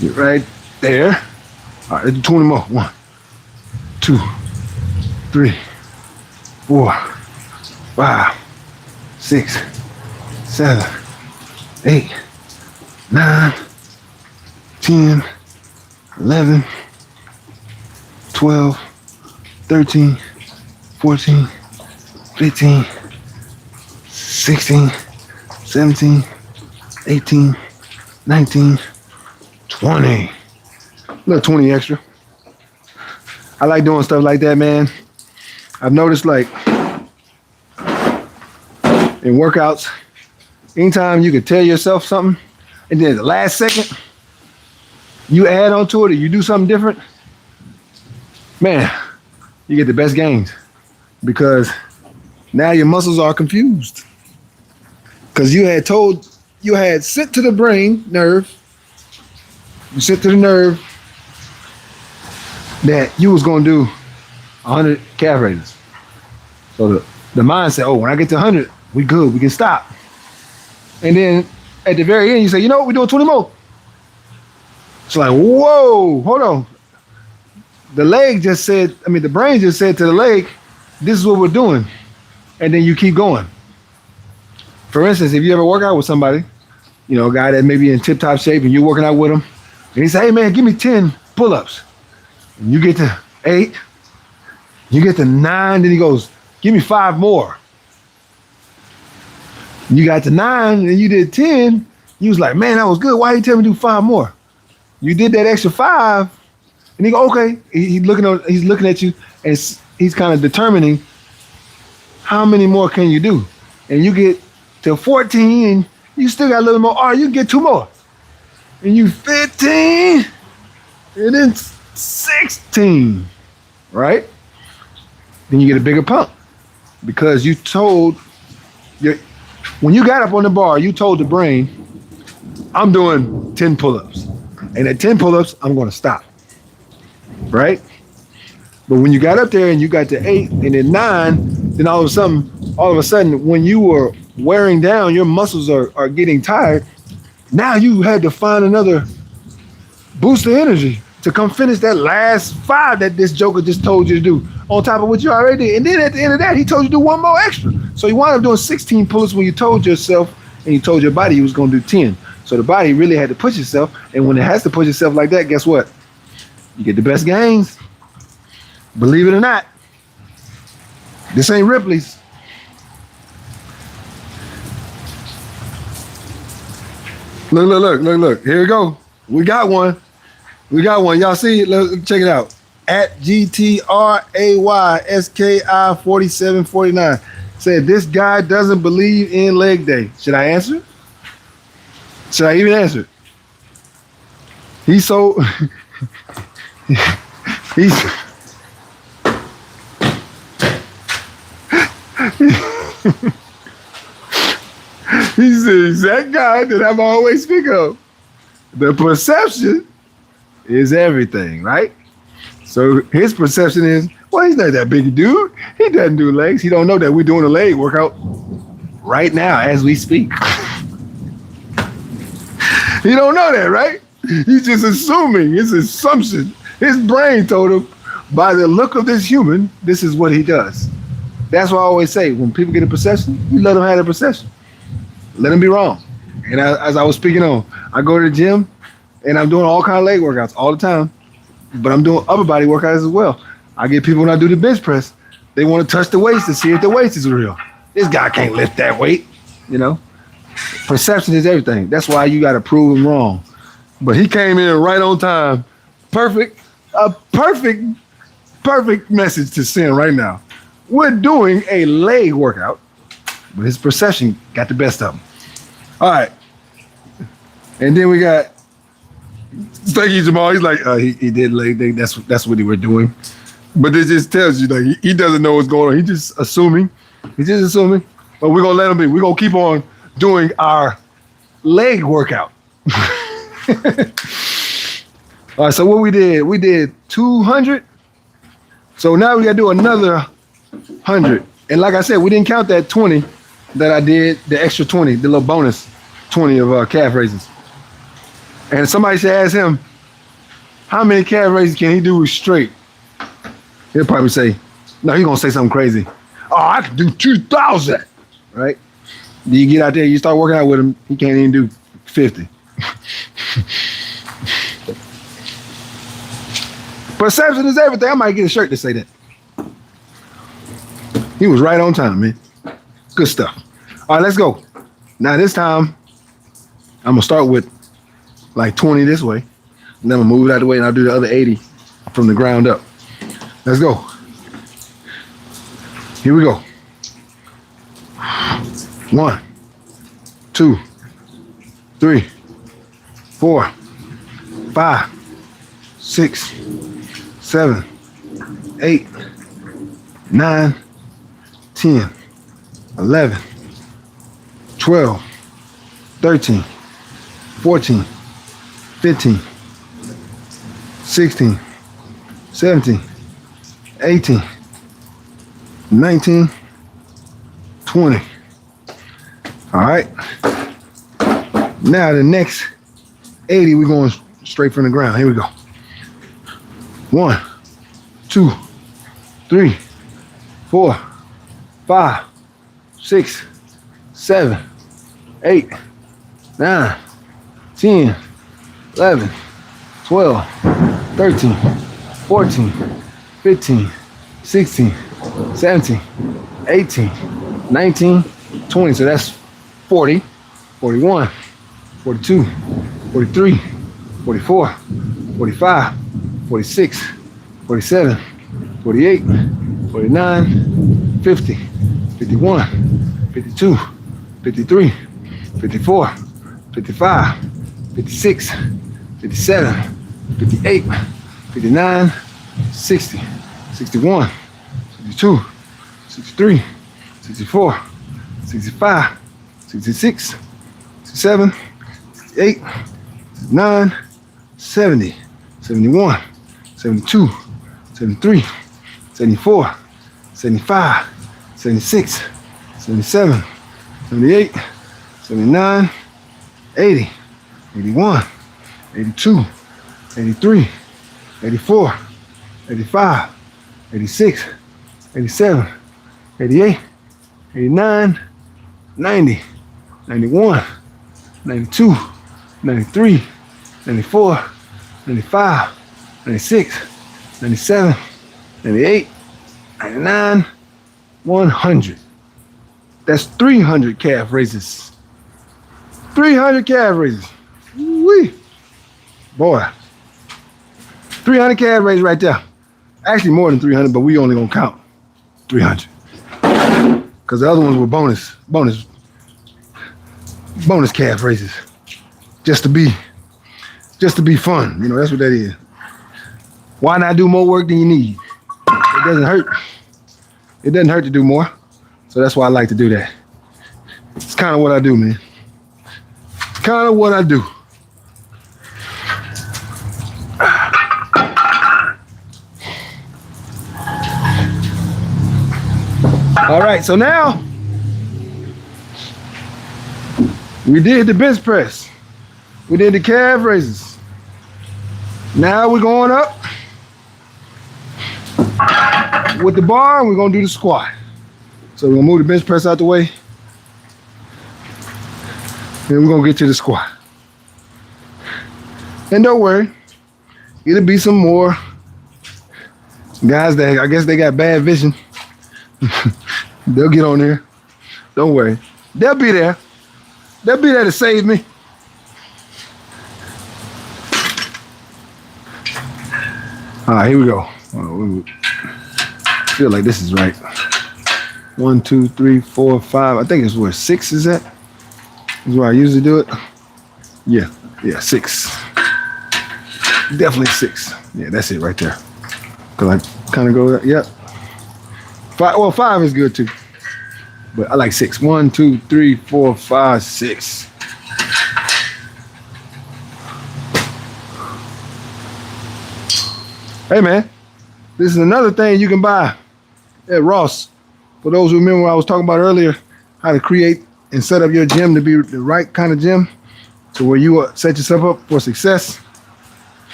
Get right there. All right, let's do 20 more. 1, 2, 3, 4, 5, 6, 7, 8, 9, 10, 11, 12, 13, 14, 15, 16, 17, 18, 19, 20. Little 20 extra. I like doing stuff like that, man. I've noticed like in workouts, anytime you can tell yourself something and then the last second you add on to it or you do something different, man, you get the best gains because now your muscles are confused. Because you had sent to the brain nerve, you sent to the nerve that you was gonna do 100 calf raises. So the mind said, oh, when I get to 100, we good, we can stop. And then at the very end, you say, you know what, we're doing 20 more. It's like, whoa, hold on. The brain just said to the leg, this is what we're doing. And then you keep going. For instance, if you ever work out with somebody, you know, a guy that may be in tip-top shape and you're working out with him, and he say, hey man, give me 10 pull-ups. And you get to 8, you get to 9, then he goes, give me 5 more. You got to 9 and you did 10, you was like, man, that was good. Why you tell me to do 5 more? You did that extra 5, and he go, okay. He's looking at you, and he's kind of determining how many more can you do. And you get to 14, and you still got a little more. All right, you can get 2 more. And you 15, and then 16, right? Then you get a bigger pump because you told when you got up on the bar, you told the brain, I'm doing 10 pull-ups. And at 10 pull-ups, I'm going to stop, right? But when you got up there and you got to 8 and then 9, then all of a sudden, when you were wearing down, your muscles are getting tired. Now you had to find another boost of energy to come finish that last 5 that this joker just told you to do on top of what you already did. And then at the end of that, he told you to do 1 more extra. So you wound up doing 16 pull-ups when you told yourself and you told your body you was going to do 10. So the body really had to push itself. And when it has to push itself like that, guess what? You get the best gains. Believe it or not. This ain't Ripley's. Look. Here we go. We got one. Y'all see it? Check it out. At GTRAYSKI4749 said this guy doesn't believe in leg day. Should I answer it? Should I even answer it? He's so he's he's the exact guy that I'm always speak of. The perception is everything, right? So his perception is, well, he's not that big a dude. He doesn't do legs. He don't know that we're doing a leg workout right now as we speak. He don't know that, right? He's just assuming. His assumption. His brain told him, by the look of this human, this is what he does. That's why I always say, when people get a perception, you let them have their perception. Let them be wrong. And as I was speaking on, I go to the gym and I'm doing all kind of leg workouts all the time, but I'm doing upper body workouts as well. I get people when I do the bench press, they want to touch the waist to see if the waist is real. This guy can't lift that weight, you know? Perception is everything. That's why you got to prove him wrong. But he came in right on time. Perfect, a perfect message to send right now. We're doing a leg workout, but his perception got the best of him. All right. And then we got, thank you, Jamal. He's like, he did leg day. That's what they were doing. But this just tells you, like, he doesn't know what's going on. He's just assuming. But we're going to let him be. We're going to keep on doing our leg workout. All right, so what we did 200. So now we got to do another 100. And like I said, we didn't count that 20 that I did, the extra 20, the little bonus 20 of calf raises. And somebody should ask him, how many calf raises can he do straight? He'll probably say, no, he's going to say something crazy. Oh, I can do 2,000, right? You get out there, you start working out with him, he can't even do 50. Perception is everything. I might get a shirt to say that. He was right on time, man. Good stuff. All right, let's go. Now this time, I'm gonna start with like 20 this way, and then I'm gonna move it out of the way, and I'll do the other 80 from the ground up. Let's go. Here we go. 1, 2, 3, 4, 5, 6, 7, 8, 9, 10, 11, 12, 13, 14, 15, 16, 17, 18, 19, 20. All right. Now the next 80, we're going straight from the ground. Here we go. 1, 2, 3, 4, 5, 6, 7, 8, 9, 10, 11, 12, 13, 14, 15, 16, 17, 18, 19, 20. So that's 40, 41, 42, 43, 44, 45, 46, 47, 48, 49, 50, 51, 52, 53, 54, 55, 56, 57, 58, 59, 60, 61, 62, 63, 64, 65, 66, 67, 68, 69, 70, 71, 72, 73, 74, 75, 76, 77, 78, 79, 80, 81, 82, 83, 84, 85, 86, 87, 88, 89, 90, 91, 92, 93, 94, 95, 96, 97, 98, 99, 100. That's 300 calf raises. 300 calf raises. Woo-wee. Boy. 300 calf raises right there. Actually more than 300, but we only gonna count 300. Because the other ones were bonus calf raises. Just to be just to be fun. You know, that's what that is. Why not do more work than you need? It doesn't hurt. It doesn't hurt to do more. So that's why I like to do that. It's kind of what I do, man. It's kind of what I do. All right, so now we did the bench press. We did the calf raises. Now we're going up with the bar and we're gonna do the squat. So we're gonna move the bench press out the way. And we're gonna get to the squat. And don't worry, it'll be some more guys that I guess they got bad vision. They'll get on there. Don't worry. They'll be there. They'll be there to save me. All right, here we go. I feel like this is right. 1, 2, 3, 4, 5. I think it's where 6 is at. Is where I usually do it. Yeah, 6. Definitely 6. Yeah, that's it right there. Cause I kind of go, yep. 5, well, 5 is good too. But I like 6. 1, 2, 3, 4, 5, 6. Hey man, this is another thing you can buy at Ross. For those who remember what I was talking about earlier, how to create and set up your gym to be the right kind of gym, to where you set yourself up for success.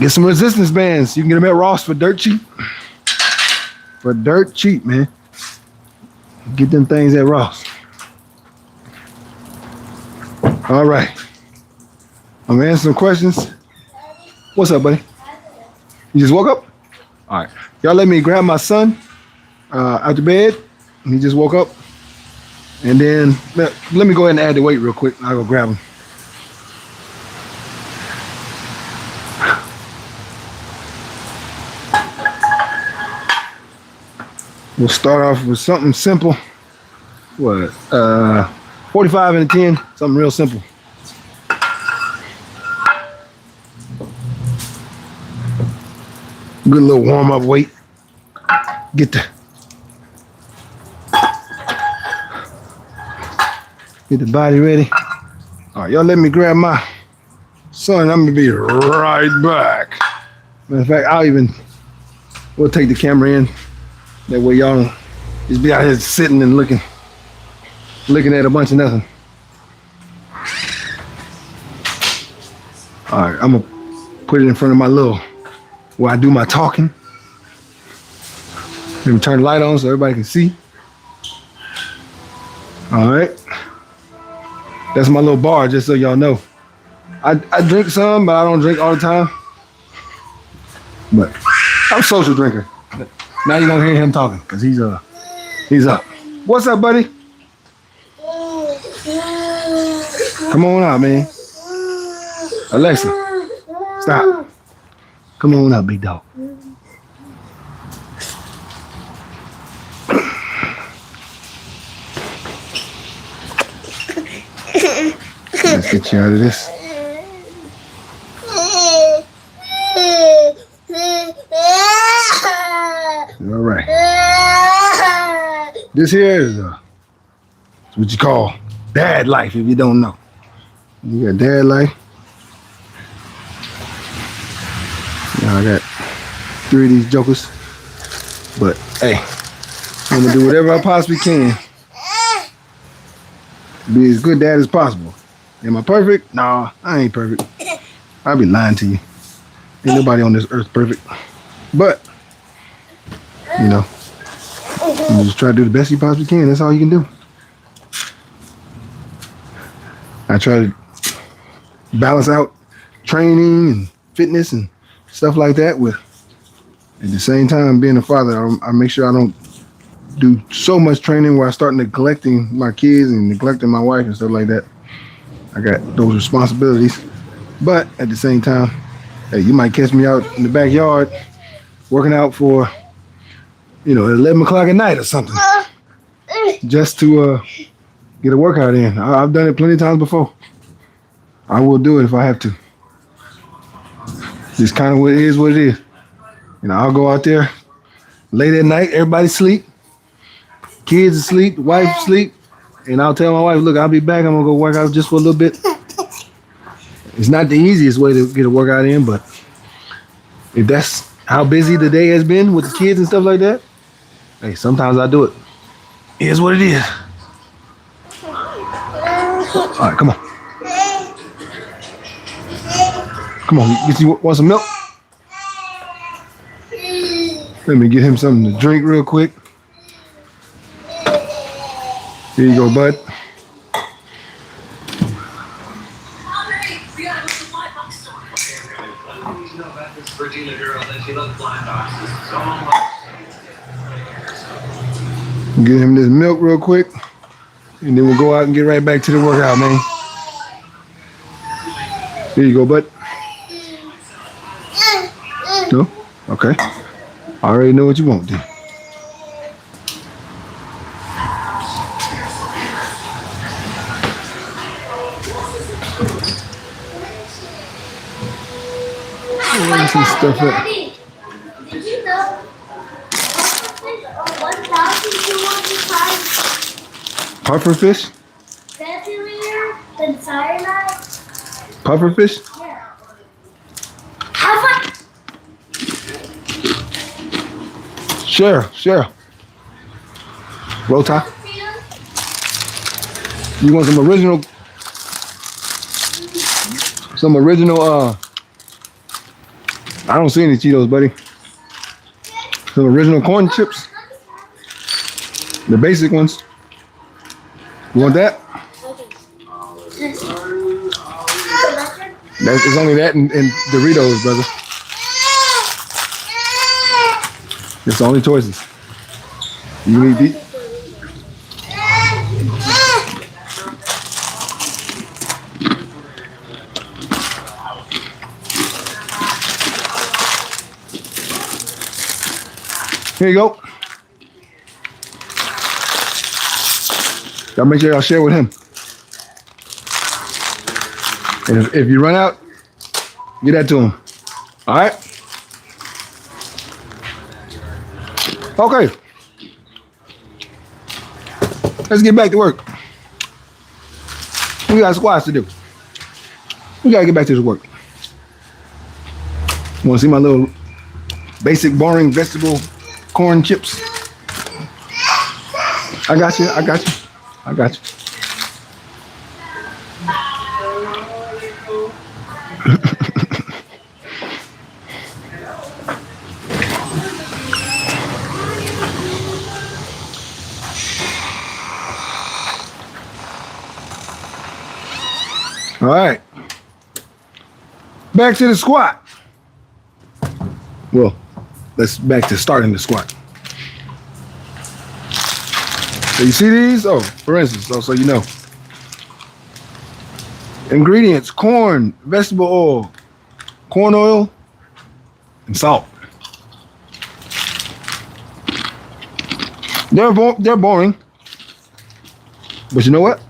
Get some resistance bands. You can get them at Ross for dirt cheap. For dirt cheap, man. Get them things at Ross. All right. I'm gonna answer some questions. What's up, buddy? You just woke up? All right. Y'all let me grab my son out the bed. He just woke up. And then let me go ahead and add the weight real quick. I'll go grab him. We'll start off with something simple. What? 45 and a 10. Something real simple. Good little warm-up weight. Get the body ready. All right, y'all let me grab my son. I'm gonna be right back. Matter of fact, we'll take the camera in. That way y'all don't just be out here sitting and looking at a bunch of nothing. All right, I'm gonna put it in front of my where I do my talking. Let me turn the light on so everybody can see. All right. That's my little bar, just so y'all know. I drink some, but I don't drink all the time. But I'm a social drinker. Now you're gonna hear him talking, because he's up. What's up, buddy? Come on out, man. Alexa, stop. Come on up, big dog. Let's get you out of this. All right. This here is what you call dad life, if you don't know. You got dad life. Now I got 3 of these jokers. But hey, I'm gonna do whatever I possibly can to be as good dad as possible. Am I perfect? Nah, I ain't perfect. I'll be lying to you. Ain't nobody on this earth perfect. But, you know, you just try to do the best you possibly can. That's all you can do. I try to balance out training and fitness and stuff like that with, at the same time, being a father. I make sure I don't do so much training where I start neglecting my kids and neglecting my wife and stuff like that. I got those responsibilities. But at the same time, hey, you might catch me out in the backyard working out for, 11 o'clock at night or something. Just to get a workout in. I've done it plenty of times before. I will do it if I have to. Just kind of what it is, what it is. You know, I'll go out there late at night, everybody sleep, kids asleep, wife asleep, and I'll tell my wife, look, I'll be back. I'm gonna go work out just for a little bit. It's not the easiest way to get a workout in, but if that's how busy the day has been with the kids and stuff like that, hey, sometimes I do it. It is what it is. All right, come on. Come on, you want some milk? Let me get him something to drink real quick. Here you go, bud. Get him this milk real quick, and then we'll go out and get right back to the workout, man. Here you go, bud. No? Okay. I already know what you want, dude. Some stuff up. Did you know 1,200 times Puffer fish? deadlier than cyanide? Puffer fish? Yeah. How much? Sure. Roll Tide. You want some original? I don't see any Cheetos, buddy. Some original corn chips. The basic ones. You want that? It's only that and Doritos, brother. It's the only choices. You need these? Here you go. Y'all make sure y'all share with him. And if you run out, get that to him. All right? Okay. Let's get back to work. We got squats to do. We gotta get back to this work. You wanna see my little basic, boring vegetable corn chips? I got you. All right. Back to the squat. Well, let's back to starting the squat. So you see these? Oh, for instance, so you know. Ingredients: corn, vegetable oil, corn oil, and salt. They're boring. But you know what?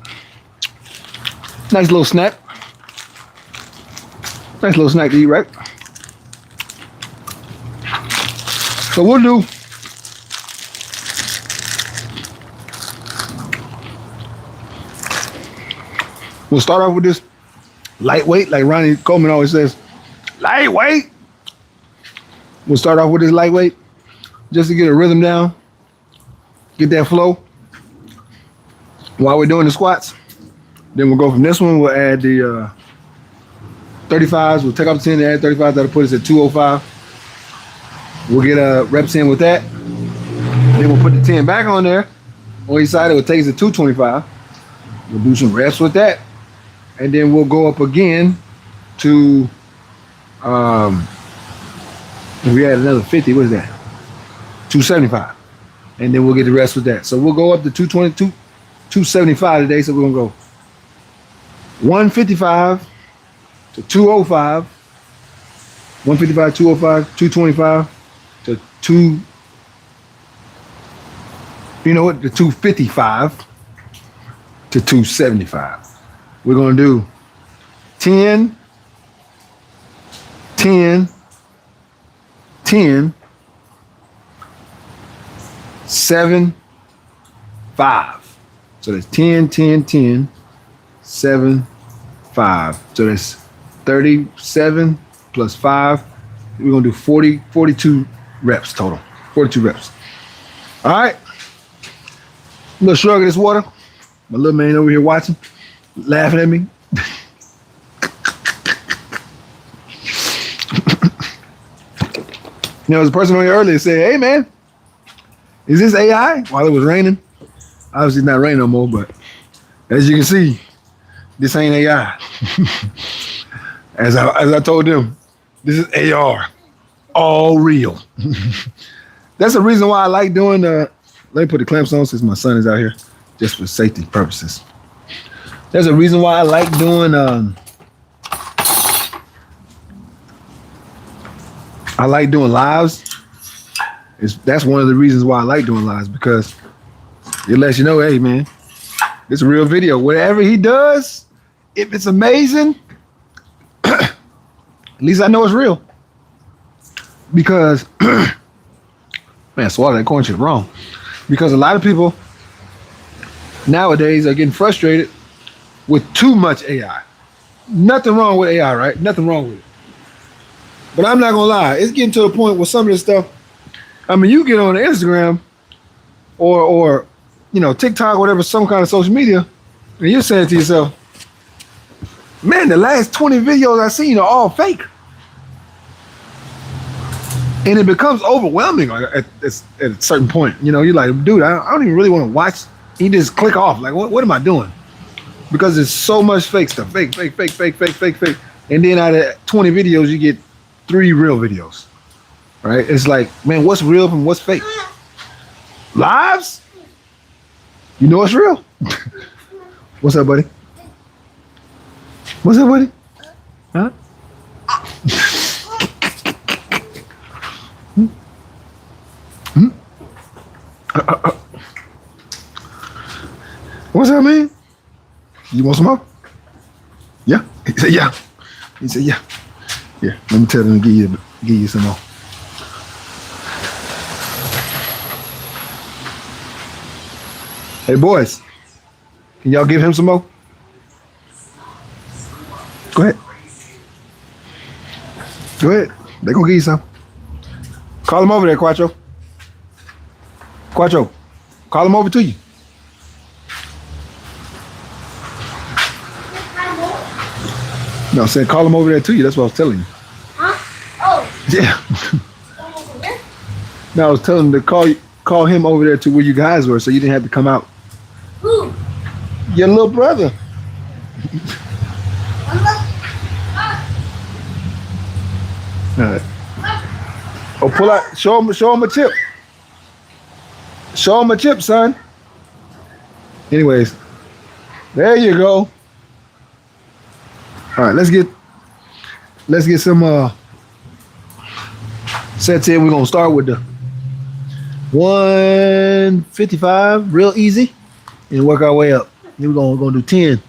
Nice little snack. Nice little snack to eat, right? So we'll start off with this lightweight, like Ronnie Coleman always says, lightweight. We'll start off with this lightweight just to get a rhythm down, get that flow while we're doing the squats. Then we'll go from this one, we'll add the 35s. We'll take off the 10 and add 35s. That'll put us at 205. We'll get reps in with that. Then we'll put the 10 back on there. On each side, it will take us to 225. We'll do some reps with that. And then we'll go up again to, if we add another 50, what is that? 275. And then we'll get the rest with that. So we'll go up to 222, 275 today. So we're going to go 155 to 205, 155, 205, 225 to 2, you know what, to 255 to 275. We're going to do 10, 10, 10, 7, 5. So that's 10, 10, 10, 7, 5. So that's 37 plus 5. We're going to do 42 reps total. 42 reps. All right. A little shrug of this water. My little man over here watching, laughing at me. You know, there's a person on here earlier said, hey, man, is this AI? While it was raining. Obviously, it's not raining no more, but as you can see, this ain't AI. As I told them, this is AR. All real. That's the reason why I like doing let me put the clamps on since my son is out here, just for safety purposes. There's a reason why I like doing lives. That's one of the reasons why I like doing lives, because it lets you know, hey man, it's a real video. Whatever he does, if it's amazing, at least I know it's real. Because man, swallow that corn chip wrong. Because a lot of people nowadays are getting frustrated with too much AI. Nothing wrong with AI, right? Nothing wrong with it. But I'm not gonna lie, it's getting to a point where some of this stuff, I mean, you get on Instagram or you know, TikTok, whatever, some kind of social media, and you're saying to yourself, man, the last 20 videos I've seen are all fake. And it becomes overwhelming at a certain point. You know, you're like, dude, I don't even really want to watch. You just click off. Like, what am I doing? Because there's so much fake stuff. Fake. And then out of 20 videos, you get 3 real videos. Right? It's like, man, what's real from what's fake? Lives? You know it's real. What's up, buddy? What's up, buddy? Huh? What's up, man? You want some more? Yeah. He said, yeah. He said, yeah. Yeah. Let me tell them to give you some more. Hey, boys. Can y'all give him some more? Go ahead. Go ahead. They're gonna give you some. Call him over there, Quattro. Quattro, call him over to you. No, I said call him over there to you. That's what I was telling you. Huh? Oh. Yeah. Over here? No, I was telling him to call him over there to where you guys were, so you didn't have to come out. Who? Your little brother. All right. Oh, pull out. Show him a chip. Show him a chip, son. Anyways, there you go. All right, let's get some sets in. We're gonna start with the 155, real easy, and work our way up. Then we're gonna do 10.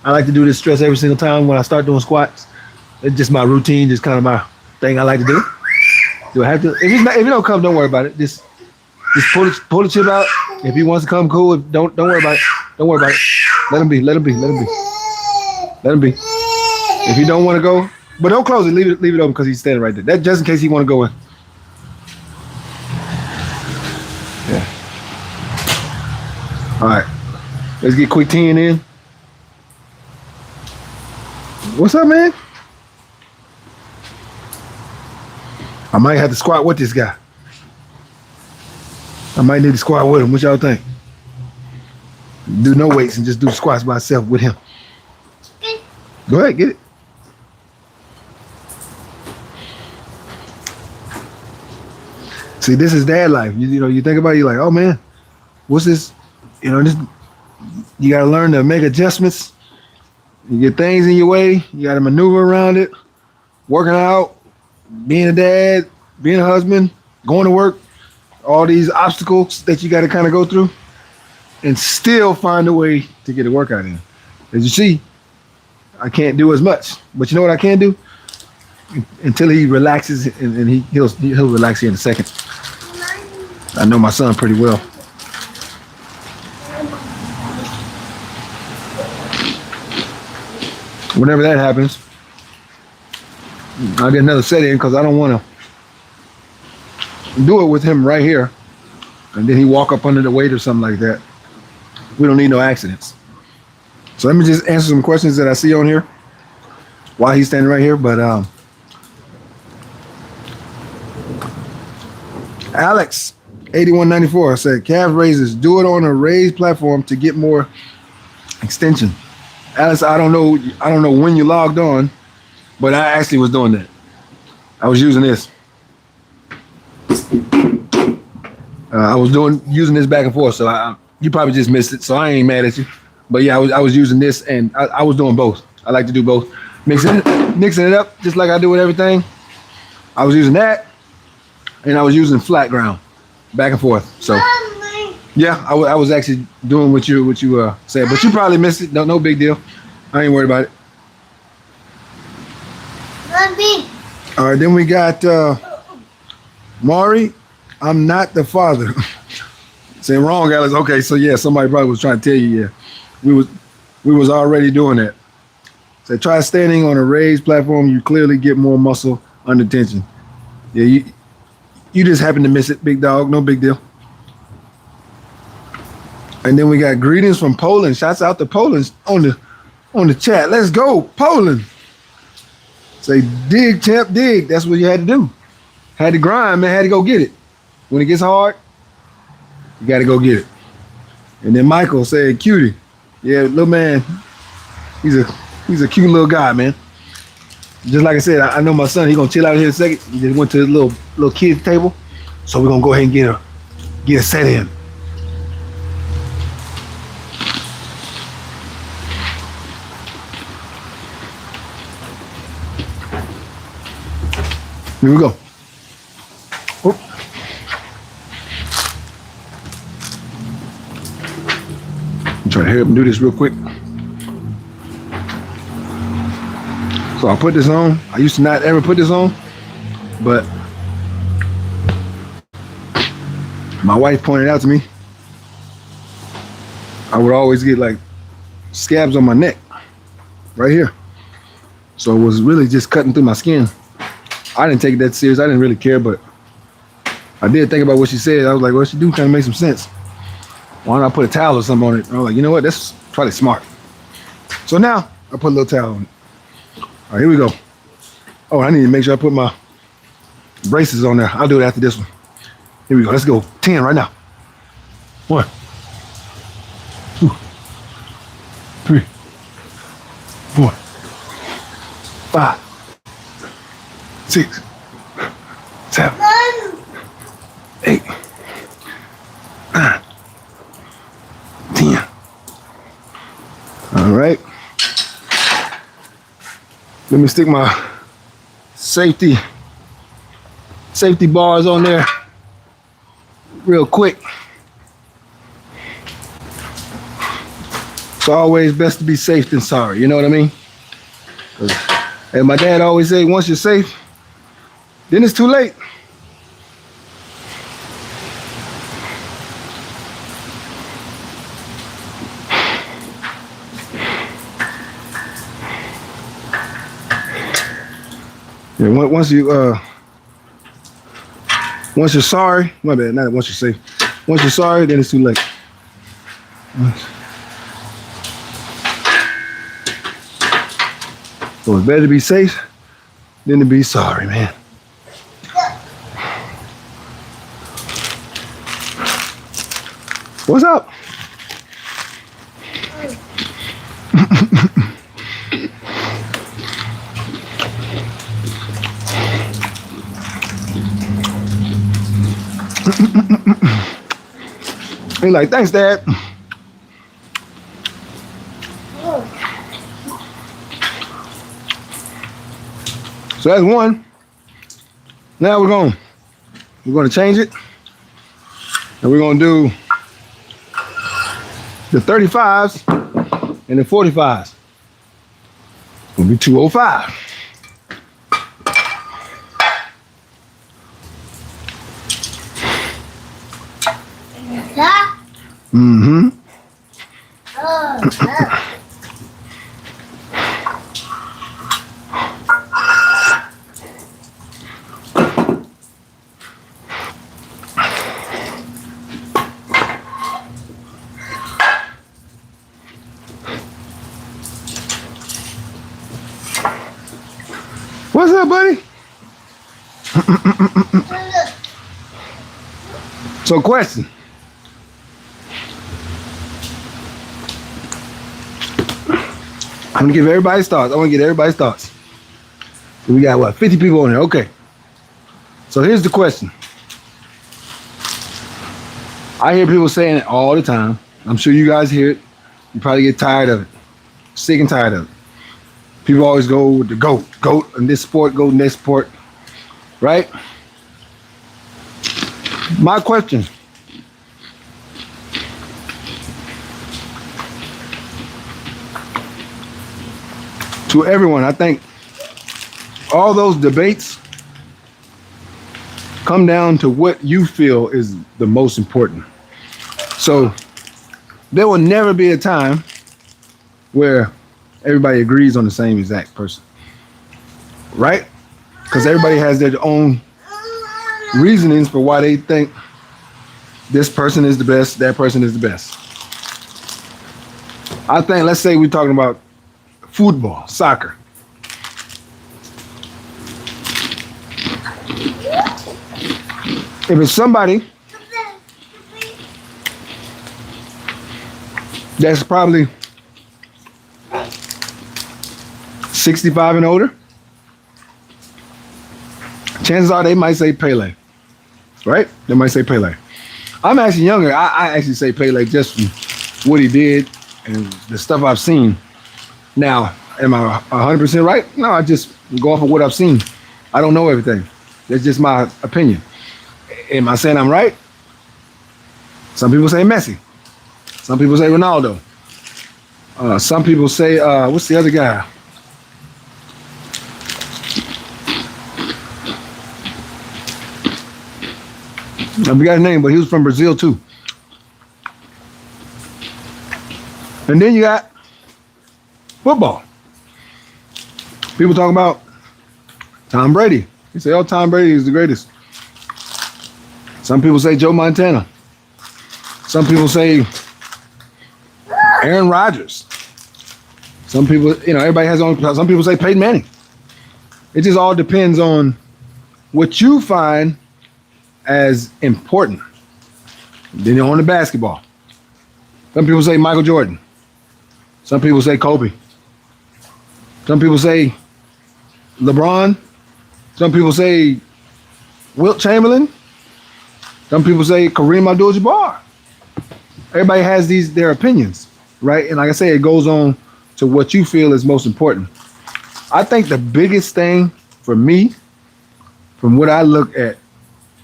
I like to do this stretch every single time when I start doing squats. It's just my routine, just kind of my thing I like to do. Do I have to? If it don't come, don't worry about it. Just pull the chip out. If he wants to come, cool. If don't worry about it. Don't worry about it. Let him be. Let him be. Let him be. Let him be. If he don't want to go, but don't close it. Leave it open because he's standing right there. That just in case he want to go in. Yeah. All right. Let's get quick 10 in. What's up, man? I might have to squat with this guy. I might need to squat with him. What y'all think? Do no weights and just do squats by myself with him. Go ahead, get it. See, this is dad life. You know, you think about it, you're like, oh man, what's this? You know, this. You got to learn to make adjustments. You get things in your way. You got to maneuver around it. Working out, being a dad, being a husband, going to work. All these obstacles that you got to kind of go through, and still find a way to get a workout in. As you see, I can't do as much, but you know what I can do? until he relaxes, and he'll relax here in a second. I know my son pretty well. Whenever that happens, I'll get another set in because I don't want to do it with him right here, and then he walk up under the weight or something like that. We don't need no accidents. So let me just answer some questions that I see on here while he's standing right here. But Alex 8194 said calf raises, do it on a raised platform to get more extension. Alex, I don't know when you logged on, but I actually was doing that. I was using this. I was using this back and forth, so you probably just missed it. So I ain't mad at you. But yeah, I was using this, and I was doing both. I like to do both, mixing it up just like I do with everything. I was using that, and I was using flat ground, back and forth. So yeah, I was actually doing what you said, but you probably missed it. No big deal. I ain't worried about it. All right, then we got Maury. I'm not the father. Saying wrong, Alex. Okay, so yeah, somebody probably was trying to tell you. Yeah, we was already doing that. So try standing on a raised platform. You clearly get more muscle under tension. Yeah, you just happen to miss it, big dog. No big deal. And then we got greetings from Poland. Shouts out to Poland on the chat. Let's go, Poland. Say dig, champ, dig. That's what you had to do. Had to grind, man. Had to go get it. When it gets hard, you got to go get it. And then Michael said, cutie. Yeah, little man, he's a cute little guy, man. Just like I said, I know my son, he gonna chill out here in a second. He just went to his little kid's table. So we're gonna go ahead and get a set in. Here we go. Oop. I'm trying to hurry up and do this real quick. So I'll put this on. I used to not ever put this on, but my wife pointed out to me I would always get like scabs on my neck right here. So it was really just cutting through my skin. I didn't take it that serious. I didn't really care, but I did think about what she said. I was like, well, she do kind of make some sense. Why don't I put a towel or something on it? I was like, you know what? That's probably smart. So now I put a little towel on it. All right, here we go. Oh, I need to make sure I put my braces on there. I'll do it after this one. Here we go. Let's go. 10 right now. 1, 2, 3, 4, 5, 6, 7, 8, 9, 10. All right. Let me stick my safety bars on there real quick. It's always best to be safe than sorry, you know what I mean? And my dad always said, once you're safe, then it's too late. Yeah, once you're sorry, my bad, not once you're safe. Once you're sorry, then it's too late. So it's better to be safe than to be sorry, man. What's up? He's like, thanks, Dad. So that's one. Now we're going to change it. And we're going to do the 35s and the 45s. It's going to be 205. Mm-hmm. Oh. What's up, buddy? So, question. I'm gonna give everybody's thoughts. I want to get everybody's thoughts. We got what, 50 people on here? Okay. So here's the question. I hear people saying it all the time. I'm sure you guys hear it. You probably get tired of it, sick and tired of it. People always go with the goat in this sport, goat in this sport, right? My question. To everyone, I think all those debates come down to what you feel is the most important. So there will never be a time where everybody agrees on the same exact person, right? Because everybody has their own reasonings for why they think this person is the best, that person is the best. I think, let's say we're talking about football, soccer. If it's somebody that's probably 65 and older, chances are they might say Pele, right? They might say Pele. I'm actually younger. I actually say Pele just from what he did and the stuff I've seen. Now, am I 100% right? No, I just go off of what I've seen. I don't know everything. That's just my opinion. Am I saying I'm right? Some people say Messi. Some people say Ronaldo. Some people say, what's the other guy? I forgot his name, but he was from Brazil too. And then you got football. People talk about Tom Brady. You say, oh, Tom Brady is the greatest. Some people say Joe Montana. Some people say Aaron Rodgers. Some people, everybody has their own. Some people say Peyton Manning. It just all depends on what you find as important. Then you're on the basketball. Some people say Michael Jordan. Some people say Kobe. Some people say LeBron. Some people say Wilt Chamberlain. Some people say Kareem Abdul-Jabbar. Everybody has their opinions, right? And like I say, it goes on to what you feel is most important. I think the biggest thing for me, from what I look at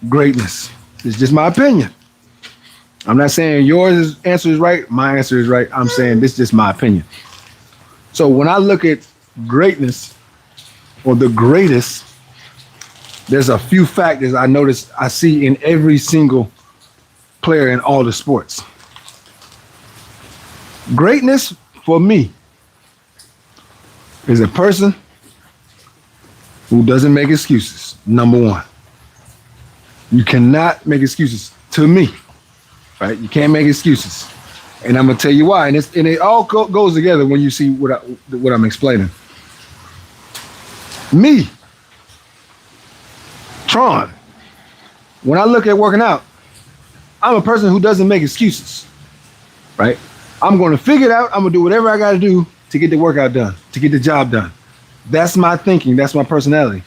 greatness, is just my opinion. I'm not saying yours answer is right, my answer is right. I'm saying this is just my opinion. So when I look at greatness or the greatest, there's a few factors I see in every single player in all the sports. Greatness for me is a person who doesn't make excuses. Number one. You cannot make excuses to me, right? You can't make excuses. And I'm gonna tell you why. And it all goes together when you see what I'm explaining. Me, Tron, when I look at working out, I'm a person who doesn't make excuses, right? I'm going to figure it out. I'm going to do whatever I got to do to get the workout done, to get the job done. That's my thinking. That's my personality.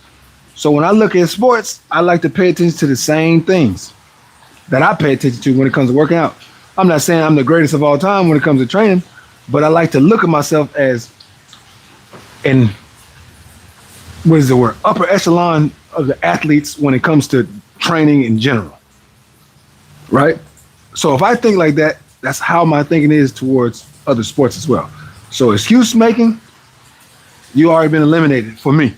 So when I look at sports, I like to pay attention to the same things that I pay attention to when it comes to working out. I'm not saying I'm the greatest of all time when it comes to training, but I like to look at myself as upper echelon of the athletes when it comes to training in general, right? So if I think like that, that's how my thinking is towards other sports as well. So excuse making, you already been eliminated for me.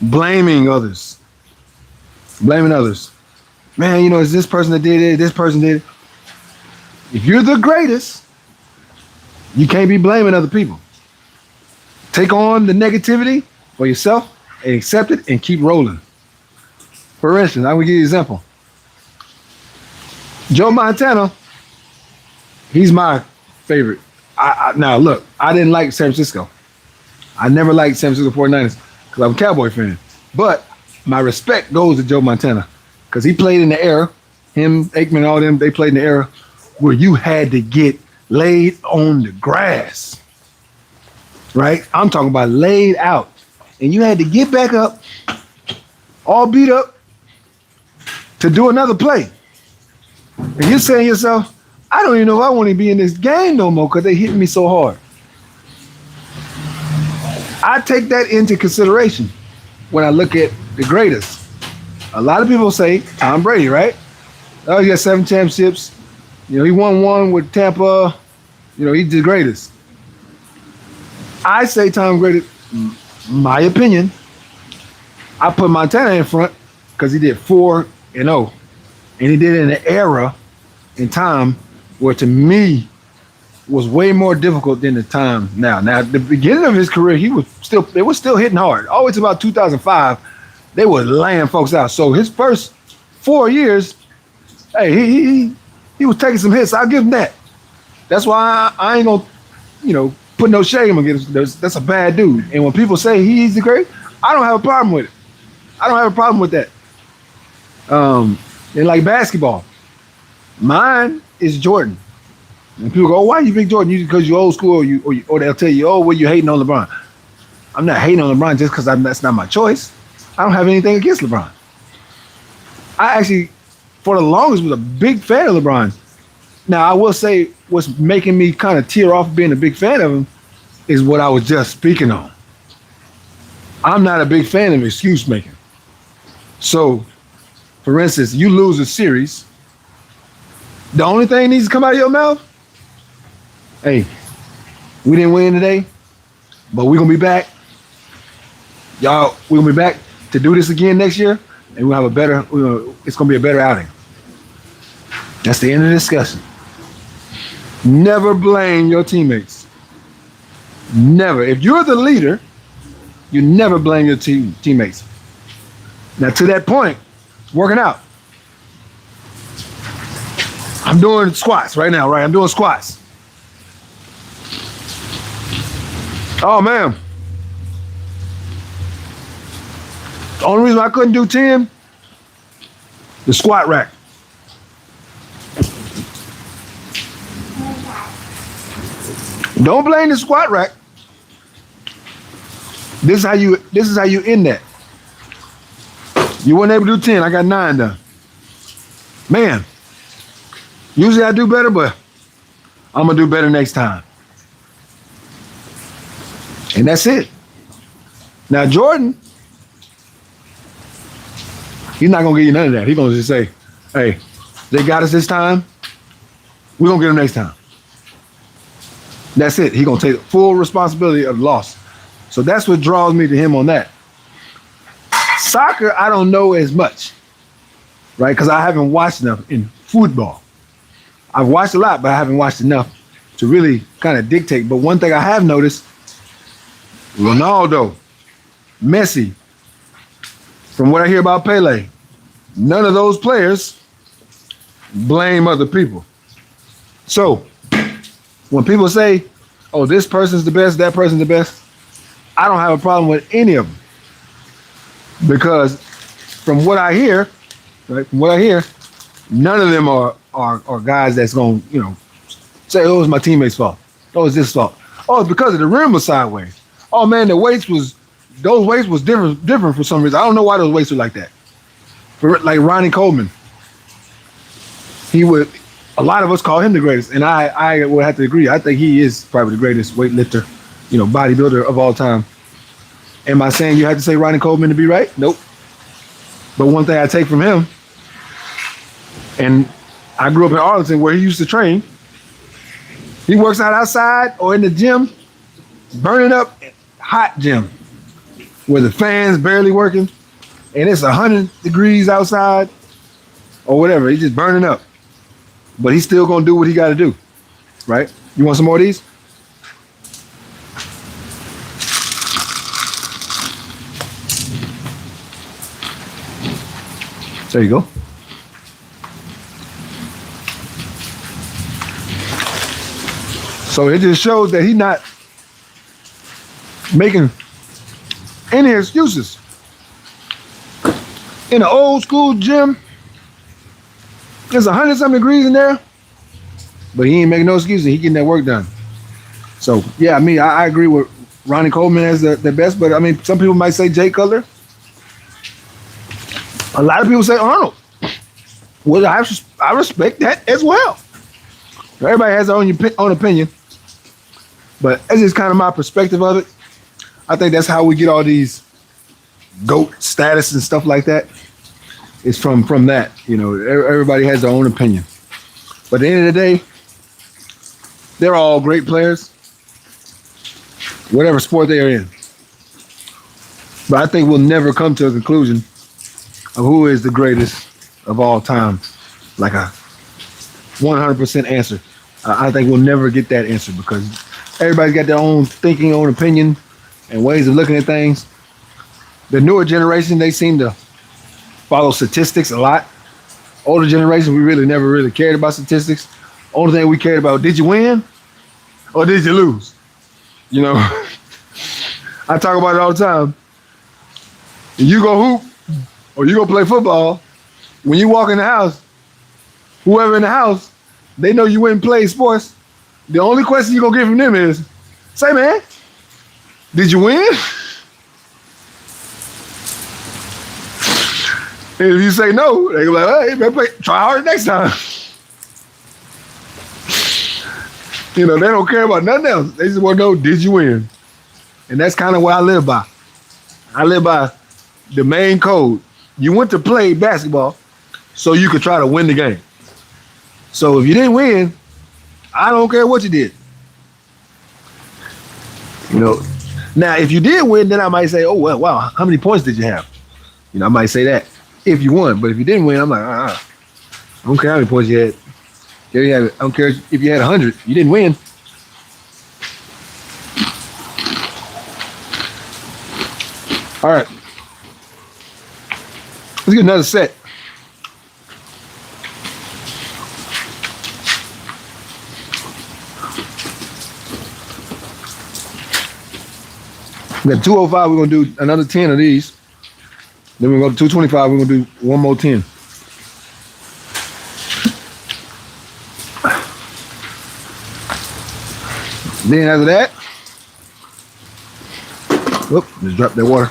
Blaming others. man, it's this person that did it, this person did it. If you're the greatest, you can't be blaming other people. Take on the negativity for yourself and accept it and keep rolling. For instance, I'm gonna give you an example. Joe Montana, he's my favorite. Now look, I didn't like San Francisco. I never liked San Francisco 49ers because I'm a Cowboy fan. But my respect goes to Joe Montana because he played in the era, him, Aikman, all them, they played in the era where you had to get laid on the grass, right? I'm talking about laid out. And you had to get back up, all beat up, to do another play. And you're saying to yourself, I don't even know if I want to be in this game no more because they hit me so hard. I take that into consideration when I look at the greatest. A lot of people say Tom Brady, right? Oh, he got 7 championships. He won one with Tampa. He's the greatest. I say Tom Brady, my opinion, I put Montana in front because he did 4-0. And he did it in an era in time where to me was way more difficult than the time now. Now, at the beginning of his career, they were still hitting hard. Always about 2005, they were laying folks out. So his first 4 years, hey, he was taking some hits. I'll give him that. That's why I ain't gonna, put no shame against him. That's a bad dude. And when people say he's the great, I don't have a problem with it. I don't have a problem with that. And like basketball, mine is Jordan. And people go, oh, why you pick Jordan? Because you're old school, or they'll tell you, oh, well, you're hating on LeBron. I'm not hating on LeBron just because that's not my choice. I don't have anything against LeBron. I actually, for the longest, was a big fan of LeBron. Now, I will say what's making me kind of tear off being a big fan of him is what I was just speaking on. I'm not a big fan of excuse making. So, for instance, you lose a series, the only thing that needs to come out of your mouth, hey, we didn't win today, but we're going to be back. Y'all, we're going to be back to do this again next year, and we'll have it's going to be a better outing. That's the end of the discussion. Never blame your teammates. Never. If you're the leader, you never blame your teammates. Now, to that point, it's working out. I'm doing squats right now, right? I'm doing squats. Oh, man. The only reason I couldn't do 10, the squat rack. Don't blame the squat rack. This is how you end that. You weren't able to do 10. I got 9 done. Man, usually I do better, but I'm gonna do better next time. And that's it. Now Jordan, he's not gonna give you none of that. He's gonna just say, hey, they got us this time. We're gonna get them next time. That's it. He's gonna take full responsibility of the loss. So that's what draws me to him on that. Soccer, I don't know as much, right? Because I haven't watched enough in football. I've watched a lot, but I haven't watched enough to really kind of dictate. But one thing I have noticed, Ronaldo, Messi, from what I hear about Pele, none of those players blame other people. So when people say, oh, this person's the best, that person's the best, I don't have a problem with any of them. Because from what I hear, right, none of them are guys that's going to, say, oh, it's my teammate's fault. Oh, it's this fault. Oh, it's because of the rim was sideways. Oh, man, those weights was different for some reason. I don't know why those weights were like that. Like Ronnie Coleman, a lot of us call him the greatest, and I would have to agree. I think he is probably the greatest weightlifter, bodybuilder of all time. Am I saying you have to say Ronnie Coleman to be right? Nope. But one thing I take from him, and I grew up in Arlington where he used to train, he works out outside or in the gym, burning up hot gym where the fans barely working, and it's 100 degrees outside, or whatever. He's just burning up. But he's still gonna do what he gotta do. Right? You want some more of these? There you go. So it just shows that he's not making any excuses. In an old school gym, there's 100-something degrees in there, but he ain't making no excuses. He getting that work done. So yeah, I agree with Ronnie Coleman as the best, but I mean, some people might say Jay Cutler. A lot of people say Arnold. Well, I respect that as well. Everybody has their own opinion, but that's just kind of my perspective of it. I think that's how we get all these GOAT status and stuff like that. It's from that. You know, everybody has their own opinion. But at the end of the day, they're all great players, whatever sport they are in. But I think we'll never come to a conclusion of who is the greatest of all time, like a 100% answer. I think we'll never get that answer because everybody's got their own thinking, own opinion, and ways of looking at things. The newer generation, they seem to follow statistics a lot. Older generation, we really never really cared about statistics. Only thing we cared about, did you win or did you lose? You know, I talk about it all the time. You go hoop or you go play football, when you walk in the house, whoever in the house, they know you went and played sports. The only question you're going to get from them is, say, man, did you win? And if you say no, they go like, hey, man, try harder next time. You know, they don't care about nothing else. They just want to know, did you win? And that's kind of what I live by. I live by the main code. You went to play basketball so you could try to win the game. So if you didn't win, I don't care what you did. You know, now if you did win, then I might say, oh, well, wow, how many points did you have? You know, I might say that if you won. But if you didn't win, I'm like, I don't care how many points you had. I don't care if you had 100. You didn't win. All right. Let's get another set. We got 205, we're going to do another 10 of these. Then we're going to 225, we're going to do one more 10. Then after that, whoop, just dropped that water.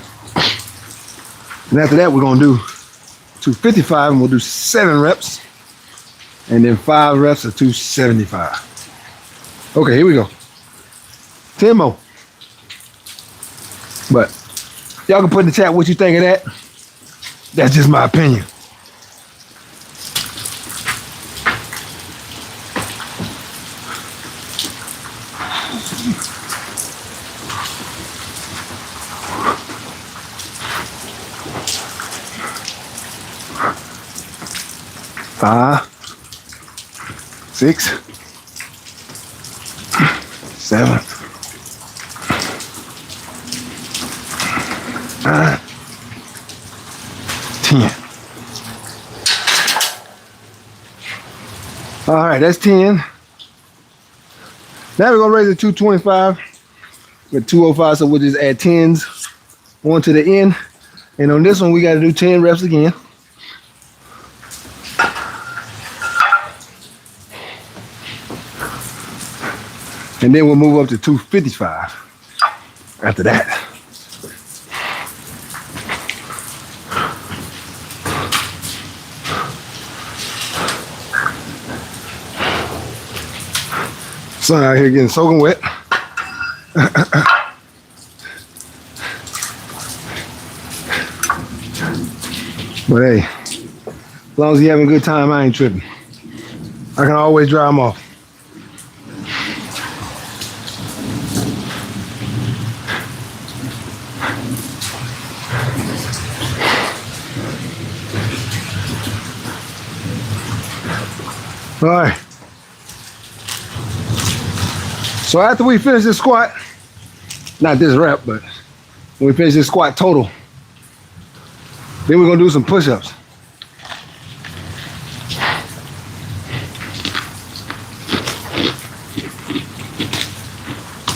And after that, we're going to do 255 and we'll do 7 reps. And then 5 reps of 275. Okay, here we go. 10 more. But y'all can put in the chat what you think of that. That's just my opinion. Five, 6, 7, 9, 10. All right, that's 10. Now we're gonna raise it to 225 with 205, so we'll just add 10s on to the end. And on this one, we gotta do 10 reps again. And then we'll move up to 255 after that. Sun out here getting soaking wet. But hey, as long as you're having a good time, I ain't tripping. I can always dry them off. All right. So after we finish this squat, not this rep, but when we finish this squat total, then we're gonna do some push-ups.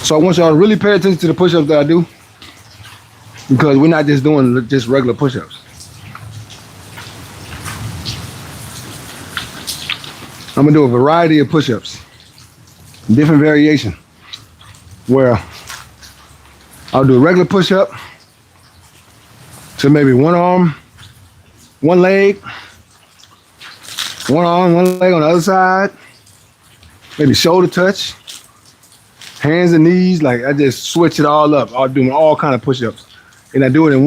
So I want y'all to really pay attention to the push-ups that I do, because we're not just doing just regular push-ups. I'm gonna do a variety of push-ups, different variation, where I'll do a regular push-up to maybe one arm, one leg, one arm, one leg on the other side, maybe shoulder touch, hands and knees. Like I just switch it all up. I'll do all kind of push-ups, and I do it in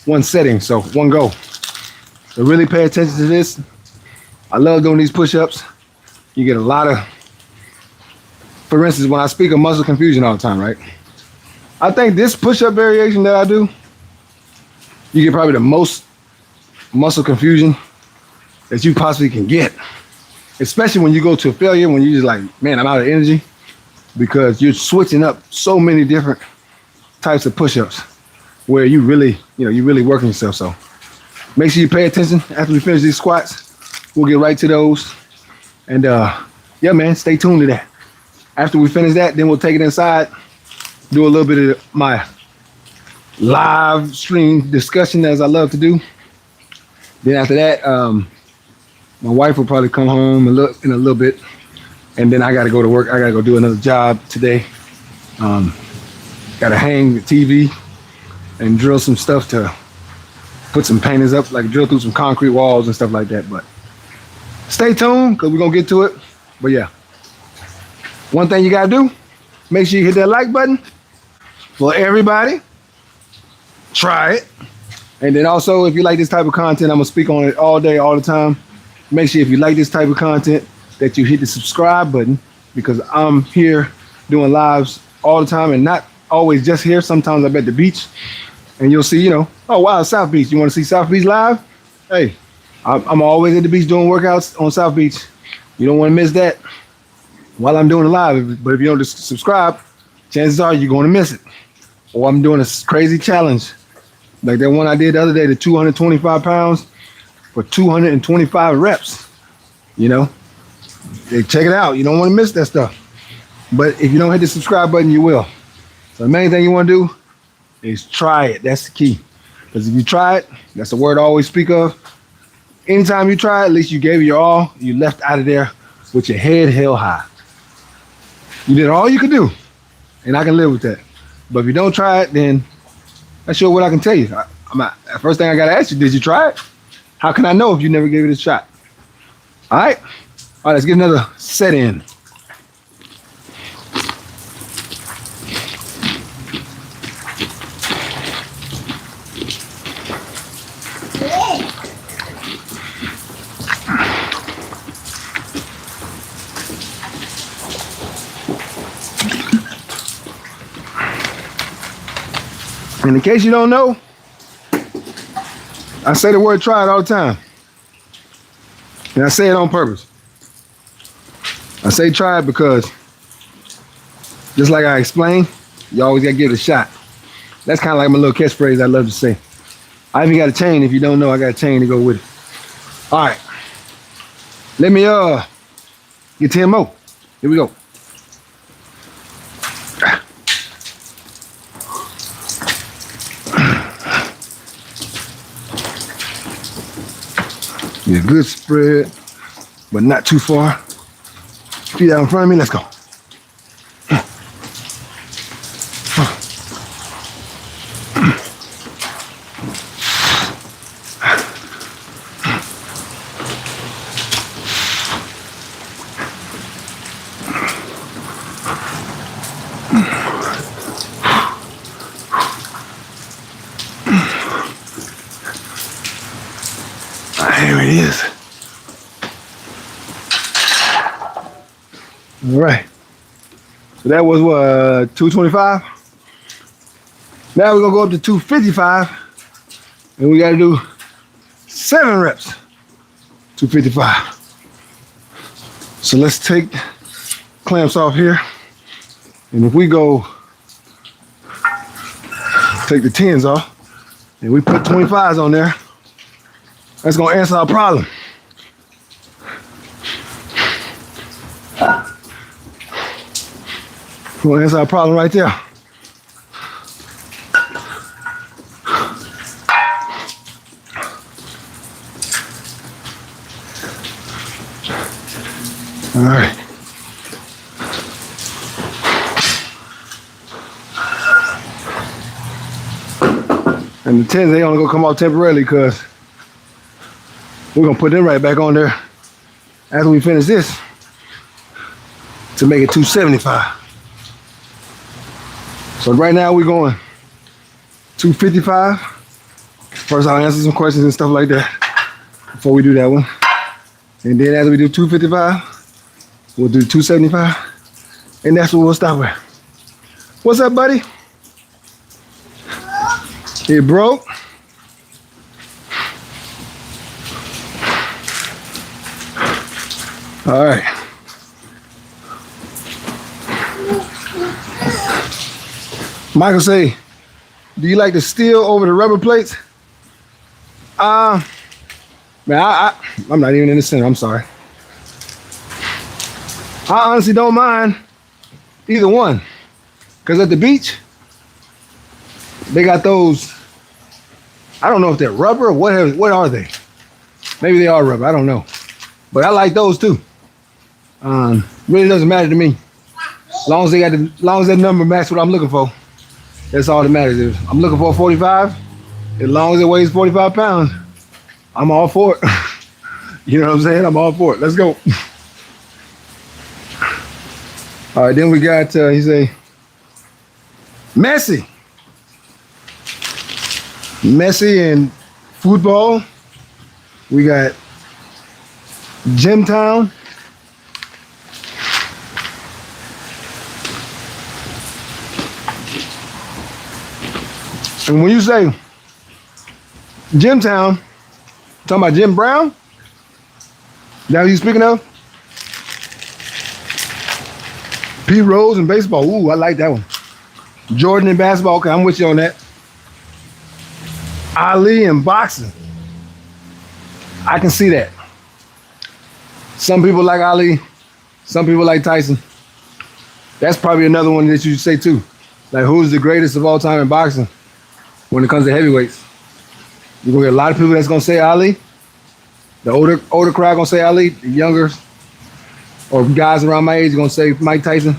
one setting, so one go. So really pay attention to this. I love doing these push-ups. You get a lot of, for instance, when I speak of muscle confusion all the time, right? I think this push-up variation that I do, you get probably the most muscle confusion that you possibly can get. Especially when you go to a failure, when you're just like, man, I'm out of energy, because you're switching up so many different types of push-ups where you really, you're really working yourself. So make sure you pay attention. After we finish these squats, we'll get right to those. And yeah, man, stay tuned to that. After we finish that, then we'll take it inside, do a little bit of my live stream discussion, as I love to do. Then after that, my wife will probably come home in a little bit, and then I got to go to work. I got to go do another job today. Got to hang the TV and drill some stuff to put some paintings up, like drill through some concrete walls and stuff like that. But stay tuned, because we're going to get to it. But yeah, one thing you got to do, make sure you hit that like button for everybody. Try it. And then also, if you like this type of content, I'm going to speak on it all day, all the time. Make sure if you like this type of content that you hit the subscribe button, because I'm here doing lives all the time, and not always just here. Sometimes I'm at the beach and you'll see, oh, wow, South Beach. You want to see South Beach live? Hey, I'm always at the beach doing workouts on South Beach. You don't want to miss that while I'm doing it live. But if you don't just subscribe, chances are you're going to miss it. Or I'm doing a crazy challenge like that one I did the other day, the 225 pounds for 225 reps. Hey, check it out. You don't want to miss that stuff. But if you don't hit the subscribe button, you will. So the main thing you want to do is try it. That's the key. Because if you try it, that's the word I always speak of. Anytime you try it, at least you gave it your all. You left out of there with your head held high. You did all you could do, and I can live with that. But if you don't try it, then not sure what I can tell you. First thing I got to ask you, did you try it? How can I know if you never gave it a shot? All right, let's get another set in. And in case you don't know, I say the word try it all the time. And I say it on purpose. I say try it because, just like I explained, you always gotta give it a shot. That's kind of like my little catchphrase I love to say. I even got a chain. If you don't know, I got a chain to go with it. All right. Let me get 10 more. Here we go. Get a good spread, but not too far. Feet out in front of me, let's go. Here it is. All right. So that was what, 225? Now we're gonna go up to 255, and we gotta do 7 reps. 255. So let's take clamps off here. And if we go take the 10s off and we put 25s on there, that's gonna answer our problem. Gonna answer our problem right there. All right. And the 10s, they only gonna come off temporarily because we're gonna put them right back on there after we finish this to make it 275. So right now we're going 255. First I'll answer some questions and stuff like that before we do that one. And then as we do 255, we'll do 275. And that's what we'll stop with. What's up, buddy? It broke. All right. Michael say, do you like the steel over the rubber plates? Man, I'm not even in the center, I'm sorry. I honestly don't mind either one. Because at the beach, they got those, I don't know if they're rubber or what are they? Maybe they are rubber, I don't know. But I like those too. Really doesn't matter to me. As long as that number matches what I'm looking for, that's all that matters. If I'm looking for a 45, as long as it weighs 45 pounds, I'm all for it. You know what I'm saying? I'm all for it. Let's go. All right, then we got, he say, Messi. Messi and football. We got Gymtown. And when you say Gymtown, talking about Jim Brown? That who you speaking of? Pete Rose in baseball. Ooh, I like that one. Jordan in basketball. Okay, I'm with you on that. Ali in boxing. I can see that. Some people like Ali. Some people like Tyson. That's probably another one that you say too. Like, who's the greatest of all time in boxing when it comes to heavyweights? You're gonna get a lot of people that's gonna say Ali. The older crowd gonna say Ali. The younger or guys around my age are gonna say Mike Tyson.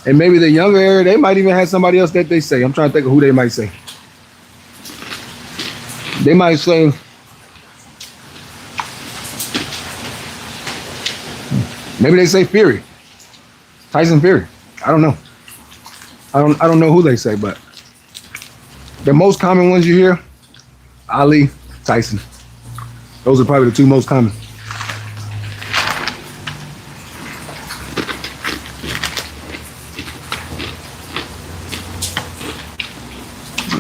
And maybe the younger area, they might even have somebody else that they say. I'm trying to think of who they might say. They might say, maybe they say Fury. Tyson Fury. I don't know. I don't know who they say, but the most common ones you hear, Ali, Tyson. Those are probably the two most common.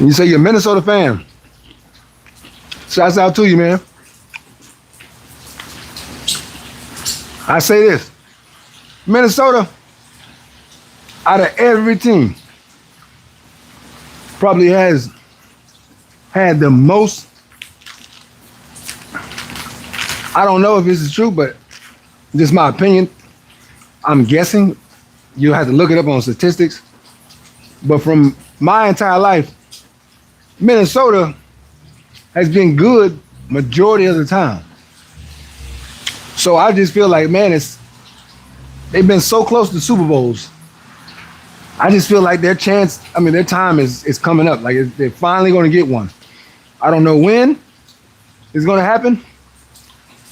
You say you're a Minnesota fan. Shouts out to you, man. I say this. Minnesota, out of every team, probably has had the most, I don't know if this is true, but this is my opinion. I'm guessing. You'll have to look it up on statistics. But from my entire life, Minnesota has been good majority of the time. So I just feel like, man, they've been so close to Super Bowls. I just feel like their time is coming up. Like they're finally going to get one. I don't know when it's going to happen,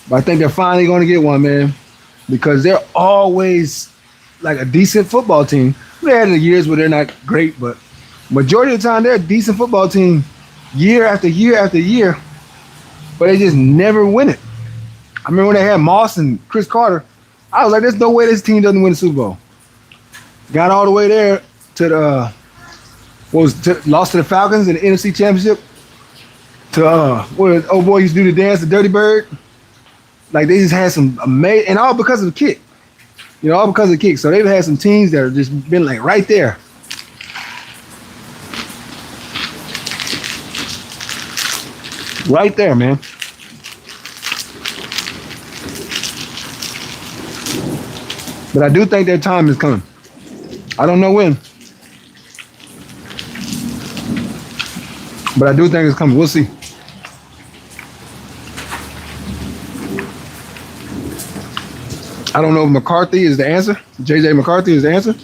but I think they're finally going to get one, man, because they're always like a decent football team. They had the years where they're not great, but majority of the time they're a decent football team year after year after year, but they just never win it. I remember when they had Moss and Chris Carter, I was like, there's no way this team doesn't win the Super Bowl. Got all the way there to lost to the Falcons in the NFC Championship. To what old boy used to do the dance, the Dirty Bird. Like they just had some amazing, and all because of the kick. You know, all because of kicks. So they've had some teams that have just been like right there. Right there, man. But I do think their time is coming. I don't know when. But I do think it's coming. We'll see. I don't know if McCarthy is the answer. JJ McCarthy is the answer.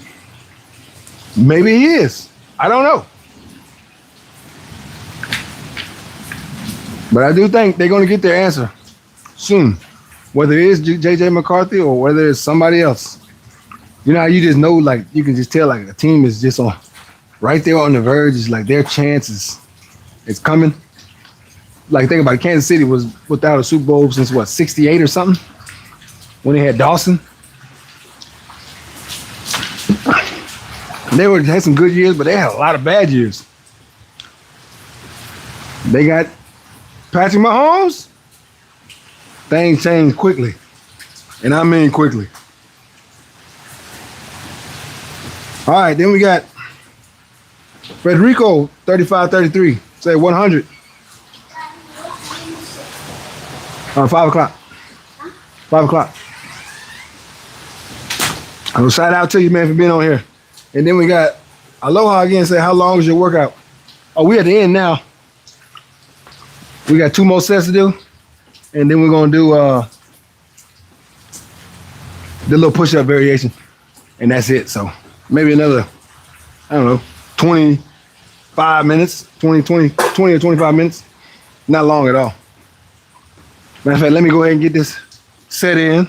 Maybe he is. I don't know. But I do think they're going to get their answer soon. Whether it is JJ McCarthy or whether it's somebody else. You know how you just know, like, you can just tell, like, a team is just on right there on the verge. It's like their chances is coming. Like, think about it. Kansas City was without a Super Bowl since, what, 68 or something? When they had Dawson. They had some good years, but they had a lot of bad years. They got Patrick Mahomes. Things changed quickly. And I mean quickly. All right, then we got Federico, 35-33. Say 100. 5 o'clock. 5 o'clock. I'll shout out to you, man, for being on here. And then we got Aloha again. Say, how long is your workout? Oh, we're at the end now. We got 2 more sets to do. And then we're going to do the little push-up variation. And that's it. So maybe another, I don't know, 25 minutes, 20 or 25 minutes. Not long at all. Matter of fact, let me go ahead and get this set in.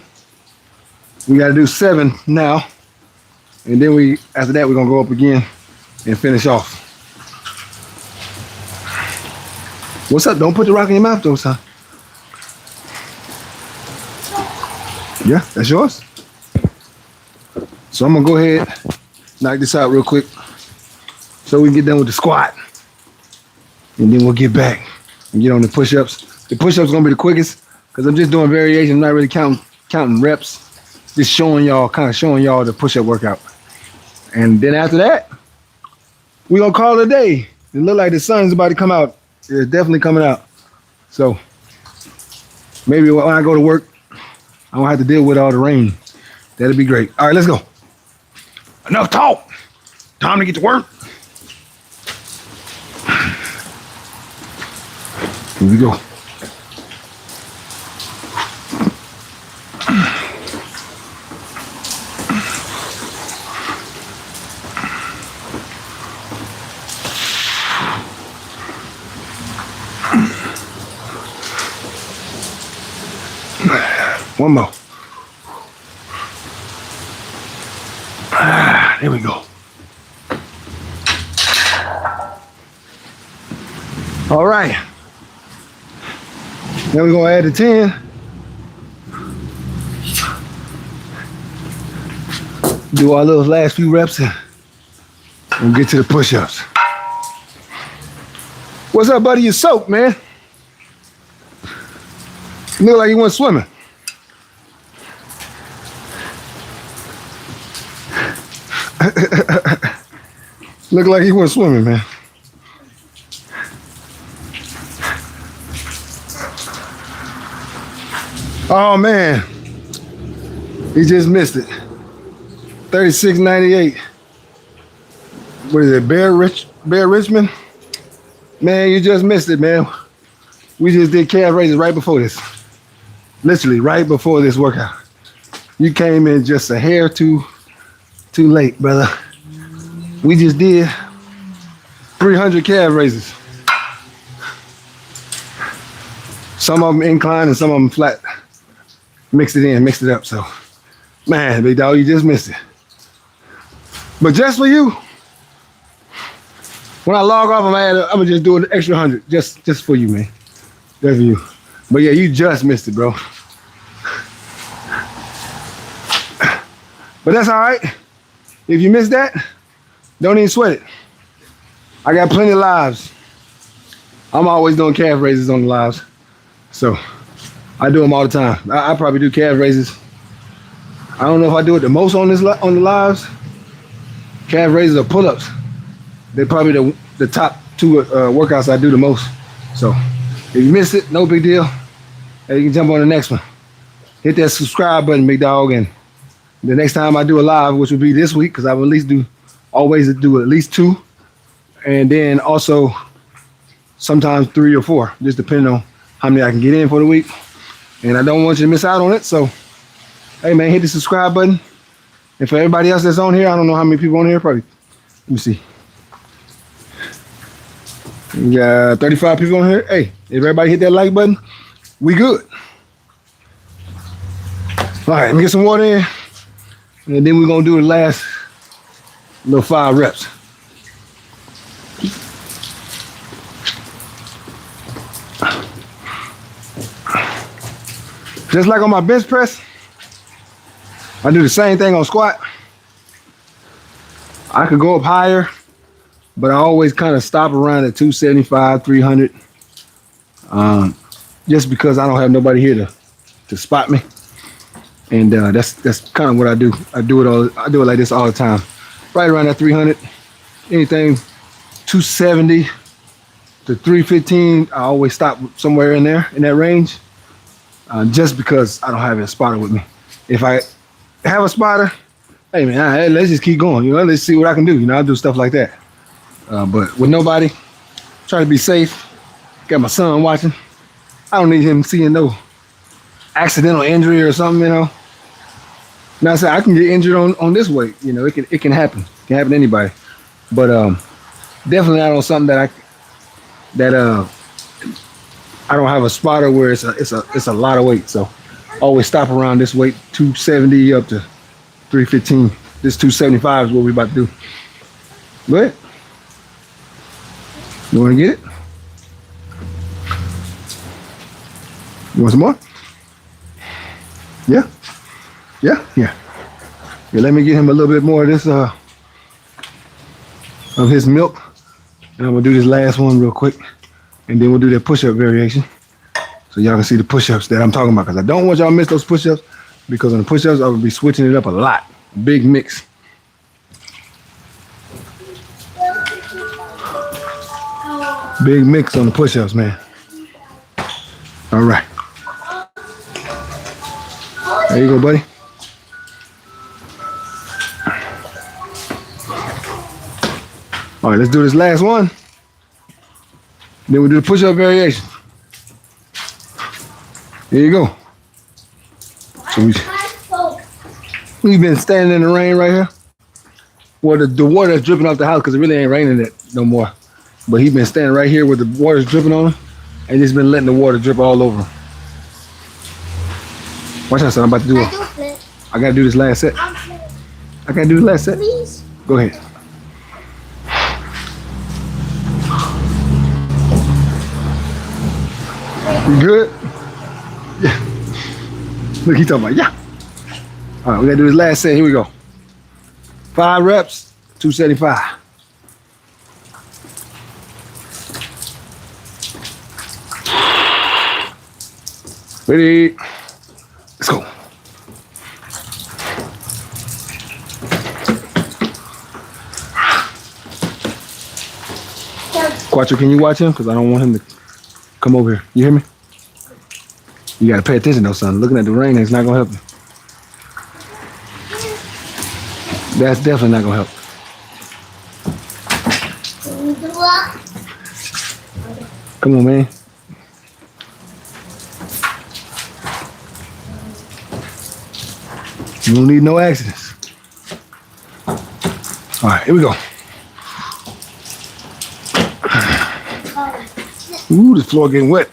We got to do 7 now. And then after that, we're going to go up again and finish off. What's up? Don't put the rock in your mouth, though, son. Yeah, that's yours. So I'm going to go ahead, knock this out real quick so we can get done with the squat. And then we'll get back and get on the push-ups. The push-ups going to be the quickest because I'm just doing variation. I'm not really counting reps. Just showing y'all the push-up workout. And then after that, we're going to call it a day. It look like the sun's about to come out. It's definitely coming out. So maybe when I go to work, I don't have to deal with all the rain. That'd be great. All right, let's go. Enough talk. Time to get to work. Here we go. One more. There we go. All right. Then we're gonna add the 10. Do our little last few reps and get to the push-ups. What's up, buddy? You soaked, man. You look like you went swimming. Look like he went swimming, man. Oh man, he just missed it. 36.98. What is it, Bear Richmond? Man, you just missed it, man. We just did calf raises right before this. Literally right before this workout. You came in just a hair too late, brother. We just did 300 calf raises. Some of them inclined and some of them flat. Mixed it up. So, man, big dog, you just missed it. But just for you, when I log off, I'm gonna just do an extra 100, just for you, man. Just for you. But yeah, you just missed it, bro. But that's all right. If you missed that, don't even sweat it. I got plenty of lives. I'm always doing calf raises on the lives. So I do them all the time. I probably do calf raises I don't know if I do it the most on on the lives. Calf raises or pull-ups. They're probably the top two workouts I do the most. So if you missed it, no big deal. Hey, you can jump on the next one. Hit that subscribe button, big dog, and the next time I do a live, which will be this week, because I will always do at least 2, and then also sometimes 3 or 4, just depending on how many I can get in for the week. And I don't want you to miss out on it. So, hey man, hit the subscribe button. And for everybody else that's on here, I don't know how many people on here, probably. Let me see. We got 35 people on here. Hey, if everybody hit that like button, we good. All right, let me get some water in. And then we're gonna do the last little 5 reps. Just like on my bench press, I do the same thing on squat. I could go up higher, but I always kind of stop around at 275, 300. Just because I don't have nobody here to spot me. And that's kind of what I do. I do it like this all the time. Right around that 300. Anything 270 to 315, I always stop somewhere in there, in that range. Just because I don't have a spotter with me. If I have a spotter, hey man, let's just keep going. You know, let's see what I can do. You know, I do stuff like that. But with nobody, try to be safe. Got my son watching. I don't need him seeing no accidental injury or something. You know. Now I say I can get injured on this weight. You know, it can happen. It can happen to anybody. But definitely not on something that I don't have a spotter where it's a lot of weight. So always stop around this weight, 270 up to 315. This 275 is what we're about to do. Go ahead. You want to get it? You want some more? Yeah. Yeah. Yeah. Yeah. Let me get him a little bit more of this of his milk, and I'm gonna do this last one real quick. And then we'll do that push-up variation. So y'all can see the push-ups that I'm talking about. Because I don't want y'all to miss those push-ups. Because on the push-ups, I will be switching it up a lot. Big mix. Big mix on the push-ups, man. All right. There you go, buddy. All right, let's do this last one. Then we do the push-up variation. There you go. So we've been standing in the rain right here. Well, the water is dripping off the house because it really ain't raining it no more. But he's been standing right here where the water's dripping on him, and he's been letting the water drip all over him. Watch out, son. I'm about to do it. I gotta do this last set. I gotta do the last set. Please. Go ahead. You good? Yeah. Look, he talking about, yeah. All right, we gotta do this last set. Here we go. 5 reps, 275. Ready? Let's go. Quattro, can you watch him? Because I don't want him to come over here. You hear me? You gotta pay attention though, son. Looking at the rain is not gonna help you. That's definitely not gonna help. Come on, man. You don't need no accidents. All right, here we go. Ooh, this floor getting wet.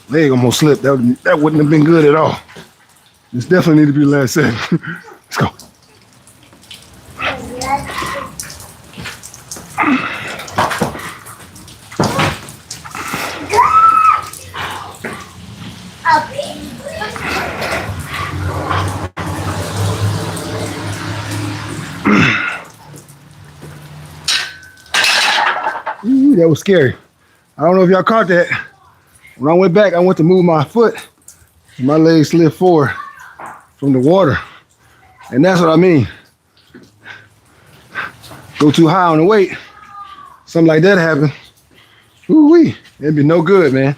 Leg almost slipped. That wouldn't have been good at all. This definitely need to be the last set. Let's go. Ooh, that was scary. I don't know if y'all caught that. When I went back, I went to move my foot. My leg slid forward from the water. And that's what I mean. Go too high on the weight, something like that happen. Ooh-wee, it'd be no good, man.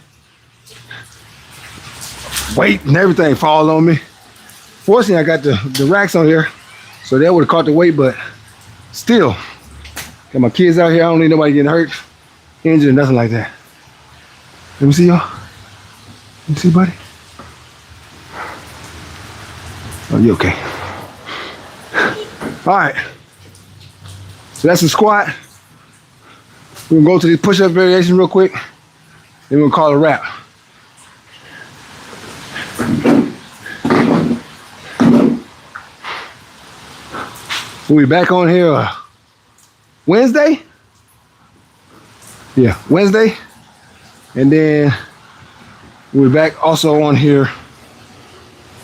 Weight and everything fall on me. Fortunately, I got the racks on here, so that would have caught the weight, but still, got my kids out here. I don't need nobody getting hurt, injured, nothing like that. Let me see y'all. Let me see, buddy. Oh, you okay? All right. So that's the squat. We're gonna go to the push-up variation real quick. Then we're gonna call it a wrap. We'll be back on here Wednesday. Yeah, Wednesday. And then we'll be back also on here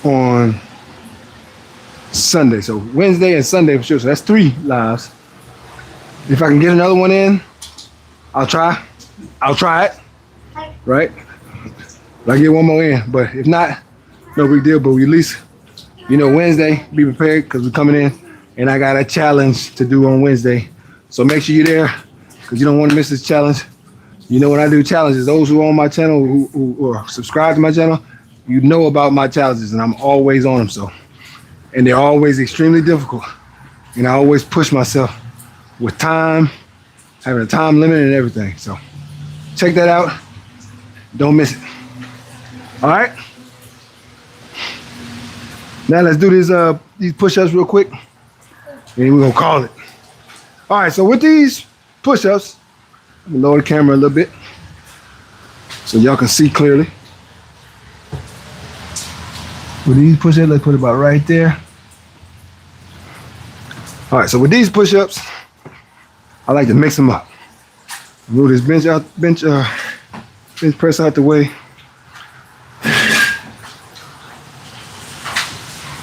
on Sunday. So Wednesday and Sunday for sure. So that's 3 lives. If I can get another one in, I'll try. I'll try it. Right? If I get one more in. But if not, no big deal. But we at least, Wednesday, be prepared because we're coming in. And I got a challenge to do on Wednesday. So make sure you're there because you don't want to miss this challenge. When I do challenges, those who are on my channel, who are subscribed to my channel, you know about my challenges and I'm always on them. So, and they're always extremely difficult. And I always push myself with time, having a time limit and everything. So check that out. Don't miss it. All right. Now let's do these push-ups real quick. And we're gonna call it. All right, so with these push-ups, I'm gonna lower the camera a little bit so y'all can see clearly. With these push-ups, let's put it about right there. All right, so with these push-ups, I like to mix them up. Move this bench press out the way.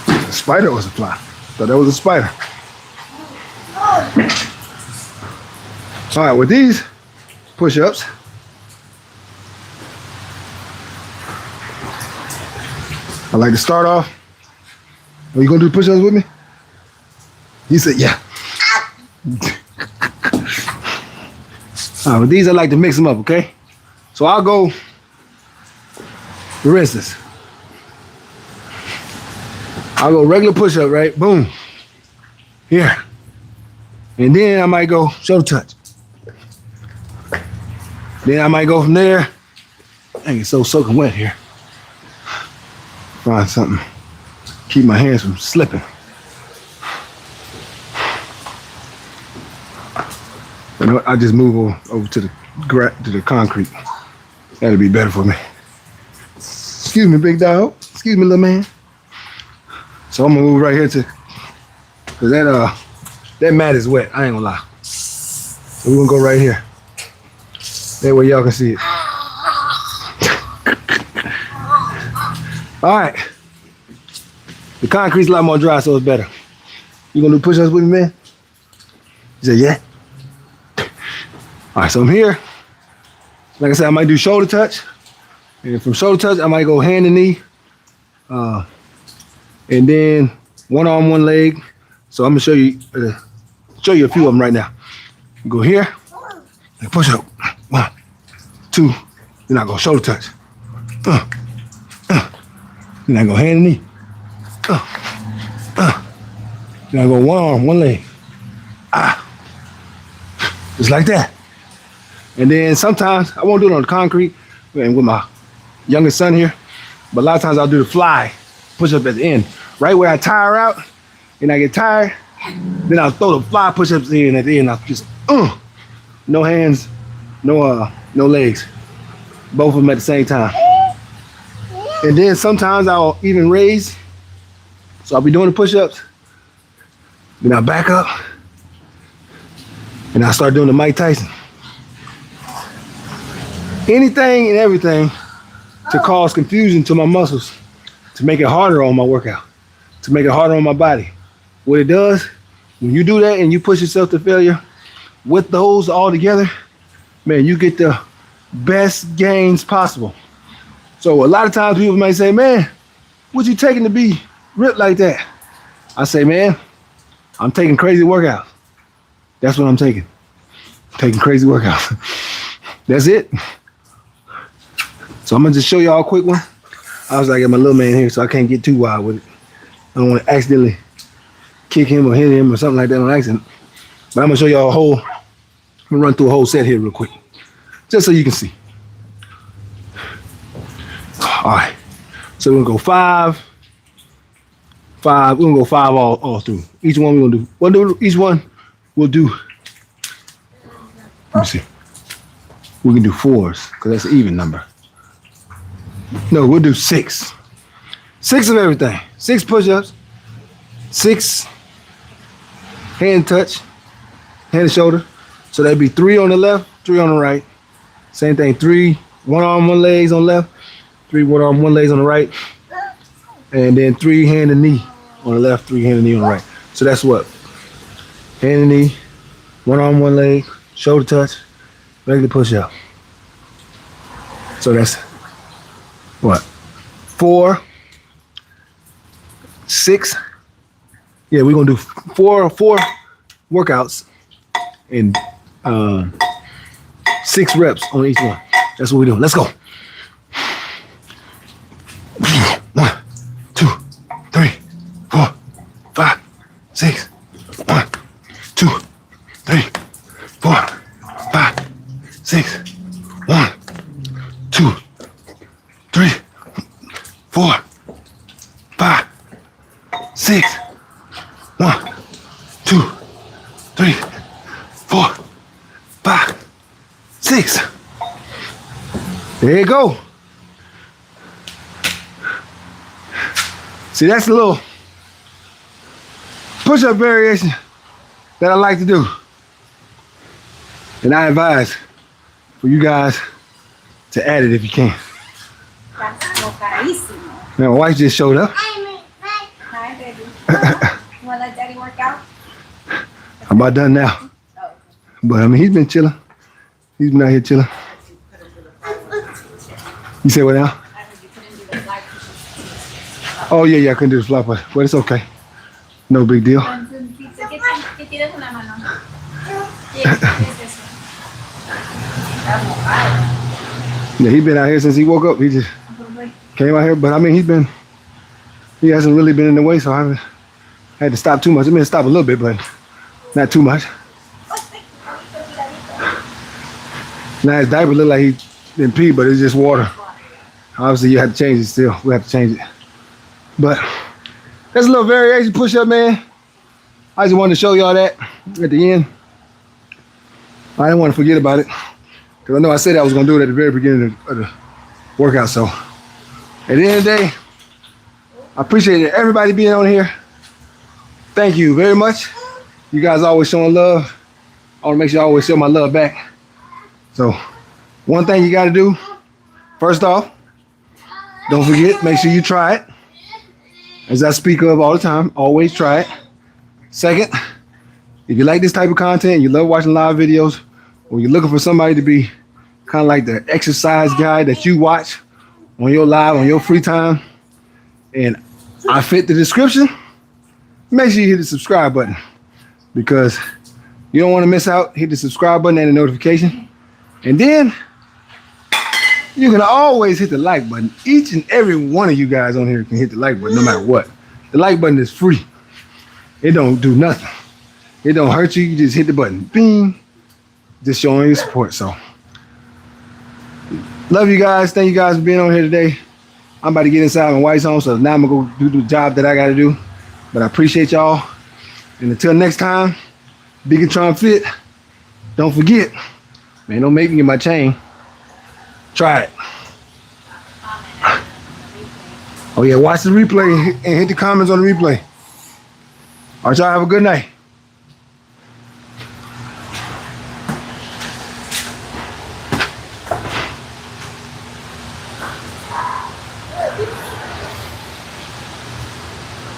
A spider was a fly. Thought that was a spider. All right, with these push-ups, I like to start off. Are you gonna do push-ups with me? You said, yeah. All right, with these, I like to mix them up, okay? So I'll go, for instance, I'll go regular push-up, right? Boom. Here. And then I might go shoulder touch. Then I might go from there. Dang, it's so soaking wet here. Find something. Keep my hands from slipping. I just move over to the concrete. That'll be better for me. Excuse me, big dog. Excuse me, little man. So I'm gonna move right here cause that mat is wet. I ain't gonna lie. So we're gonna go right here. That way y'all can see it. All right. The concrete's a lot more dry, so it's better. You gonna do push-ups with me, man? You said, yeah? All right, so I'm here. Like I said, I might do shoulder touch. And from shoulder touch, I might go hand and knee. And then one arm, one leg. So I'm gonna show you a few of them right now. Go here, and push up. 1, 2, then I go shoulder touch. Then I go hand and knee. Then I go one arm, one leg. Just like that. And then sometimes, I won't do it on the concrete and with my youngest son here, but a lot of times I'll do the fly push up at the end. Right where I tire out and I get tired, then I'll throw the fly push-ups in at the end. I'll just, no hands, no legs. Both of them at the same time. And then sometimes I'll even raise. So I'll be doing the push-ups. Then I'll back up. And I'll start doing the Mike Tyson. Anything and everything to cause confusion to my muscles, to make it harder on my workout, to make it harder on my body. What it does, when you do that and you push yourself to failure, with those all together, man, you get the best gains possible. So a lot of times people might say, man, what you taking to be ripped like that? I say, man, I'm taking crazy workouts. That's what I'm taking. Taking crazy workouts. That's it. So I'm gonna just show y'all a quick one. I was like, I got my little man here, so I can't get too wild with it. I don't want to accidentally kick him or hit him or something like that on accident. But I'm gonna show y'all I'm gonna run through a whole set here real quick, just so you can see. All right. So we're gonna go 5. We're gonna go 5 all through. Each one we're gonna do. Each one we'll do. Let me see. We can do 4s because that's an even number. No, we'll do 6. 6 of everything. 6 push-ups. 6 hand touch, hand and shoulder. So that'd be 3 on the left, 3 on the right. Same thing. 3 one arm, one legs on the left. 3 one arm, one legs on the right. And then 3 hand and knee on the left, 3 hand and knee on the right. So that's what? Hand and knee, one arm, one leg, shoulder touch, regular push up. So that's what? 4, 6. Yeah, we're gonna do 4 workouts and 6 reps on each one. That's what we're doing. Let's go. 1, 2, 3, 4, 5, 6. 1, 2, 3, 4, 5, 6. 1, 2, 3, 4, 5, 6. 1, 2, 3, 4, 5, 6. There you go. See, that's a little push-up variation that I like to do. And I advise for you guys to add it if you can. That's carísimo. Now, my wife just showed up. Hi, baby. You want to let daddy work out? I'm about done now. Oh. But I mean, he's been chilling. He's been out here chilling. You say what now? I heard you couldn't do the fly push-ups. Oh yeah, I couldn't do the fly push, but it's okay. No big deal. ¿Qué tienes en la mano? ¿Qué es eso? Está mojado. Yeah, he's been out here since he woke up. He just came out here, but I mean, he hasn't really been in the way, so I haven't had to stop too much. I mean, stop a little bit, but not too much. Now his diaper look like he didn't pee, but it's just water. Obviously, you have to change it still. We have to change it. But that's a little variation push-up, man. I just wanted to show y'all that at the end. I didn't want to forget about it because I know I said I was going to do it at the very beginning of the workout. So at the end of the day, I appreciate everybody being on here. Thank you very much. You guys always showing love. I want to make sure I always show my love back. So one thing you got to do, first off, don't forget, make sure you try it. As I speak of all the time, always try it. Second, if you like this type of content, you love watching live videos, or you're looking for somebody to be kind of like the exercise guy that you watch on your live, on your free time, and I fit the description, make sure you hit the subscribe button because you don't want to miss out. Hit the subscribe button and the notification. And then you can always hit the like button. Each and every one of you guys on here can hit the like button no matter what. The like button is free. It don't do nothing. It don't hurt you. You just hit the button. Bing. Just showing your support. So love you guys. Thank you guys for being on here today. I'm about to get inside my wife's home, so now I'm gonna go do the job that I gotta do. But I appreciate y'all. And until next time, Bigatron Fit. Don't forget, man, don't make me get my chain. Try it. Oh yeah, watch the replay and hit the comments on the replay. All right, y'all have a good night.